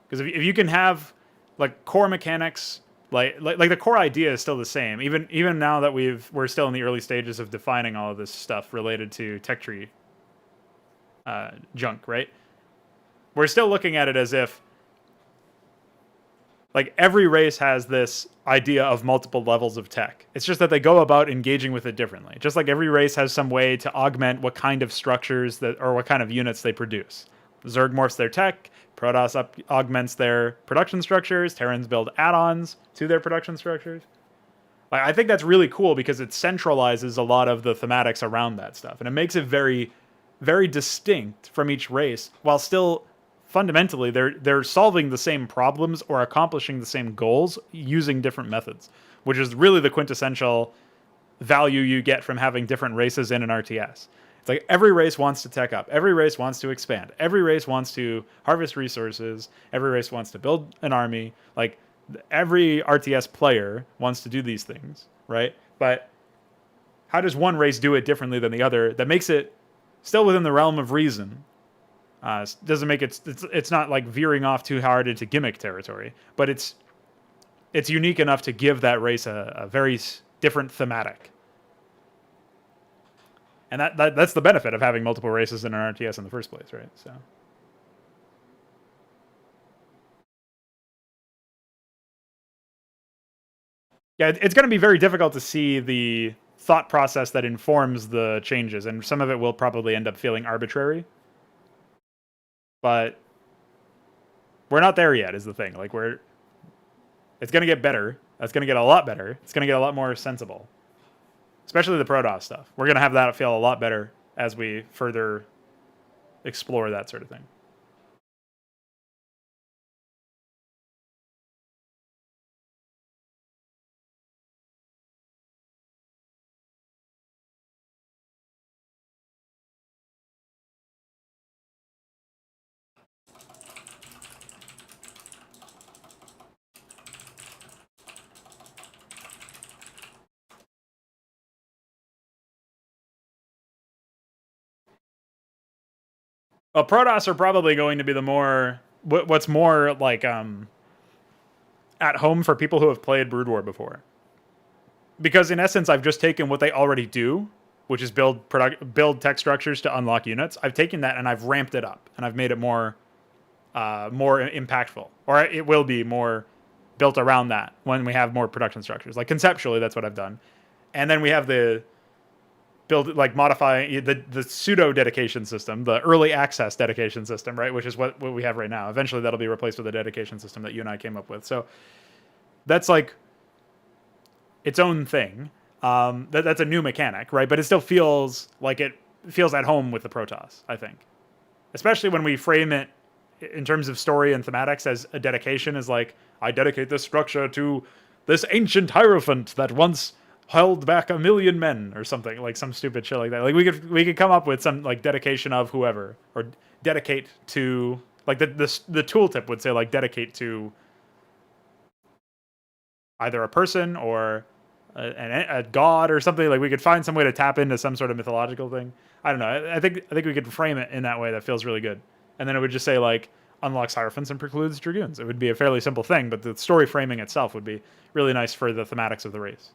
Because if you can have like core mechanics, like the core idea is still the same. Even now that we're still in the early stages of defining all of this stuff related to tech tree junk, right? We're still looking at it as if like every race has this idea of multiple levels of tech. It's just that they go about engaging with it differently. Just like every race has some way to augment what kind of structures that or what kind of units they produce. Zerg morphs their tech, Protoss augments their production structures, Terrans build add-ons to their production structures. Like, I think that's really cool because it centralizes a lot of the thematics around that stuff. And it makes it very, very distinct from each race while still fundamentally they're solving the same problems or accomplishing the same goals using different methods, which is really the quintessential value you get from having different races in an RTS. It's like every race wants to tech up, every race wants to expand, every race wants to harvest resources, every race wants to build an army. Like every RTS player wants to do these things, right? But how does one race do it differently than the other that makes it still within the realm of reason? Doesn't make it's not like veering off too hard into gimmick territory, but it's unique enough to give that race a very different thematic. And that's the benefit of having multiple races in an RTS in the first place, right? So yeah, it's going to be very difficult to see the thought process that informs the changes, and some of it will probably end up feeling arbitrary. But we're not there yet is the thing. Like it's going to get better. It's going to get a lot better. It's going to get a lot more sensible. Especially the Protoss stuff. We're going to have that feel a lot better as we further explore that sort of thing. Well, Protoss are probably going to be the what's more like at home for people who have played Brood War before. Because in essence, I've just taken what they already do, which is build tech structures to unlock units. I've taken that and I've ramped it up and I've made it more impactful, or it will be more built around that when we have more production structures. Like conceptually, that's what I've done, and then we have the build like modify the pseudo dedication system, the early access dedication system, right? Which is what we have right now. Eventually, that'll be replaced with a dedication system that you and I came up with. So that's like its own thing. That's a new mechanic, right? But it still feels like it feels at home with the Protoss, I think. Especially when we frame it in terms of story and thematics as a dedication is like, I dedicate this structure to this ancient Hierophant that once held back 1,000,000 men or something, like some stupid shit like that. Like we could come up with some like dedication of whoever, or dedicate to, like the tooltip would say like dedicate to either a person or a god or something. Like we could find some way to tap into some sort of mythological thing. I don't know. I think we could frame it in that way that feels really good. And then it would just say like unlocks Hierophants and precludes Dragoons. It would be a fairly simple thing, but the story framing itself would be really nice for the thematics of the race.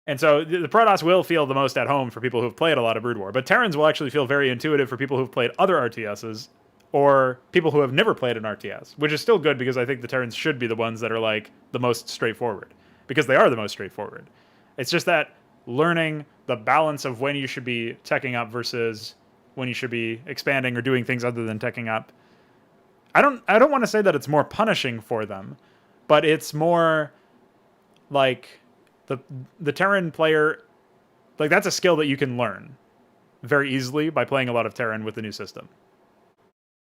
And so the Protoss will feel the most at home for people who've played a lot of Brood War, but Terrans will actually feel very intuitive for people who've played other RTSs or people who have never played an RTS, which is still good because I think the Terrans should be the ones that are like the most straightforward, because they are the most straightforward. It's just that learning the balance of when you should be teching up versus when you should be expanding or doing things other than teching up. I don't want to say that it's more punishing for them, but it's more like the Terran player, like that's a skill that you can learn very easily by playing a lot of Terran with the new system.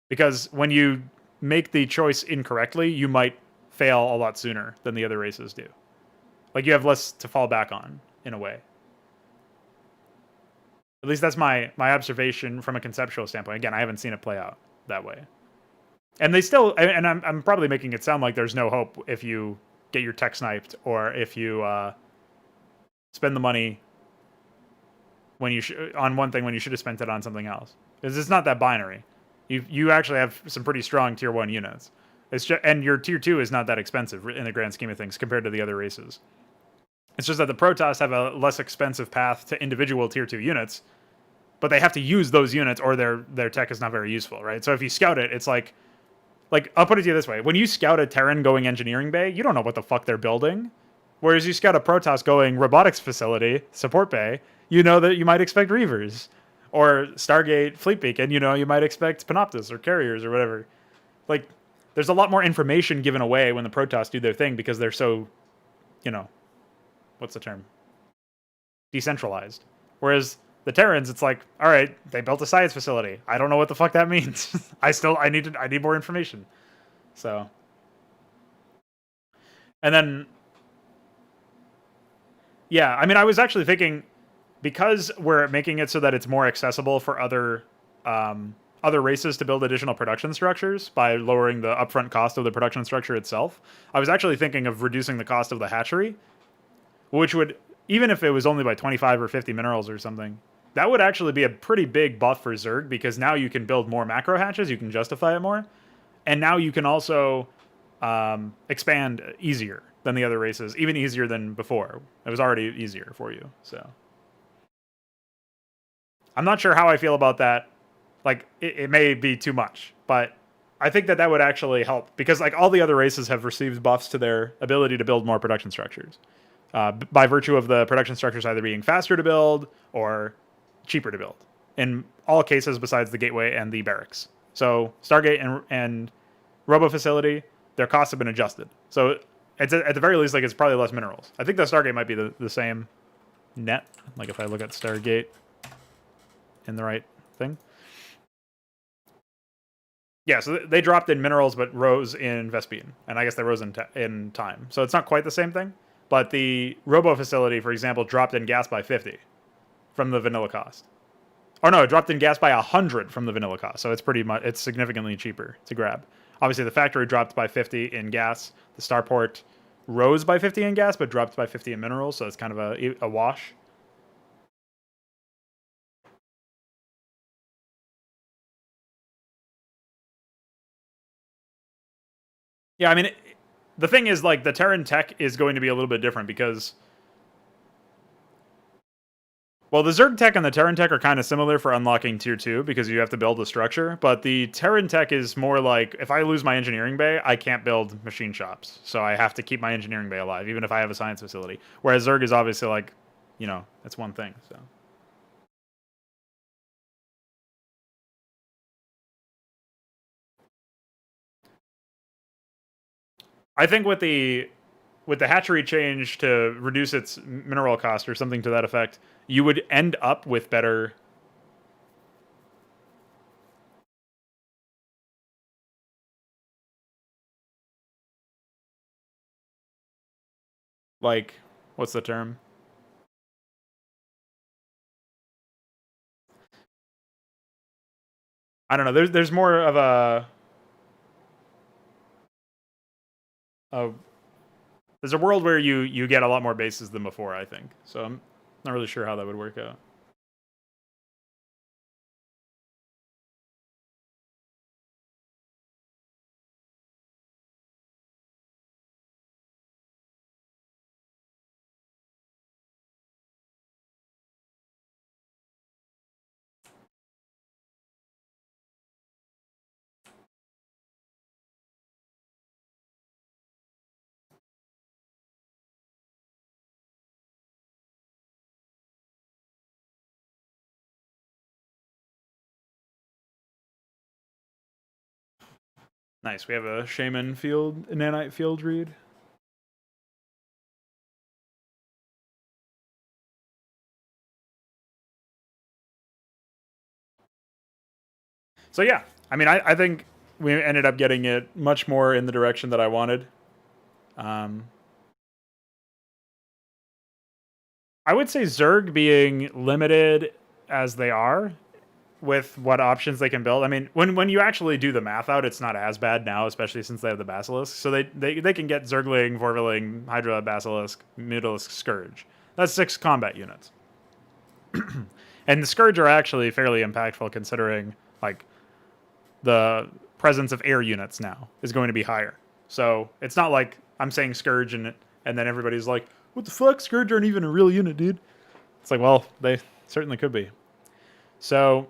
Because when you make the choice incorrectly, you might fail a lot sooner than the other races do. Like, you have less to fall back on, in a way. At least that's my observation from a conceptual standpoint. Again, I haven't seen it play out that way. And they still, and I'm probably making it sound like there's no hope if you get your tech sniped or if you spend the money when you on one thing when you should have spent it on something else. Because it's not that binary. You actually have some pretty strong tier 1 units. It's just, and your tier 2 is not that expensive in the grand scheme of things compared to the other races. It's just that the Protoss have a less expensive path to individual tier 2 units, but they have to use those units or their tech is not very useful, right? So if you scout it, it's like I'll put it to you this way. When you scout a Terran going engineering bay, you don't know what the fuck they're building. Whereas you scout a Protoss going robotics facility, support bay, you know that you might expect Reavers. Or Stargate Fleet Beacon, you know, you might expect Panoptus or carriers or whatever. Like, there's a lot more information given away when the Protoss do their thing because they're so, you know, what's the term? Decentralized. Whereas the Terrans, it's like, all right, they built a science facility. I don't know what the fuck that means. I need more information. So, and then, yeah, I mean, I was actually thinking, because we're making it so that it's more accessible for other races to build additional production structures by lowering the upfront cost of the production structure itself, I was actually thinking of reducing the cost of the hatchery, which would, even if it was only by 25 or 50 minerals or something, that would actually be a pretty big buff for Zerg, because now you can build more macro hatches, you can justify it more, and now you can also expand easier than the other races, even easier than before. It was already easier for you, so. I'm not sure how I feel about that. Like, it may be too much, but I think that would actually help, because like all the other races have received buffs to their ability to build more production structures by virtue of the production structures either being faster to build or cheaper to build in all cases besides the gateway and the barracks. So Stargate and Robo Facility, their costs have been adjusted. So it's at the very least, like, it's probably less minerals. I think the Stargate might be the same net. Like if I look at Stargate in the right thing. Yeah, so they dropped in minerals but rose in Vespene, and I guess they rose in time. So it's not quite the same thing, but the Robo Facility, for example, dropped in gas by 50 from the vanilla cost. Or no, it dropped in gas by 100 from the vanilla cost, so it's significantly cheaper to grab. Obviously, the factory dropped by 50 in gas. The starport rose by 50 in gas, but dropped by 50 in minerals, so it's kind of a wash. Yeah, I mean, the thing is, like, the Terran tech is going to be a little bit different because, well, the Zerg tech and the Terran tech are kind of similar for unlocking tier 2 because you have to build a structure, but the Terran tech is more like, if I lose my engineering bay, I can't build machine shops, so I have to keep my engineering bay alive, even if I have a science facility. Whereas Zerg is obviously like, you know, it's one thing, so. I think with the hatchery change to reduce its mineral cost or something to that effect, you would end up with better. Like, what's the term? I don't know. There's more of a there's a world where you get a lot more bases than before, I think. So I'm not really sure how that would work out. Nice. We have a shaman field, a nanite field read. So yeah, I mean, I think we ended up getting it much more in the direction that I wanted. I would say Zerg being limited as they are with what options they can build. I mean, when you actually do the math out, it's not as bad now, especially since they have the Basilisk. So they can get Zergling, Vorviling, Hydra, Basilisk, Mutalisk, Scourge. That's 6 combat units. And the Scourge are actually fairly impactful considering, like, the presence of air units now is going to be higher. So it's not like I'm saying Scourge and then everybody's like, what the fuck? Scourge aren't even a real unit, dude. It's like, well, they certainly could be. So,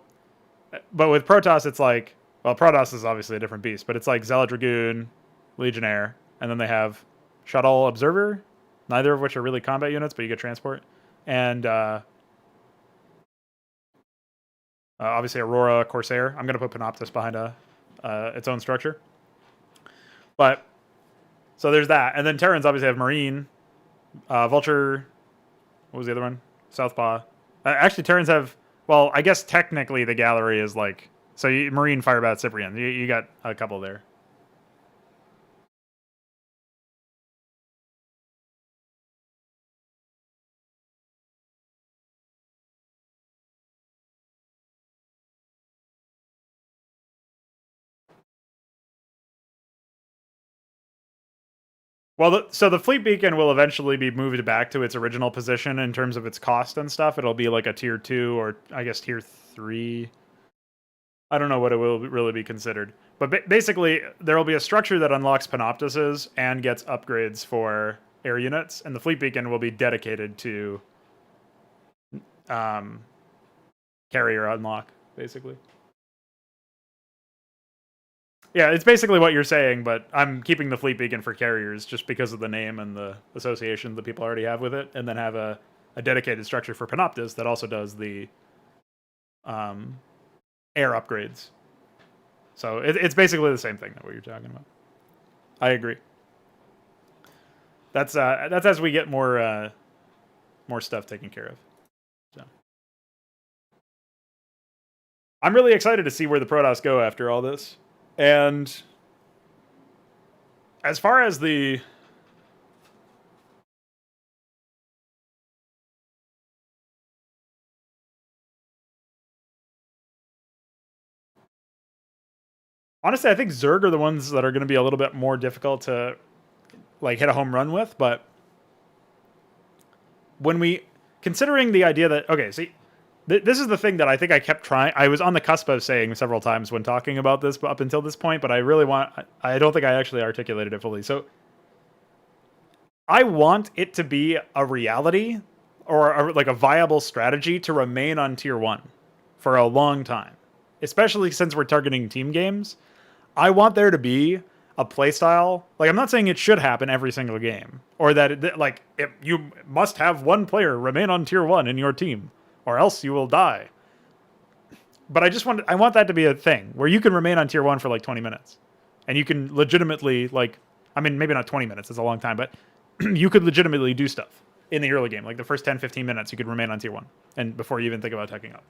but with Protoss, it's like, well, Protoss is obviously a different beast, but it's like Zealot Dragoon, Legionnaire, and then they have Shuttle Observer, neither of which are really combat units, but you get transport. And obviously Aurora, Corsair. I'm going to put Panoptis behind its own structure. But, so there's that. And then Terrans obviously have Marine, Vulture, what was the other one? Southpaw. Actually, Terrans have, well, I guess technically the gallery is like, so Marine, Firebat, Cyprian. You got a couple there. Well, so the fleet beacon will eventually be moved back to its original position in terms of its cost and stuff. It'll be like a tier 2 or I guess tier 3. I don't know what it will really be considered. But basically, there will be a structure that unlocks Panoptises and gets upgrades for air units, and the fleet beacon will be dedicated to carrier unlock, basically. Yeah, it's basically what you're saying, but I'm keeping the fleet beacon for carriers just because of the name and the association that people already have with it, and then have a dedicated structure for Panoptis that also does the air upgrades. So it's basically the same thing that what you're talking about. I agree. That's as we get more stuff taken care of. So I'm really excited to see where the Protoss go after all this. And as far as the honestly, I think Zerg are the ones that are going to be a little bit more difficult to like hit a home run with, but when we considering the idea that okay, see this is the thing that I think I kept trying. I was on the cusp of saying several times when talking about this up until this point, but I don't think I actually articulated it fully. So I want it to be a reality or like a viable strategy to remain on tier 1 for a long time, especially since we're targeting team games. I want there to be a playstyle. Like, I'm not saying it should happen every single game, or that you must have one player remain on tier 1 in your team, or else you will die. But I want that to be a thing where you can remain on tier 1 for like 20 minutes, and you can legitimately maybe not 20 minutes, it's a long time, but you could legitimately do stuff in the early game. Like the first 10, 15 minutes, you could remain on tier 1, and before you even think about teching up.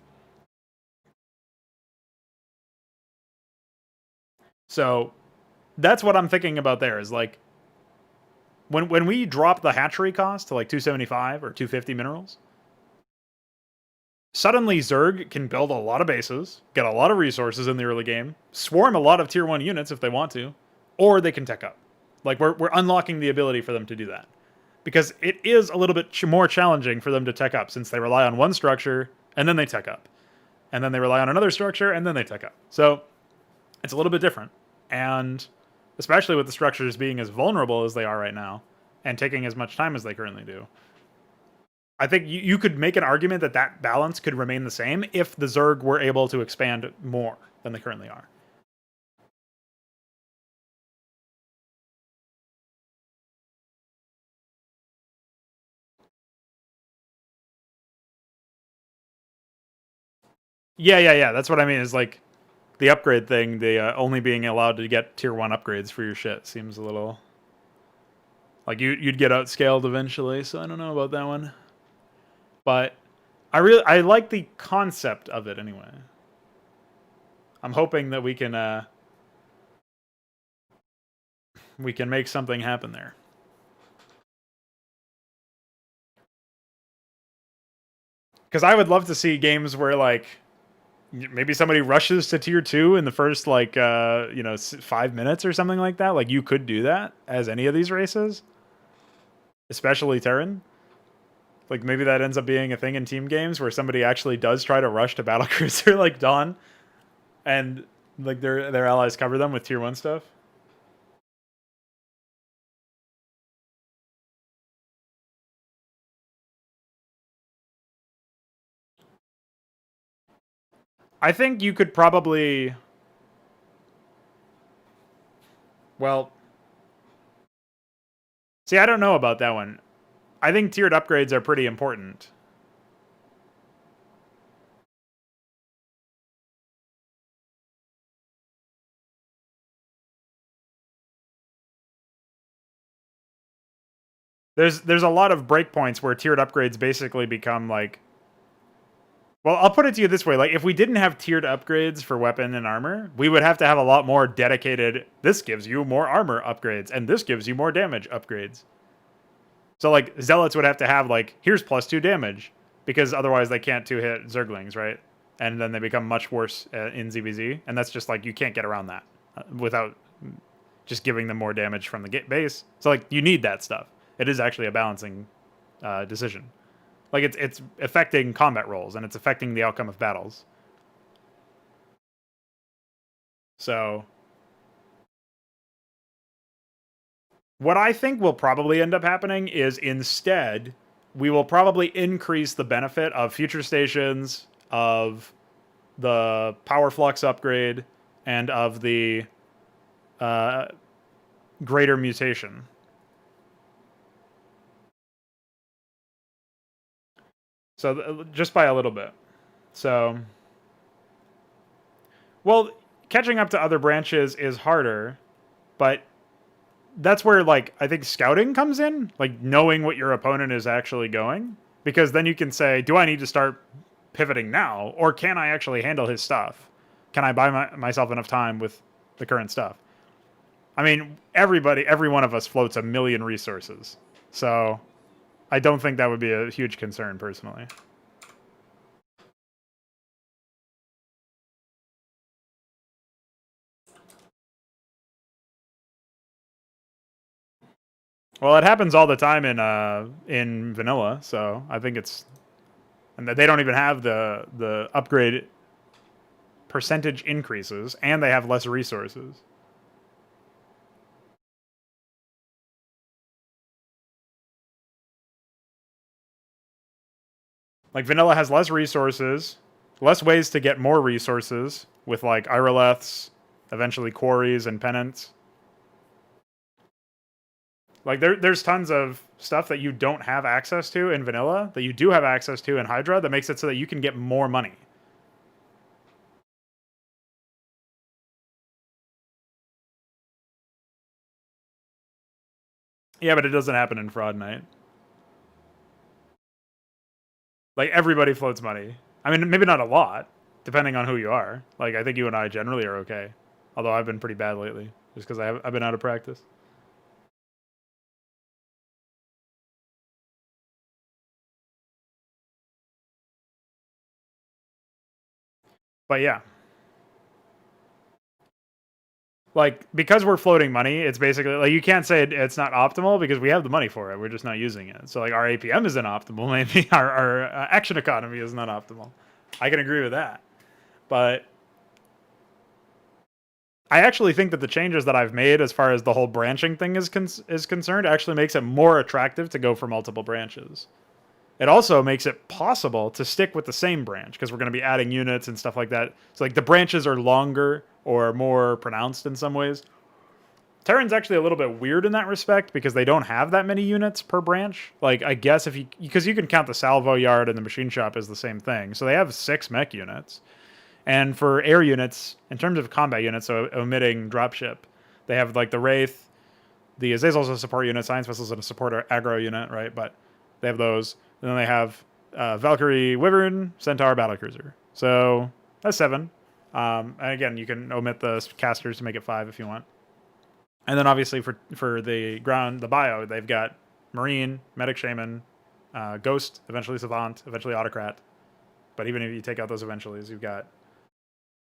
So that's what I'm thinking about there is like when we drop the hatchery cost to like 275 or 250 minerals, suddenly Zerg can build a lot of bases, get a lot of resources in the early game, swarm a lot of tier 1 units if they want to, or they can tech up. Like we're unlocking the ability for them to do that. Because it is a little bit more challenging for them to tech up since they rely on one structure and then they tech up. And then they rely on another structure and then they tech up. So it's a little bit different. And especially with the structures being as vulnerable as they are right now and taking as much time as they currently do, I think you could make an argument that that balance could remain the same if the Zerg were able to expand more than they currently are. Yeah. That's what I mean is like the upgrade thing, the only being allowed to get tier 1 upgrades for your shit seems a little like you'd get outscaled eventually, so I don't know about that one. But I like the concept of it anyway. I'm hoping that we can make something happen there. Because I would love to see games where like maybe somebody rushes to tier 2 in the first like 5 minutes or something like that. Like you could do that as any of these races, especially Terran. Like maybe that ends up being a thing in team games where somebody actually does try to rush to battlecruiser like Dawn, and like their allies cover them with tier 1 stuff. I think you could probably, well, see, I don't know about that one. I think tiered upgrades are pretty important. There's a lot of breakpoints where tiered upgrades basically become like, well, I'll put it to you this way. Like, if we didn't have tiered upgrades for weapon and armor, we would have to have a lot more dedicated, this gives you more armor upgrades, and this gives you more damage upgrades. So, like, Zealots would have to have, like, here's +2 damage, because otherwise they can't 2-hit Zerglings, right? And then they become much worse in ZBZ, and that's just, like, you can't get around that without just giving them more damage from the base. So, like, you need that stuff. It is actually a balancing decision. Like, it's affecting combat rolls, and it's affecting the outcome of battles. So, what I think will probably end up happening is instead, we will probably increase the benefit of future stations, of the power flux upgrade, and of the greater mutation. So just by a little bit. So, well, catching up to other branches is harder, but that's where, like, I think scouting comes in, like knowing what your opponent is actually going, because then you can say, do I need to start pivoting now, or can I actually handle his stuff? Can I buy myself enough time with the current stuff? I mean, every one of us floats 1 million resources, so I don't think that would be a huge concern personally. Well, it happens all the time in vanilla, so I think it's, and they don't even have the upgrade percentage increases, and they have less resources. Like vanilla has less resources, less ways to get more resources with like Iroleths, eventually quarries and penance. Like there's tons of stuff that you don't have access to in vanilla that you do have access to in Hydra that makes it so that you can get more money. Yeah, but it doesn't happen in Fraud Night. Like everybody floats money. I mean, maybe not a lot, depending on who you are. Like I think you and I generally are okay, although I've been pretty bad lately just because I've been out of practice. But yeah, like because we're floating money, it's basically like you can't say it's not optimal because we have the money for it. We're just not using it. So like our APM isn't optimal. Maybe our action economy is not optimal. I can agree with that, but I actually think that the changes that I've made as far as the whole branching thing is concerned actually makes it more attractive to go for multiple branches. It also makes it possible to stick with the same branch because we're going to be adding units and stuff like that. So like the branches are longer or more pronounced in some ways. Terran's actually a little bit weird in that respect because they don't have that many units per branch. Like I guess because you can count the salvo yard and the machine shop as the same thing. So they have 6 mech units. And for air units, in terms of combat units, so omitting dropship, they have like the Wraith, the Azazel's a support unit, Science Vessel's a support aggro unit, right? But they have those. And then they have Valkyrie, Wyvern, Centaur, Battlecruiser. So that's 7. And again, you can omit the casters to make it 5 if you want. And then obviously for the ground, the bio, they've got Marine, Medic Shaman, Ghost, eventually Savant, eventually Autocrat. But even if you take out those eventuallys, you've got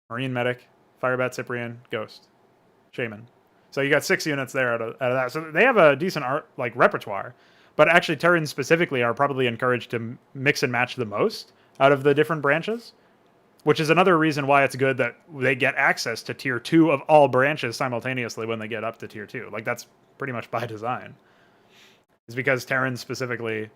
Marine, Medic, Firebat, Cyprian, Ghost, Shaman. So you got 6 units there out of that. So they have a decent repertoire. But actually, Terrans specifically are probably encouraged to mix and match the most out of the different branches, which is another reason why it's good that they get access to tier 2 of all branches simultaneously when they get up to tier 2. Like, that's pretty much by design. Is because Terrans specifically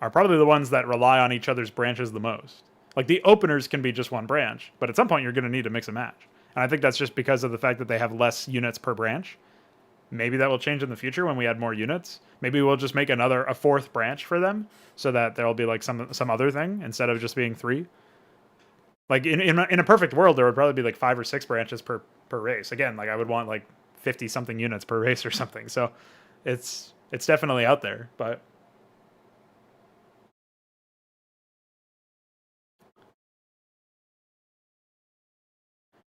are probably the ones that rely on each other's branches the most. Like, the openers can be just one branch, but at some point you're going to need to mix and match. And I think that's just because of the fact that they have less units per branch. Maybe that will change in the future when we add more units. Maybe we'll just make a 4th branch for them so that there'll be like some other thing instead of just being 3. Like in a perfect world, there would probably be like 5 or 6 branches per race. Again, like I would want like 50 something units per race or something. So it's definitely out there, but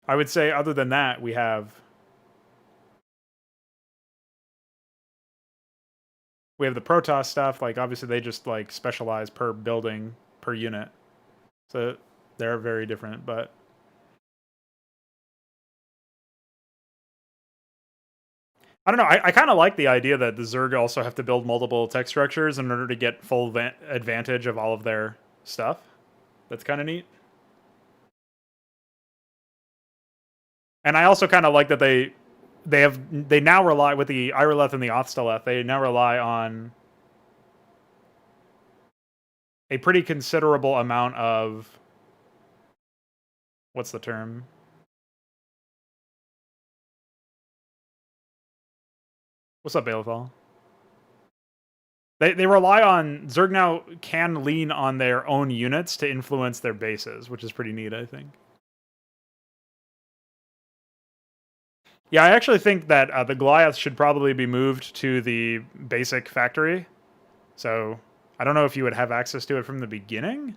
I would say other than that, we have the Protoss stuff. Like obviously they just like specialize per building per unit, so they're very different. But I don't know. I kind of like the idea that the Zerg also have to build multiple tech structures in order to get full advantage of all of their stuff. That's kind of neat. And I also kind of like that they now rely with the Ireleth and the Othsteleth. They now rely on a pretty considerable amount of what's the term? What's up, Balefall? They rely on Zerg now can lean on their own units to influence their bases, which is pretty neat, I think. Yeah, I actually think that the Goliath should probably be moved to the basic factory. So I don't know if you would have access to it from the beginning.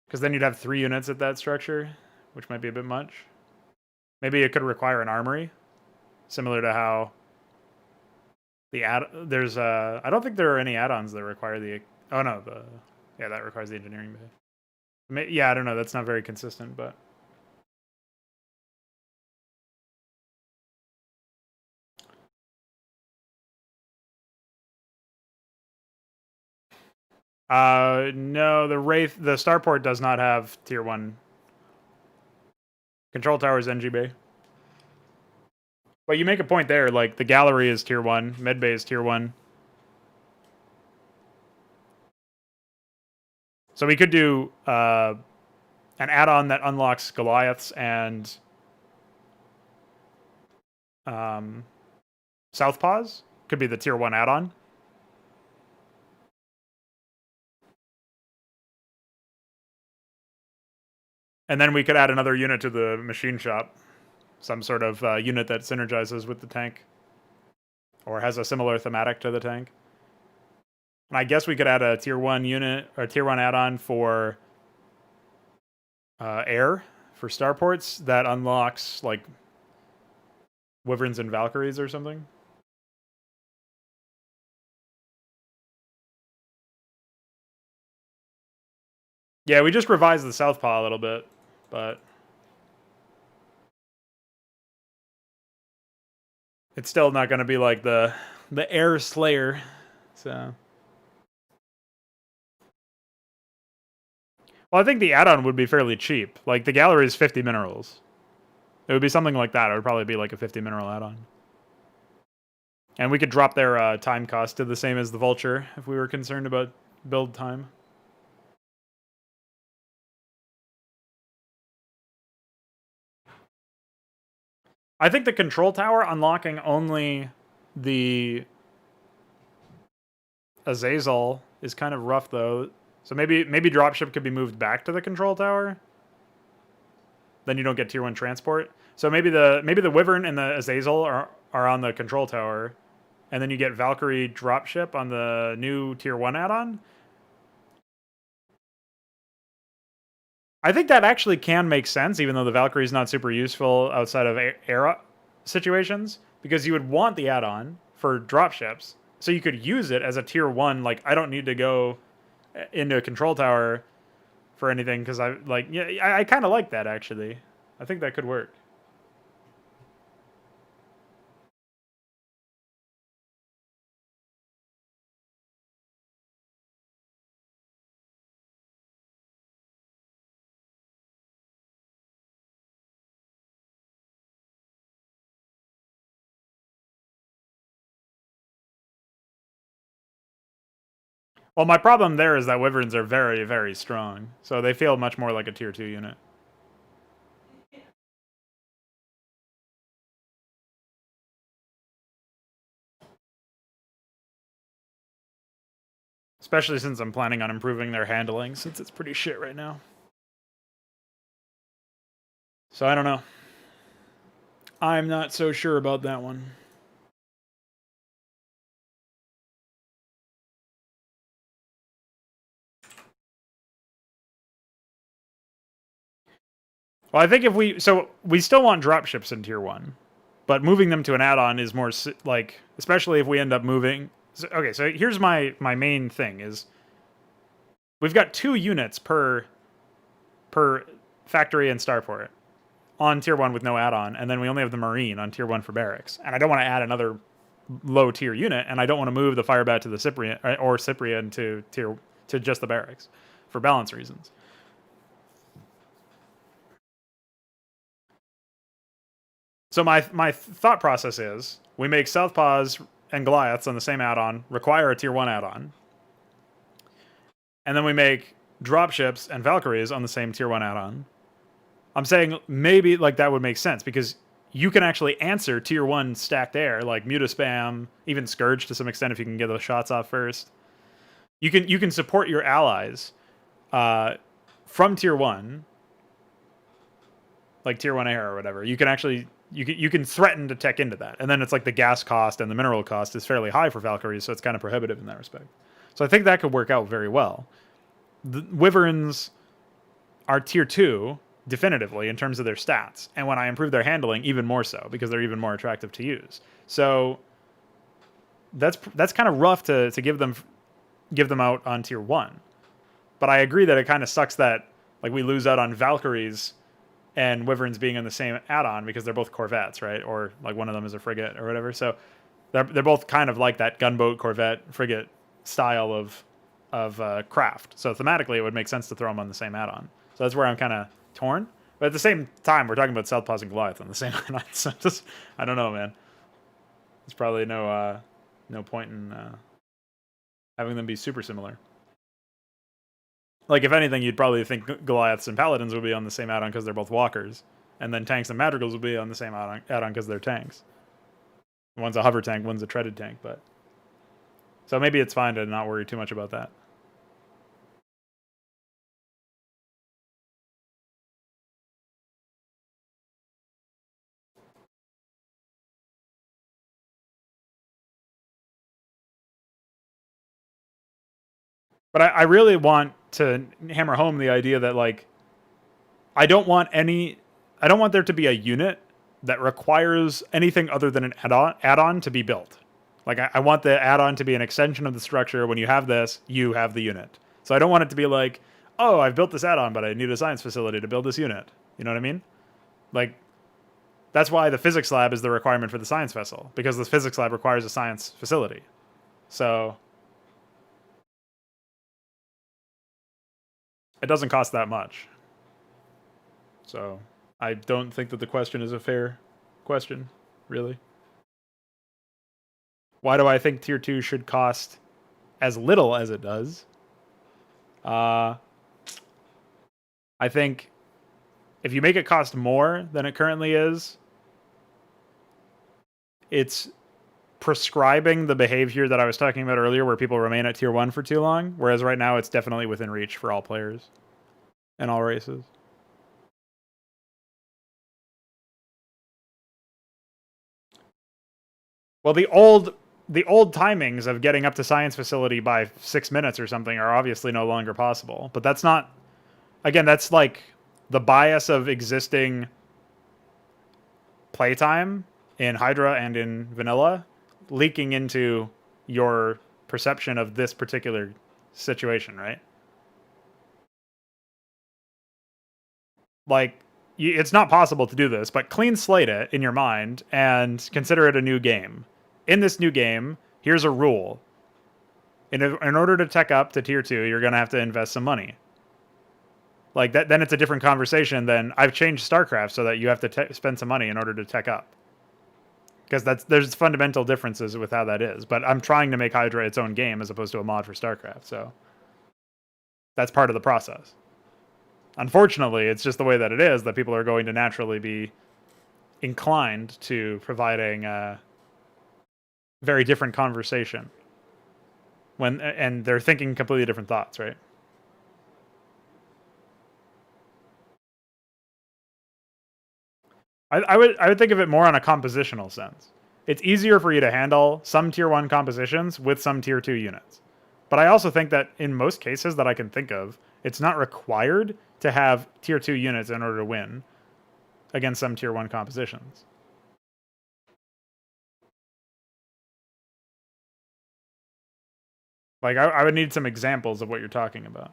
Because then you'd have 3 units at that structure, which might be a bit much. Maybe it could require an armory, similar to how there's I don't think there are any add-ons that require that requires the engineering bay. Yeah, I don't know. That's not very consistent, but no, the Starport does not have tier 1 control towers NG bay. But you make a point there, like the gallery is tier 1, medbay is tier 1. So we could do an add-on that unlocks Goliaths and Southpaws. Could be the tier 1 add-on. And then we could add another unit to the machine shop. Some sort of unit that synergizes with the tank. Or has a similar thematic to the tank. And I guess we could add a tier 1 unit, or tier 1 add-on for air, for starports, that unlocks, like, Wyverns and Valkyries or something. Yeah, we just revised the Southpaw a little bit, but it's still not going to be like the Air Slayer, so. Well, I think the add-on would be fairly cheap. Like, the gallery is 50 minerals. It would be something like that. It would probably be like a 50 mineral add-on. And we could drop their time cost to the same as the Vulture if we were concerned about build time. I think the control tower unlocking only the Azazel is kind of rough, though. So maybe dropship could be moved back to the control tower. Then you don't get tier 1 transport. So maybe the Wyvern and the Azazel are on the control tower, and then you get Valkyrie dropship on the new tier 1 add-on. I think that actually can make sense, even though the Valkyrie is not super useful outside of era situations, because you would want the add-on for dropships, so you could use it as a tier 1. Like, I don't need to go into a control tower for anything, because I kind of like that, actually. I think that could work. Well, my problem there is that Wyverns are very, very strong, so they feel much more like a tier 2 unit. Especially since I'm planning on improving their handling, since it's pretty shit right now. So I don't know. I'm not so sure about that one. Well, I think if we still want dropships in tier 1, but moving them to an add-on is more like, especially if we end up moving. Okay, so here's my main thing is we've got 2 units per factory and starport on tier 1 with no add-on, and then we only have the Marine on tier 1 for barracks. And I don't want to add another low tier unit, and I don't want to move the Firebat to the Cyprian or Cyprian to just the barracks for balance reasons. So my thought process is we make Southpaws and Goliaths on the same add-on, require a tier 1 add-on, and then we make dropships and Valkyries on the same tier 1 add-on. I'm saying maybe like that would make sense because you can actually answer tier 1 stacked air, like Mutaspam, even Scourge to some extent if you can get those shots off first. You can support your allies from tier 1, like tier 1 air or whatever. You can actually you can threaten to tech into that, and then it's like the gas cost and the mineral cost is fairly high for Valkyries, so it's kind of prohibitive in that respect. So I think that could work out very well. The Wyverns are tier 2 definitively in terms of their stats, and when I improve their handling, even more so because they're even more attractive to use. So that's kind of rough to give them out on tier 1. But I agree that it kind of sucks that like we lose out on Valkyries and Wyverns being in the same add-on because they're both corvettes, right? Or like one of them is a frigate or whatever. So they're both kind of like that gunboat, corvette, frigate style of craft. So thematically, it would make sense to throw them on the same add-on. So that's where I'm kind of torn. But at the same time, we're talking about Southpaws and Goliath on the same add-on. So just, I don't know, man. There's probably no point in having them be super similar. Like, if anything, you'd probably think Goliaths and Paladins would be on the same add-on because they're both walkers. And then tanks and madrigals would be on the same add-on because they're tanks. One's a hover tank, one's a treaded tank, but... So maybe it's fine to not worry too much about that. But I really want to hammer home the idea that, like, I don't want there to be a unit that requires anything other than an add-on to be built. Like, I want the add-on to be an extension of the structure. When you have this, you have the unit. So I don't want it to be like, oh, I've built this add-on, but I need a science facility to build this unit. You know what I mean? Like, that's why the physics lab is the requirement for the science vessel, because the physics lab requires a science facility. So it doesn't cost that much. So I don't think that the question is a fair question, really. Why do I think tier 2 should cost as little as it does? I think if you make it cost more than it currently is, it's prescribing the behavior that I was talking about earlier where people remain at tier 1 for too long, whereas right now it's definitely within reach for all players and all races. Well, the old timings of getting up to science facility by 6 minutes or something are obviously no longer possible. But that's not, again, that's like the bias of existing playtime in Hydra and in vanilla leaking into your perception of this particular situation, right? Like, it's not possible to do this, but clean slate it in your mind and consider it a new game. In this new game, here's a rule. In order to tech up to tier 2, you're going to have to invest some money. Like that, then it's a different conversation than I've changed Starcraft so that you have to spend some money in order to tech up. Because there's fundamental differences with how that is. But I'm trying to make Hydra its own game as opposed to a mod for Starcraft. So that's part of the process. Unfortunately, it's just the way that it is that people are going to naturally be inclined to providing a very different conversation and they're thinking completely different thoughts, right? I would think of it more on a compositional sense. It's easier for you to handle some tier 1 compositions with some tier 2 units. But I also think that in most cases that I can think of, it's not required to have tier 2 units in order to win against some tier 1 compositions. Like, I would need some examples of what you're talking about.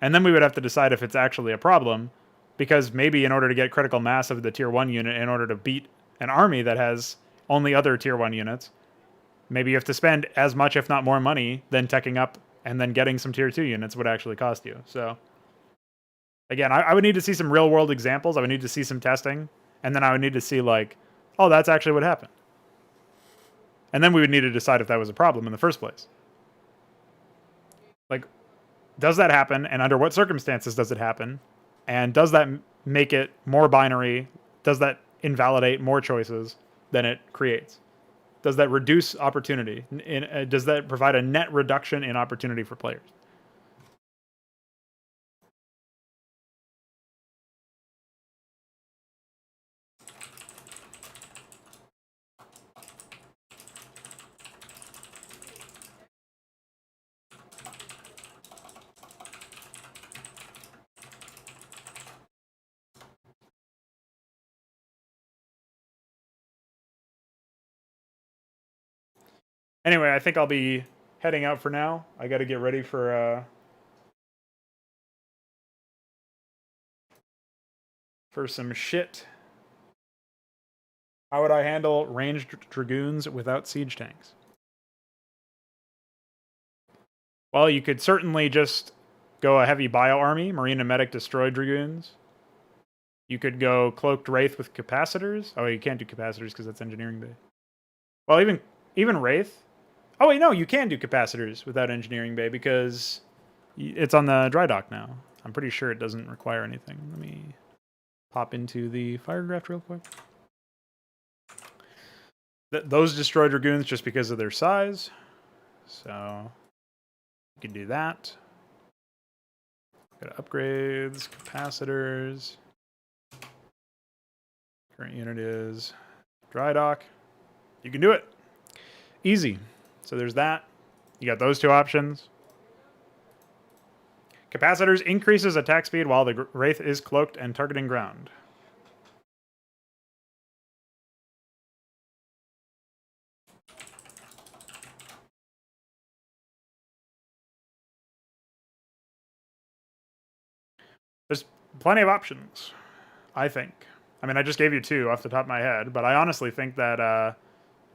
And then we would have to decide if it's actually a problem, because maybe in order to get critical mass of the tier 1 unit, in order to beat an army that has only other tier 1 units, maybe you have to spend as much, if not more money, than teching up and then getting some tier 2 units would actually cost you. So, again, I would need to see some real-world examples. I would need to see some testing. And then I would need to see, like, oh, that's actually what happened. And then we would need to decide if that was a problem in the first place. Like, does that happen? And under what circumstances does it happen? And does that make it more binary? Does that invalidate more choices than it creates? Does that reduce opportunity? Does that provide a net reduction in opportunity for players? Anyway, I think I'll be heading out for now. I got to get ready for some shit. How would I handle ranged dragoons without siege tanks? Well, you could certainly just go a heavy bio army, marine and medic destroy dragoons. You could go cloaked wraith with capacitors. Oh, you can't do capacitors because that's engineering bay. Well, even wraith. Oh wait, no, you can do capacitors without engineering bay because it's on the dry dock now. I'm pretty sure it doesn't require anything. Let me pop into the Firegraft real quick. Those destroy dragoons just because of their size. So you can do that. Got upgrades, capacitors. Current unit is dry dock. You can do it. Easy. So there's that. You got those two options. Capacitors increases attack speed while the Wraith is cloaked and targeting ground. There's plenty of options, I think. I mean, I just gave you two off the top of my head, but I honestly think that, I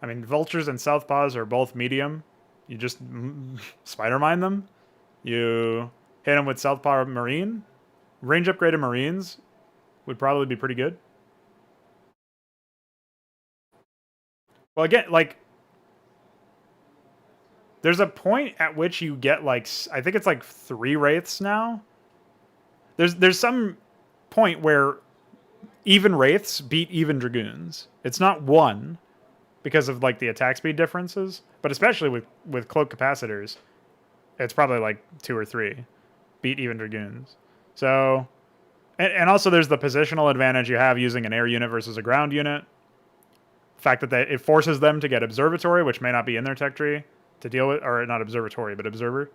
mean, Vultures and Southpaws are both medium. You just spider mine them. You hit them with Southpaw Marine. Range upgraded Marines would probably be pretty good. Well, again, like, there's a point at which you get, like, I think it's like 3 Wraiths now. There's some point where even Wraiths beat even Dragoons. It's not 1 because of, like, the attack speed differences, but especially with Cloak Capacitors, it's probably like 2 or 3 beat even Dragoons. So, and also there's the positional advantage you have using an air unit versus a ground unit. The fact that it forces them to get Observatory, which may not be in their tech tree, to deal with, or not Observatory, but Observer.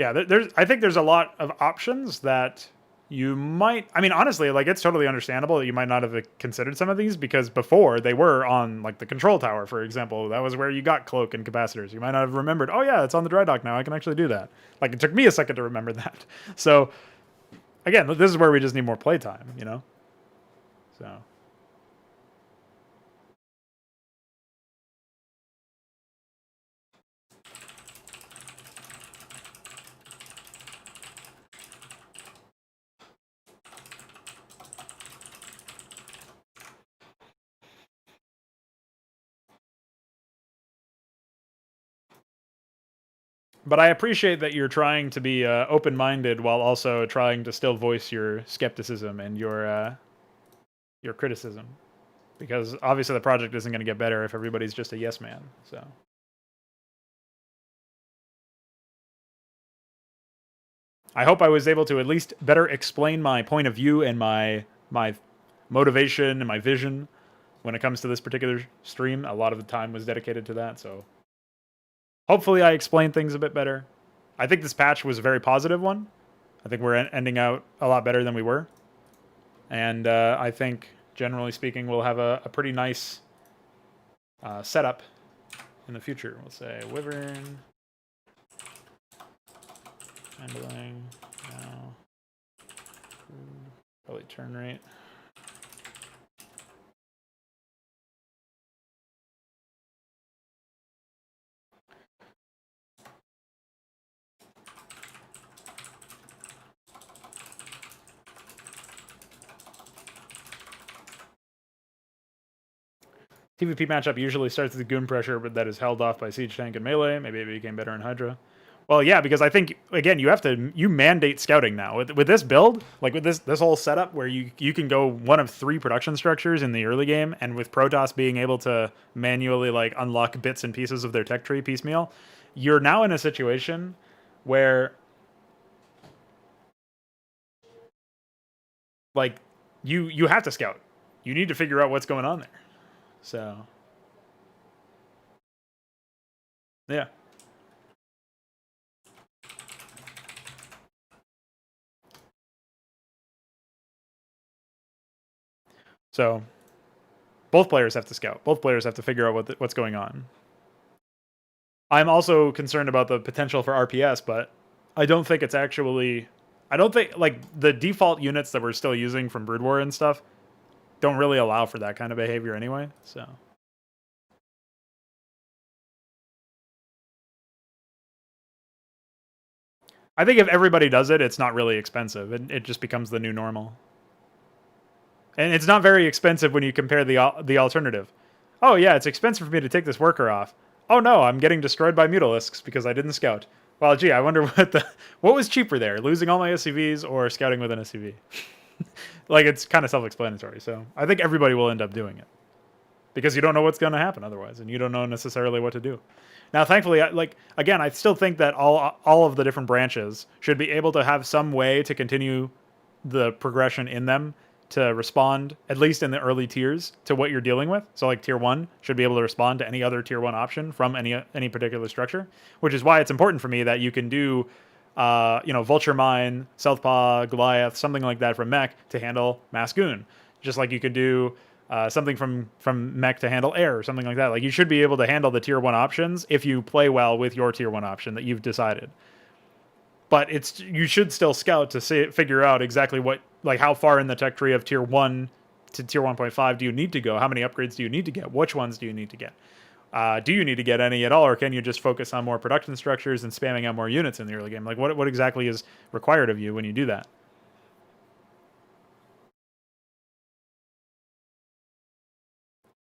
Yeah, I think there's a lot of options that you might. I mean, honestly, like it's totally understandable that you might not have considered some of these because before they were on like the control tower, for example. That was where you got cloak and capacitors. You might not have remembered. Oh yeah, it's on the dry dock now. I can actually do that. Like it took me a second to remember that. So again, this is where we just need more playtime, you know. So. But I appreciate that you're trying to be open-minded while also trying to still voice your skepticism and your criticism, because obviously the project isn't going to get better if everybody's just a yes man. So I hope I was able to at least better explain my point of view and my motivation and my vision when it comes to this particular stream. A lot of the time was dedicated to that, so hopefully I explained things a bit better. I think this patch was a very positive one. I think we're ending out a lot better than we were. And I think, generally speaking, we'll have a pretty nice setup in the future. We'll say Wyvern, handling, now, probably turn rate. PvP matchup usually starts with goon pressure, but that is held off by siege tank and melee. Maybe it became better in Hydra. Well, yeah, because I think again you mandate scouting now with this build, like with this whole setup where you can go one of 3 production structures in the early game, and with Protoss being able to manually like unlock bits and pieces of their tech tree piecemeal, you're now in a situation where like you have to scout. You need to figure out what's going on there. So, yeah. So, both players have to scout. Both players have to figure out what's going on. I'm also concerned about the potential for RPS, but I don't think it's actually... I don't think, like, the default units that we're still using from Brood War and stuff don't really allow for that kind of behavior anyway, so... I think if everybody does it, it's not really expensive. It just becomes the new normal. And it's not very expensive when you compare the alternative. Oh yeah, it's expensive for me to take this worker off. Oh no, I'm getting destroyed by Mutalisks because I didn't scout. Well, gee, I wonder what was cheaper there, losing all my SCVs or scouting with an SCV. Like, it's kind of self-explanatory. So I think everybody will end up doing it because you don't know what's going to happen otherwise, and you don't know necessarily what to do. Now, thankfully, like again, I still think that all of the different branches should be able to have some way to continue the progression in them to respond, at least in the early tiers, to what you're dealing with. So like tier 1 should be able to respond to any other tier 1 option from any particular structure, which is why it's important for me that you can do Vulture Mine, Southpaw, Goliath, something like that from mech to handle Mass Goon. Just like you could do something from mech to handle air or something like that. Like, you should be able to handle the tier 1 options if you play well with your tier 1 option that you've decided. But you should still scout to figure out exactly how far in the tech tree of tier 1 to tier 1.5 do you need to go? How many upgrades do you need to get? Which ones do you need to get? Do you need to get any at all, or can you just focus on more production structures and spamming out more units in the early game? Like, what exactly is required of you when you do that?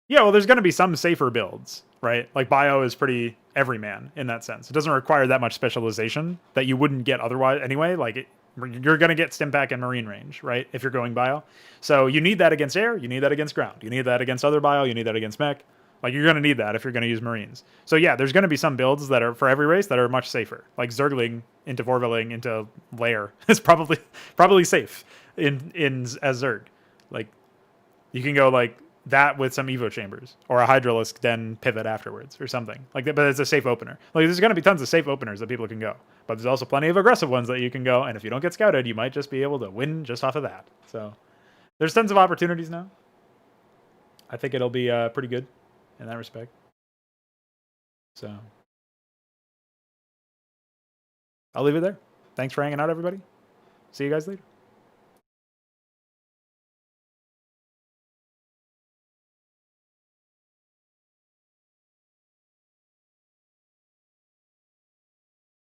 Yeah, well, there's going to be some safer builds, right? Like, Bio is pretty everyman in that sense. It doesn't require that much specialization that you wouldn't get otherwise anyway. Like, you're going to get Stimpak and Marine range, right, if you're going Bio. So you need that against air, you need that against ground, you need that against other Bio, you need that against mech. Like, you're going to need that if you're going to use Marines. So yeah, there's going to be some builds that are, for every race, that are much safer. Like Zergling into Vorveling into Lair is probably safe in as Zerg. Like, you can go like that with some Evo chambers or a Hydralisk den pivot afterwards or something like that. But it's a safe opener. Like there's going to be tons of safe openers that people can go, but there's also plenty of aggressive ones that you can go. And if you don't get scouted, you might just be able to win just off of that. So there's tons of opportunities now. I think it'll be pretty good in that respect. So I'll leave it there. Thanks for hanging out, everybody. See you guys later.